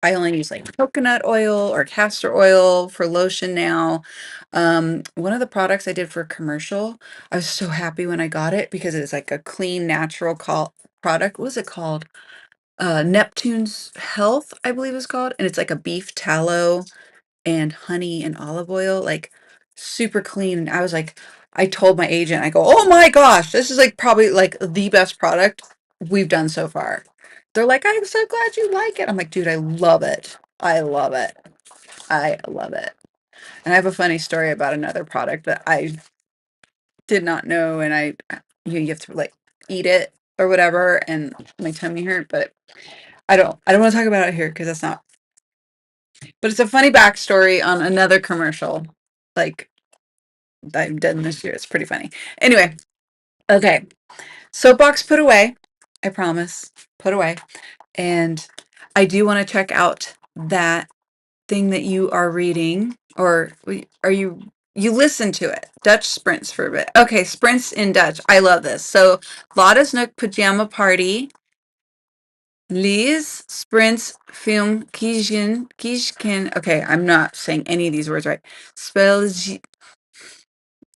Speaker 1: only use like coconut oil or castor oil for lotion now. One of the products I did for a commercial, I was so happy when I got it because it's like a clean, natural product. What was it called? Neptune's Health, I believe it's called. And it's like a beef tallow and honey and olive oil, like super clean. And I was like, I told my agent, I go, oh my gosh, this is like probably like the best product we've done so far. They're like, I'm so glad you like it. I'm like, dude, I love it. I love it. I love it. And I have a funny story about another product that I did not know. And you have to like eat it or whatever. And my tummy hurt, but I don't want to talk about it here because that's not, but it's a funny backstory on another commercial. Like, I've done this year. It's pretty funny. Anyway, okay. Soapbox put away. I promise. Put away. And I do want to check out that thing that you are reading, or are you listen to it? Dutch sprints for a bit. Okay, sprints in Dutch. I love this. So, Lada's Nook Pajama Party. Lees sprints film Kiesken. Okay, I'm not saying any of these words right. Spell.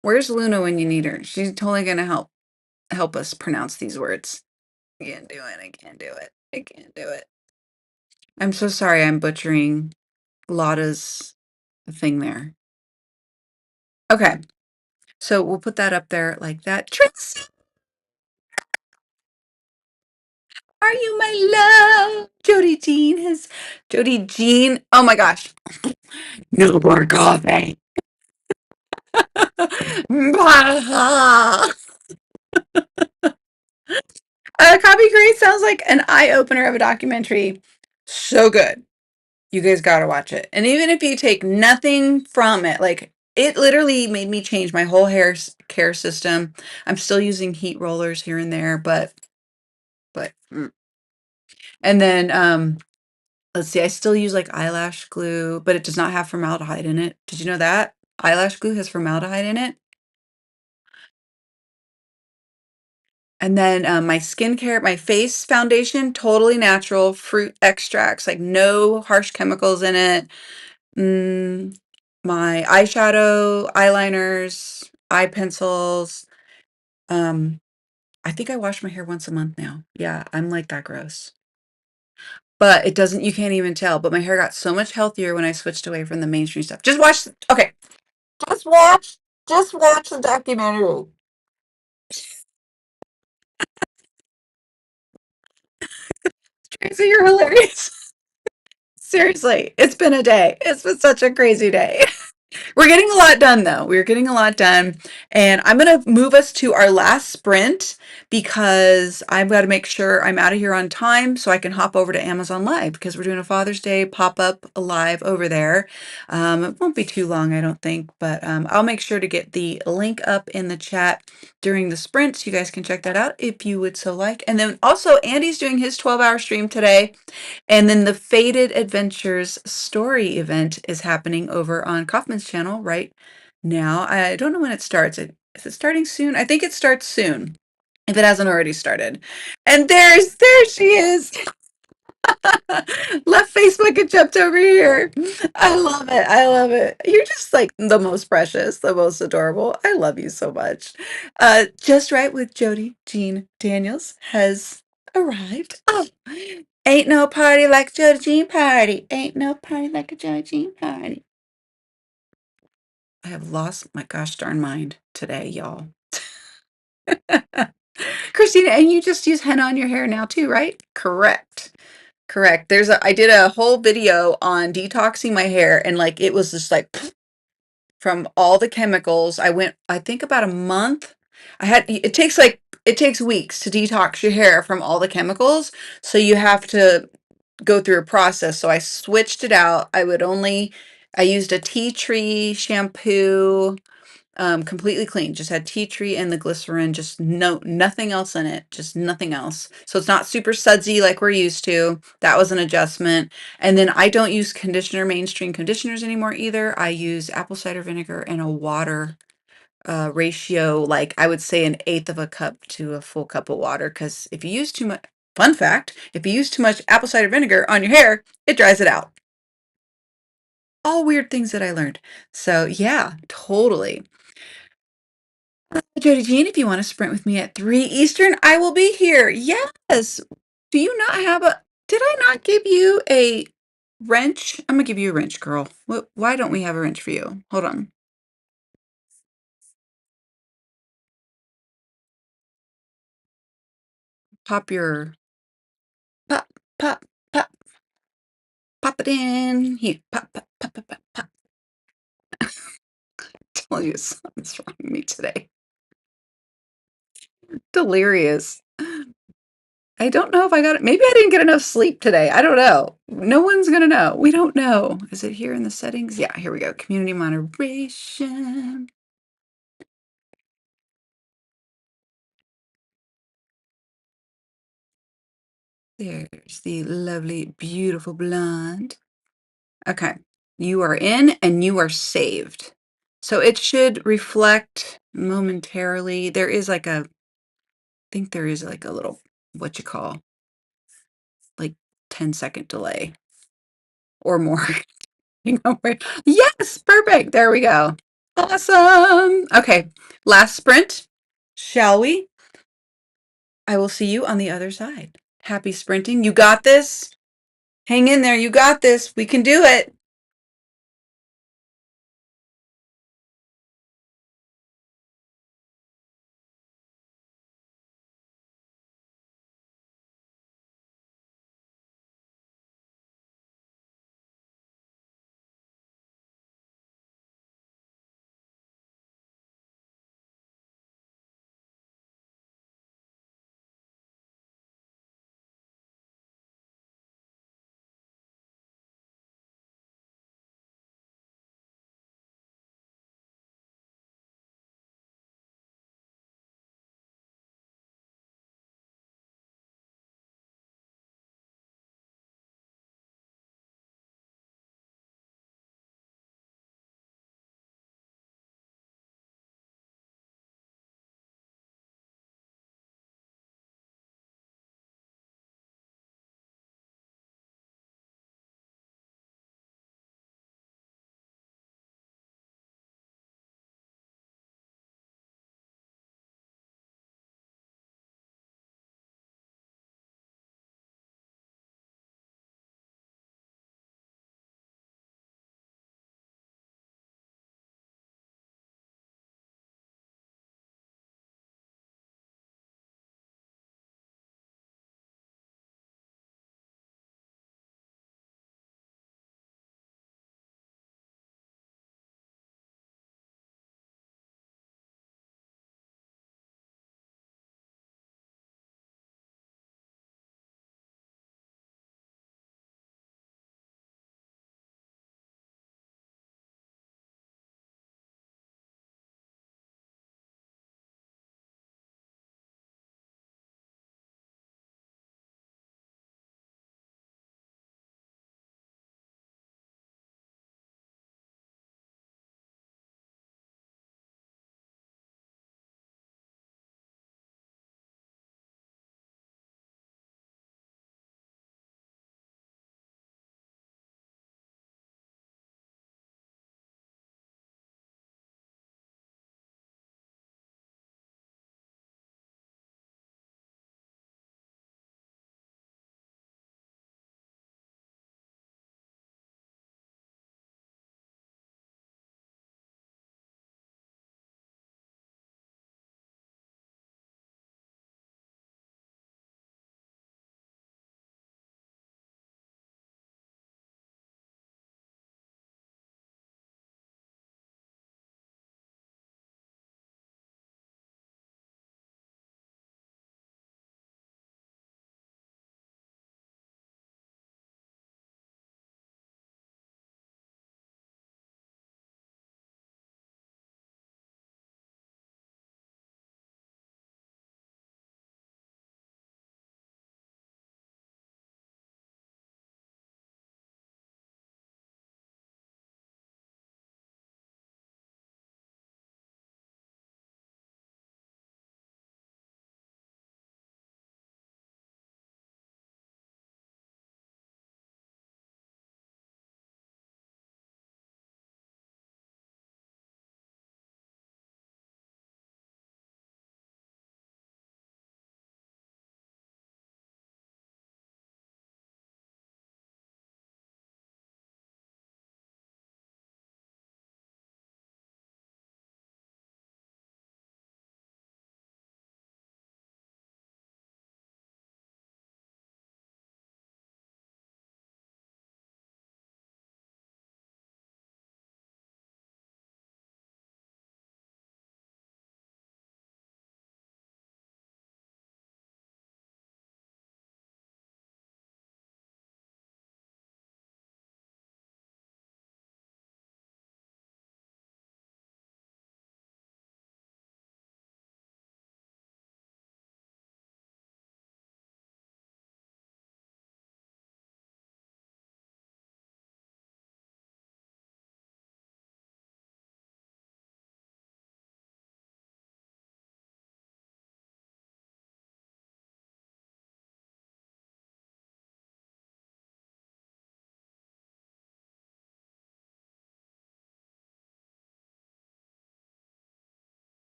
Speaker 1: Where's Luna when you need her? She's totally gonna help us pronounce these words. I can't do it. I can't do it. I can't do it. I'm so sorry I'm butchering Lotta's thing there. Okay. So we'll put that up there like that. Tracy, are you my love? Jody Jean. Oh my gosh. No more coffee. Copy Great sounds like an eye opener of a documentary. So good. You guys gotta watch it. And even if you take nothing from it, like it literally made me change my whole hair care system. I'm still using heat rollers here and there, but and then let's see, I still use like eyelash glue, but it does not have formaldehyde in it. Did you know that? Eyelash glue has formaldehyde in it. And then my skincare, my face foundation, totally natural, fruit extracts, like no harsh chemicals in it. Mm, my eyeshadow, eyeliners, eye pencils, um, I think I wash my hair once a month now. Yeah, I'm like that gross. But it doesn't, you can't even tell. But my hair got so much healthier when I switched away from the mainstream stuff. Just watch, okay, just watch, just watch the documentary. Tracy, you're hilarious. Seriously, it's been a day. It's been such a crazy day. We're getting a lot done though. We're getting a lot done. And I'm going to move us to our last sprint because I've got to make sure I'm out of here on time so I can hop over to Amazon Live because we're doing a Father's Day pop-up live over there. It won't be too long, I don't think, but I'll make sure to get the link up in the chat during the sprint so you guys can check that out if you would so like. And then also Andy's doing his 12-hour stream today. And then the Faded Adventures story event is happening over on Kaufman's channel right now. I don't know when it starts. Is it starting soon? I think it starts soon, if it hasn't already started. And there she is. Left Facebook and jumped over here. I love it. I love it. You're just like the most precious, the most adorable. I love you so much. Just Right with Jody Jean Daniels has arrived. Oh, ain't no party like a Jody Jean party. Ain't no party like a Jody Jean party. I have lost my gosh darn mind today, y'all. Christina, and you just use henna on your hair now too, right? Correct. Correct. I did a whole video on detoxing my hair and like it was just like from all the chemicals. I went, I think about a month. It takes weeks to detox your hair from all the chemicals. So you have to go through a process. So I switched it out. I used a tea tree shampoo, completely clean, just had tea tree and the glycerin, just nothing else in it, just nothing else. So it's not super sudsy like we're used to. That was an adjustment. And then I don't use mainstream conditioners anymore either. I use apple cider vinegar and a water ratio, like I would say an eighth of a cup to a full cup of water. Because if you use too much, fun fact, if you use too much apple cider vinegar on your hair, it dries it out. All weird things that I learned. So yeah, totally. Jody Jean, if you want to sprint with me at 3 Eastern, I will be here. Yes. Do you not have did I not give you a wrench? I'm gonna give you a wrench, girl. Why don't we have a wrench for you? Hold on. Pop your, pop, pop, pop, pop it in. Here, pop, pop, pop, pop, pop, pop. Tell you something's wrong with me today. Delirious. I don't know if I got it. Maybe I didn't get enough sleep today. I don't know. No one's gonna know. We don't know. Is it here in the settings? Yeah, here we go. Community moderation. There's the lovely, beautiful blonde. Okay. You are in and you are saved. So it should reflect momentarily. I think there is like a little, what you call, like 10-second delay or more. You know, right? Yes, perfect. There we go. Awesome. Okay, last sprint. Shall we? I will see you on the other side. Happy sprinting. You got this. Hang in there. You got this. We can do it.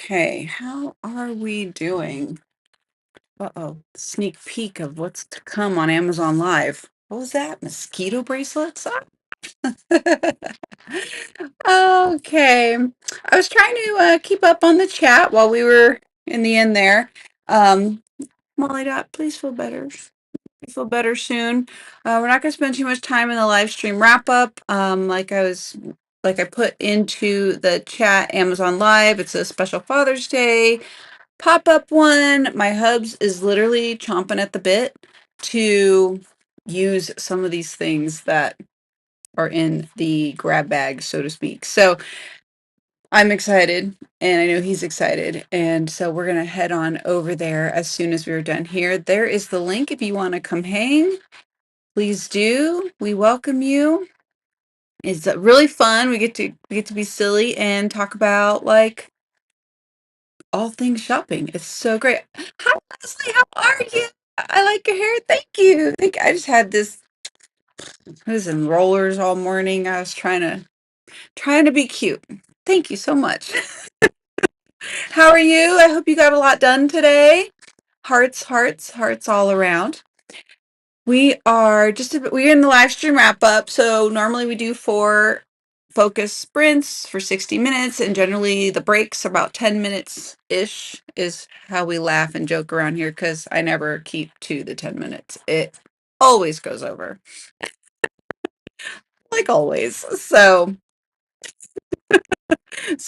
Speaker 1: Okay, how are we doing? Uh-oh, sneak peek of what's to come on Amazon Live. What was that? Mosquito bracelets? Okay. I was trying to keep up on the chat while we were in the end there. Molly Dot, please feel better. Feel better soon. We're not going to spend too much time in the live stream wrap up. Like I put into the chat, Amazon Live. It's a special Father's Day pop-up one. My hubs is literally chomping at the bit to use some of these things that are in the grab bag, so to speak. So I'm excited, and I know he's excited, and so we're gonna head on over there as soon as we're done here. There is the link if you want to come hang. Please do. We welcome you. It's really fun. We get to be silly and talk about like all things shopping. It's so great. Hi, Leslie. How are you? I like your hair. Thank you. I just had this. I was in rollers all morning. I was trying to be cute. Thank you so much. How are you? I hope you got a lot done today. Hearts, hearts, hearts all around. We're in the live stream wrap up. So normally we do 4 focus sprints for 60 minutes, and generally the breaks are about 10 minutes ish is how we laugh and joke around here because I never keep to the 10 minutes. It always goes over, like always. So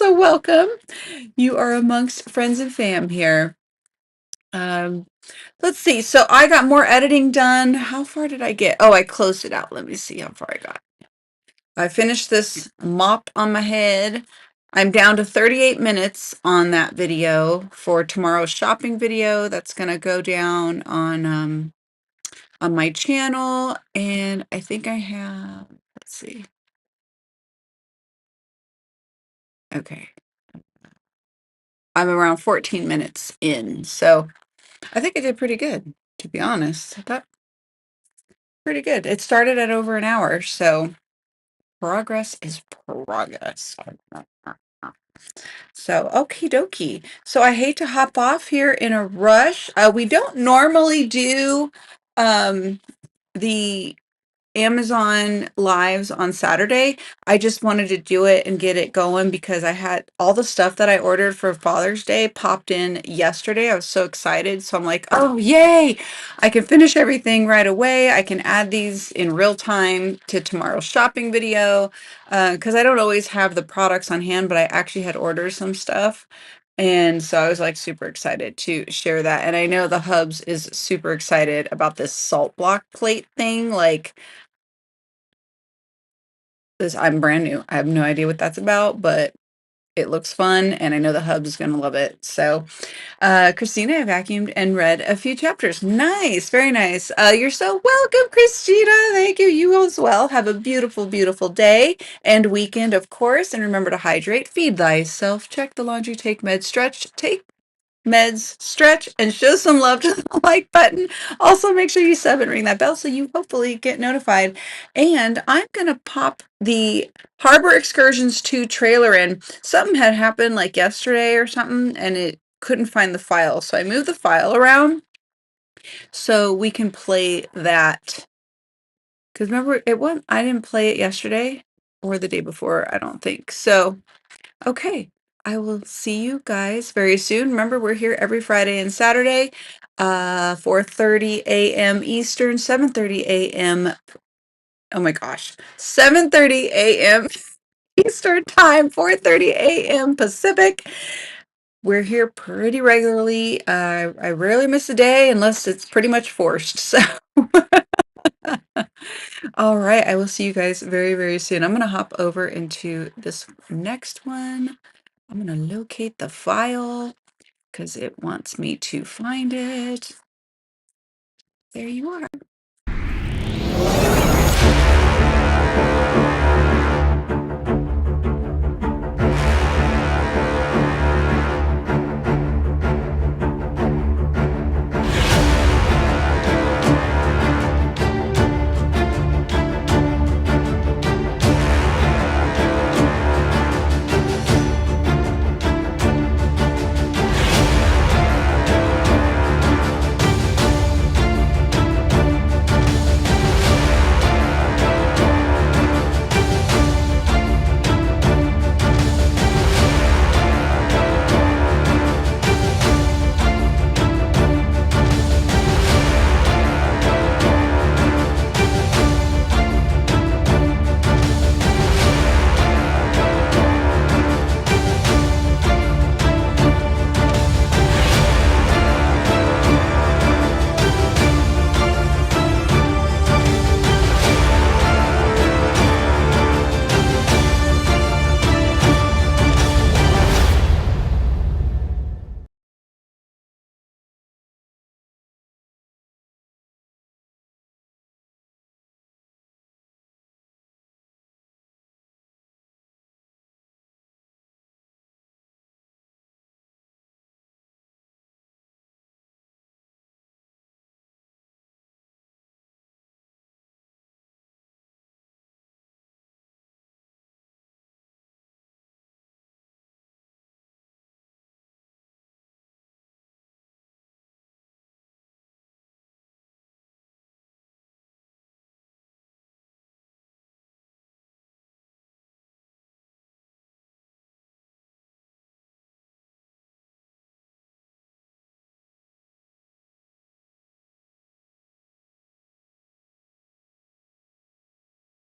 Speaker 1: welcome. You are amongst friends and fam here. Um, let's see. So I got more editing done. How far did I get? Oh, I closed it out. Let me see how far I got. I finished this mop on my head. I'm down to 38 minutes on that video for tomorrow's shopping video. That's gonna go down on my channel, and I think I have. Let's see. Okay, I'm around 14 minutes in, so I think I did pretty good. To be honest, I thought pretty good. It started at over an hour, so progress is progress. So, okie dokie. So I hate to hop off here in a rush. We don't normally do the Amazon lives on Saturday. I just wanted to do it and get it going because I had all the stuff that I ordered for Father's Day popped in yesterday. I was so excited. So I'm like, oh, yay. I can finish everything right away. I can add these in real time to tomorrow's shopping video because I don't always have the products on hand, but I actually had ordered some stuff. And so I was like super excited to share that. And I know the Hubs is super excited about this salt block plate thing. Like, I'm brand new. I have no idea what that's about, but it looks fun, and I know the Hub is going to love it. So, Christina, I vacuumed and read a few chapters. Nice, very nice. You're so welcome, Christina. Thank you. You as well. Have a beautiful, beautiful day and weekend, of course. And remember to hydrate, feed thyself, check the laundry, take meds, stretch, take meds, stretch, and show some love to the like button. Also, make sure you sub and ring that bell so you hopefully get notified. And I'm going to pop the Harbor Excursions 2 trailer in. Something had happened like yesterday or something, and it couldn't find the file. So I moved the file around so we can play that. Because remember, I didn't play it yesterday or the day before, I don't think. So okay. I will see you guys very soon. Remember, we're here every Friday and Saturday, 4:30 a.m. Eastern, 7:30 a.m. Oh my gosh, 7:30 a.m. Eastern time, 4:30 a.m. Pacific. We're here pretty regularly. I rarely miss a day unless it's pretty much forced. So, all right, I will see you guys very, very soon. I'm going to hop over into this next one. I'm going to locate the file because it wants me to find it. There you are.